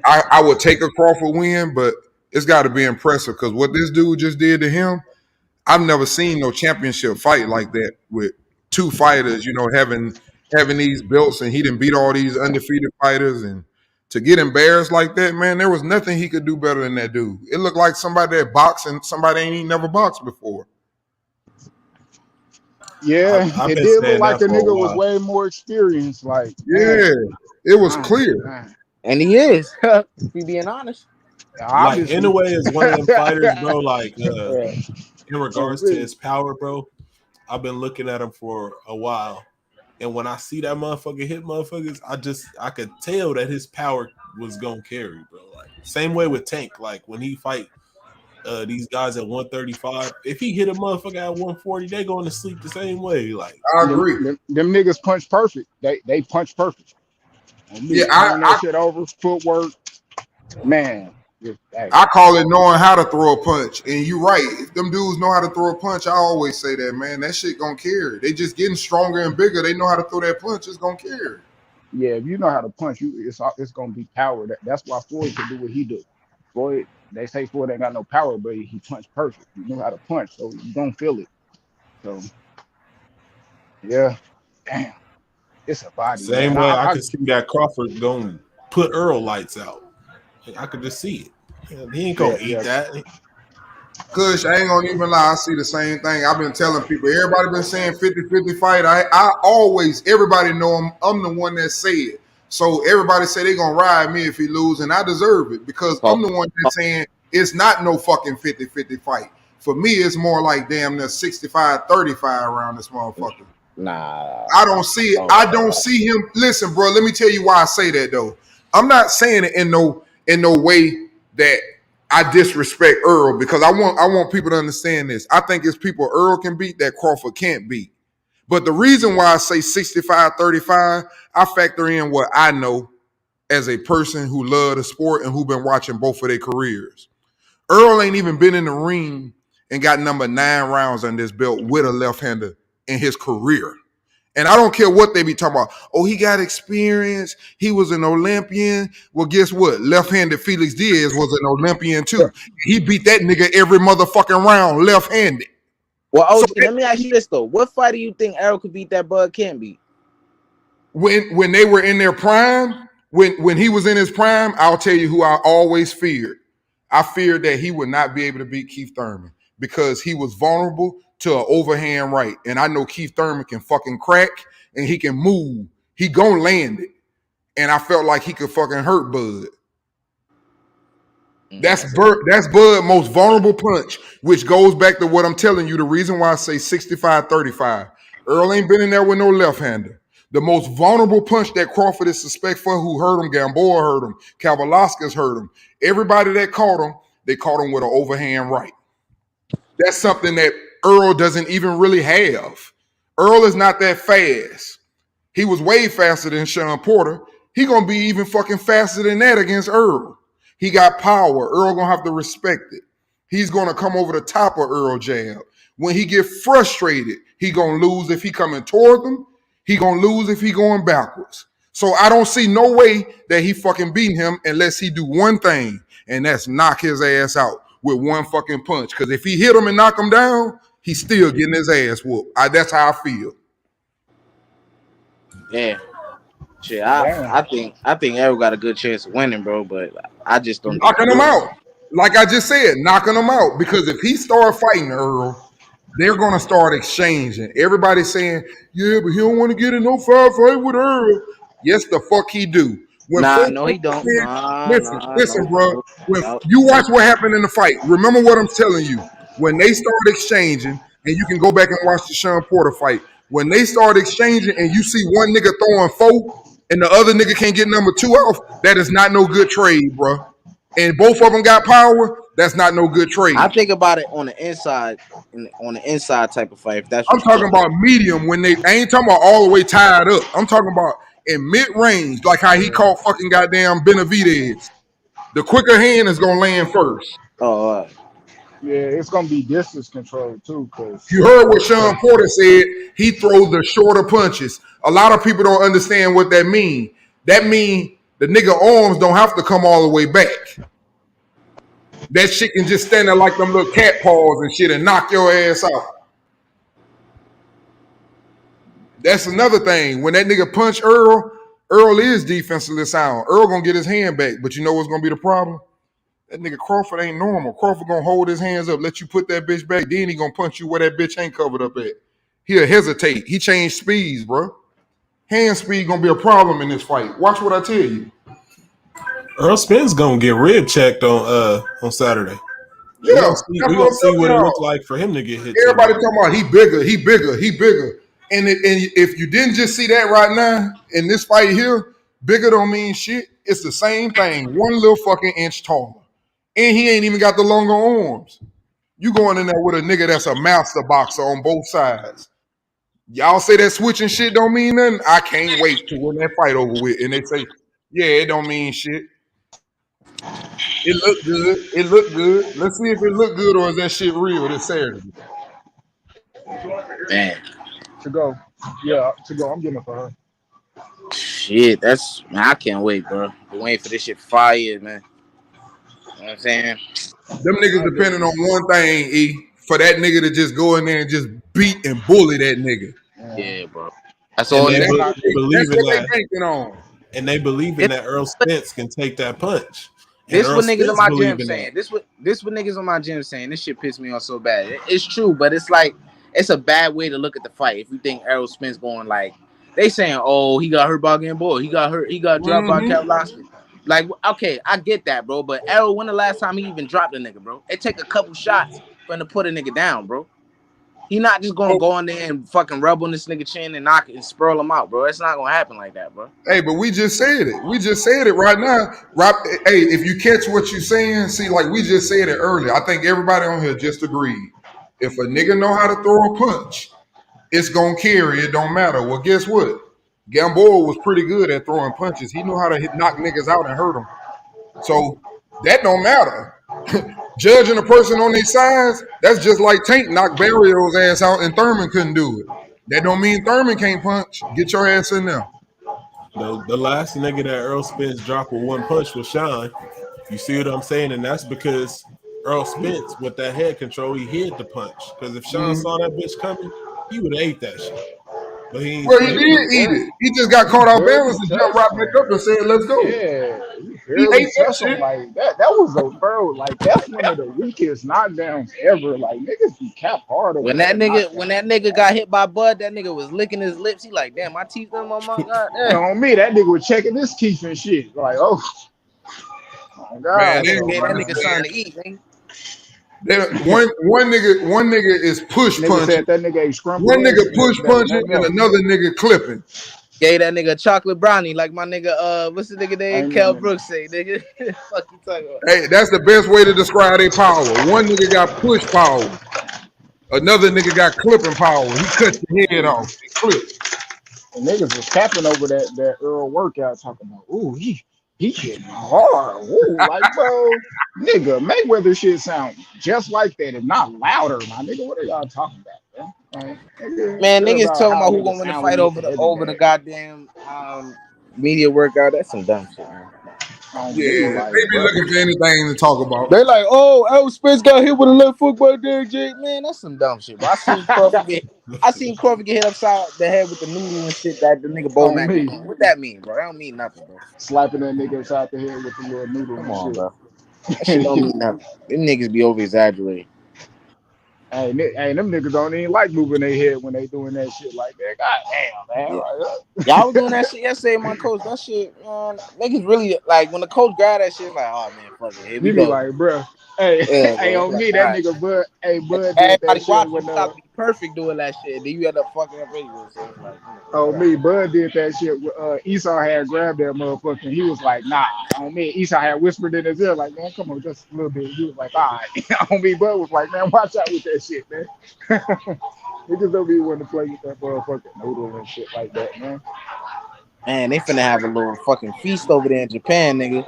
I would take a Crawford win, but it's got to be impressive because what this dude just did to him. I've never seen no championship fight like that with two fighters, you know, having these belts, and he didn't beat all these undefeated fighters, and to get embarrassed like that, man, there was nothing he could do better than that dude. It looked like somebody that boxed and somebody ain't even never boxed before. Yeah, I've it been did look saying like that a for a nigga was while. way more experienced. Like, man, Yeah, it was man, clear. man. And he is. If you being honest. Like Obviously. Inoue is one of them fighters, bro. Like Yeah. in On regards to me. his power, bro. I've been looking at him for a while, and when I see that motherfucker hit motherfuckers, I could tell that his power was gonna carry, bro. Like same way with Tank. Like when he fight these guys at 135, if he hit a motherfucker at 140, they going to sleep the same way. Like I Them, agree. them niggas punch perfect. They punch perfect. On Yeah, me, turn that shit over, footwork, man. Hey, I call it knowing how to throw a punch. And you're right. If them dudes know how to throw a punch, I always say that, man. That shit gonna carry. They just getting stronger and bigger. They know how to throw that punch. It's gonna carry. yeah, if you know how to punch, it's gonna be power. That's why Floyd can do what he do. Floyd, they say Floyd ain't got no power, but he punch perfect. He know how to punch, so you don't feel it. So yeah, damn, it's a body, same man. way I could see that Crawford going to put Earl lights out. I could just see it. He ain't gonna eat yeah, that. Kush, I ain't gonna even lie. I see the same thing. I've been telling people, everybody been saying 50-50 fight. I always, everybody know I'm the one that say it. So everybody say they gonna ride me if he lose, and I deserve it because I'm Talk, the one talk. that's saying it's not no fucking 50-50 fight. For me, it's more like damn near 65-35 around this motherfucker. Nah. I don't see it. Oh. I don't see him. Listen, bro, let me tell you why I say that though. I'm not saying it in no way that I disrespect Earl because I want people to understand this. I think it's people Earl can beat that Crawford can't beat. But the reason why I say 65-35, I factor in what I know as a person who love the sport and who been watching both of their careers. Earl ain't even been in the ring and got number 9 rounds on this belt with a left-hander in his career. And I don't care what they be talking about. Oh, he got experience. He was an Olympian. Well, guess what? Left-handed Felix Diaz was an Olympian too. He beat that nigga every motherfucking round left-handed. Well, So OG, let me ask you this though: what fighter you think Errol could beat that Bud can't beat? when they were in their prime, when he was in his prime, I'll tell you who I always feared. I feared that he would not be able to beat Keith Thurman because he was vulnerable to an overhand right. And I know Keith Thurman can fucking crack and he can move. He gonna land it. And I felt like he could fucking hurt Bud. That's Bud's most vulnerable punch, which goes back to what I'm telling you. The reason why I say 65-35. Earl ain't been in there with no left-hander. The most vulnerable punch that Crawford is suspect for, who hurt him, Gamboa hurt him, Kavaliauskas hurt him. Everybody that caught him, they caught him with an overhand right. That's something that Earl doesn't even really have. Earl is not that fast. He was way faster than Sean Porter. He gonna be even fucking faster than that against Earl. He got power. Earl gonna have to respect it. He's gonna come over the top of Earl jab. When he get frustrated, he gonna lose if he coming toward them. He gonna lose if he going backwards. So I don't see no way that he fucking beating him unless he do one thing, and that's knock his ass out with one fucking punch. Because if he hit him and knock him down, he's still getting his ass whooped. That's how I feel. Yeah. Shit, I think Errol got a good chance of winning, bro. But I just don't think Knocking him out. Like I just said, knocking him out. Because if he start fighting Earl, they're going to start exchanging. Everybody's saying, yeah, but he don't want to get in no fight with Earl. Yes, the fuck he do. When no, he don't. listen, bro. No, When no. you watch what happened in the fight, remember what I'm telling you. When they start exchanging, and you can go back and watch the Sean Porter fight. When they start exchanging and you see one nigga throwing 4 and the other nigga can't get number 2 off, that is not no good trade, bro. And both of them got power, that's not no good trade. I think about it on the inside, type of fight. If that's I'm talking about medium when I ain't talking about all the way tied up. I'm talking about in mid-range, like how he caught fucking goddamn Benavidez. The quicker hand is gonna land first. Oh, Yeah, it's gonna be distance control too, cause You heard what Sean Porter said. He throws the shorter punches. A lot of people don't understand what that means. That means the nigga arms don't have to come all the way back. That shit can just stand there like them little cat paws and shit and knock your ass out. That's another thing. When that nigga punch Earl is defensively sound. Earl gonna get his hand back, but you know what's gonna be the problem? That nigga Crawford ain't normal. Crawford gonna hold his hands up, let you put that bitch back, then he gonna punch you where that bitch ain't covered up at. He'll hesitate. He changed speeds, bro. Hand speed gonna be a problem in this fight. Watch what I tell you. Earl Spence gonna get rib checked on Saturday. Yeah, We that's gonna what I'm see telling what it y'all. looks like for him to get hit. Everybody talking about he bigger. And if you didn't just see that right now in this fight here, bigger don't mean shit. It's the same thing. One little fucking inch taller. And he ain't even got the longer arms. You going in there with a nigga that's a master boxer on both sides. Y'all say that switching shit don't mean nothing. I can't wait to when that fight over with. And they say, yeah, it don't mean shit. It looked good. It looked good. Let's see if it looked good or is that shit real this Saturday. man. to go. Yeah, to go. I'm getting it for her. Shit, man, I can't wait, bro. Been waiting for this shit for 5 years, man. You know what I'm saying? Them niggas depending on one thing, E, for that nigga to just go in there and just beat and bully that nigga. Yeah, bro. That's And all they it is. believe That's in what they that, banking on. and they believe in that Earl Spence can take that punch. And This Earl what niggas on Spence my believe gym in that. saying. This what niggas on my gym saying. This shit pissed me off so bad. It's true, but it's like it's a bad way to look at the fight. If you think Errol Spence going like they saying, oh, he got hurt by Gamboa, he got hurt, he got dropped by Kavaliauskas. Like, okay, I get that, bro. But Errol, when the last time he even dropped a nigga, bro? It take a couple shots for him to put a nigga down, bro. He not just gonna go in there and fucking rub on this nigga chin and knock it and spurl him out, bro. It's not gonna happen like that, bro. Hey, but we just said it. We just said it right now. Right, hey, if you catch what you're saying, see, like we just said it earlier. I think everybody on here just agreed. If a nigga know how to throw a punch, it's gonna carry. It don't matter. Well, guess what? Gamboa was pretty good at throwing punches. He knew how to knock niggas out and hurt them. So that don't matter. Judging a person on their size, that's just like Tank knocked Barrio's ass out and Thurman couldn't do it. That don't mean Thurman can't punch. Get your ass in there. The last nigga that Earl Spence dropped with one punch was Sean. You see what I'm saying? And that's because Earl Spence, with that head control, he hid the punch. Because if Sean saw that bitch coming, he would have ate that shit. But he ain't Well, he see it. did eat it. He just got caught off balance Barely and jumped touched right back up him. and said, "Let's go." Yeah, he He barely ate that touched him shit. like that. That was a bro. Like that's one of the weakest knockdowns ever. Like niggas be cap hard over When that that knockdown. nigga got hit by Bud, that nigga was licking his lips. He like, damn, my teeth in my god. And on me, that nigga was checking his teeth and shit. Like, oh Man, God, they That nigga bro, gave that ain't nigga man. man. something to eat, man. One nigga is push Nigga punching. said that nigga ate scrambled One eggs nigga and push yesterday and punching nothing and else. another nigga clipping. Gave that nigga a chocolate brownie, like my nigga, what's the nigga name? Ain't Kel nothing. Brooks say, nigga. Fuck you talking about? Hey, that's the best way to describe their power. One nigga got push power. Another nigga got clipping power. He cut your head off and clip. And niggas was capping over that Earl workout, talking about, ooh, he hitting hard. Ooh, like bro, nigga, Mayweather shit sound just like that, if not louder, my nigga. What are y'all talking about, bro? Like, nigga, Man, care niggas about talking how a about who nigga gonna win the sound when fight he hit the over the heavyweight. goddamn media workout. That's some dumb shit, man. On Yeah, me, they like, be bro. looking for anything to talk about. They like, oh, L Spence got hit with a left foot by Derek J. Man, that's some dumb shit. Bro. I seen Crawford get hit upside the head with the noodle and shit that the nigga Bo On Mac be me, doing. What that mean, bro? That don't mean nothing, bro. slapping that nigga upside the head with the little noodle Come and on, shit. bro. That shit don't mean nothing. Them niggas be over exaggerating. Hey, them niggas don't even like moving their head when they doing that shit like that. God damn, man. Yeah. Like, Y'all was doing that shit yesterday, my coach. That shit, man, niggas really like when the coach grabbed that shit, it's like, oh man, fuck it. Here we you be go. like, bro, hey, Yeah, hey, bro. It's on like, me, all that right. nigga Bud, hey, Bud did that Everybody shit watching, when you gotta be perfect doing that shit. Then you end up fucking up anyway. So it's like, on whatever. me, Bud did that shit when Esau had grabbed that motherfucker and he was like, nah, on me. Esau had whispered in his ear, like, man, come on, just a little bit. He was like, all right. On me, Bud was like, man, watch out with that shit, man. Niggas don't be wanting to play with that motherfucking noodle and shit like that, man. Man, they finna have a little fucking feast over there in Japan, nigga.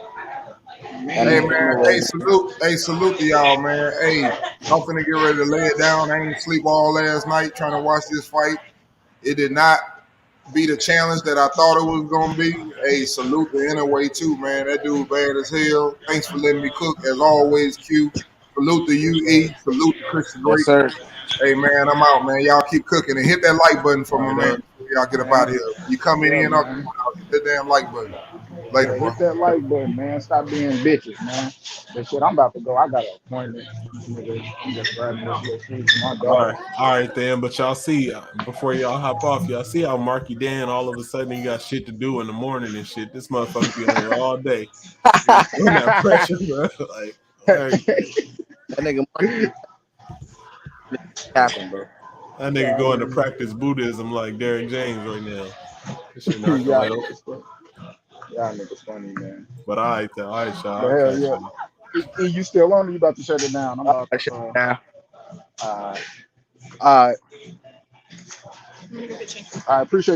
That Hey Man, nigga man, Inoue. salute to y'all, man. Hey, I'm finna get ready to lay it down. I ain't sleep all last night trying to watch this fight. It did not be the challenge that I thought it was gonna be. Hey, salute to Inoue too, man. That dude bad as hell. Thanks for letting me cook as always, Q. Salute to you, appreciate E. it. Salute to Christian Yes, Drake. sir. Hey man, I'm out, man. Y'all keep cooking and hit that like button for my Word man up. before y'all get up out of Man, here. You come in yeah, or man. come out, hit that damn like button. Later, Yeah, bro. hit that like button, man. Stop being bitches, man. But shit, I'm about to go. I got an appointment. I'm just grabbing this little food for my dog. All right, then. But y'all see, before y'all hop off, y'all see how Marky Dan all of a sudden he got shit to do in the morning and shit. This motherfucker be on here all day. Doing that pressure, bro. Like, all right, That nigga Mark happened, bro. that nigga going to practice Buddhism like Derek James right now. This shit not gonna Y'all let him. niggas funny. Y'all niggas funny, man. But all right, then. All right, y'all. But I'll hell catch yeah. you. You still on or you about to shut it down? I'm about I shut to it down. uh Uh, I appreciate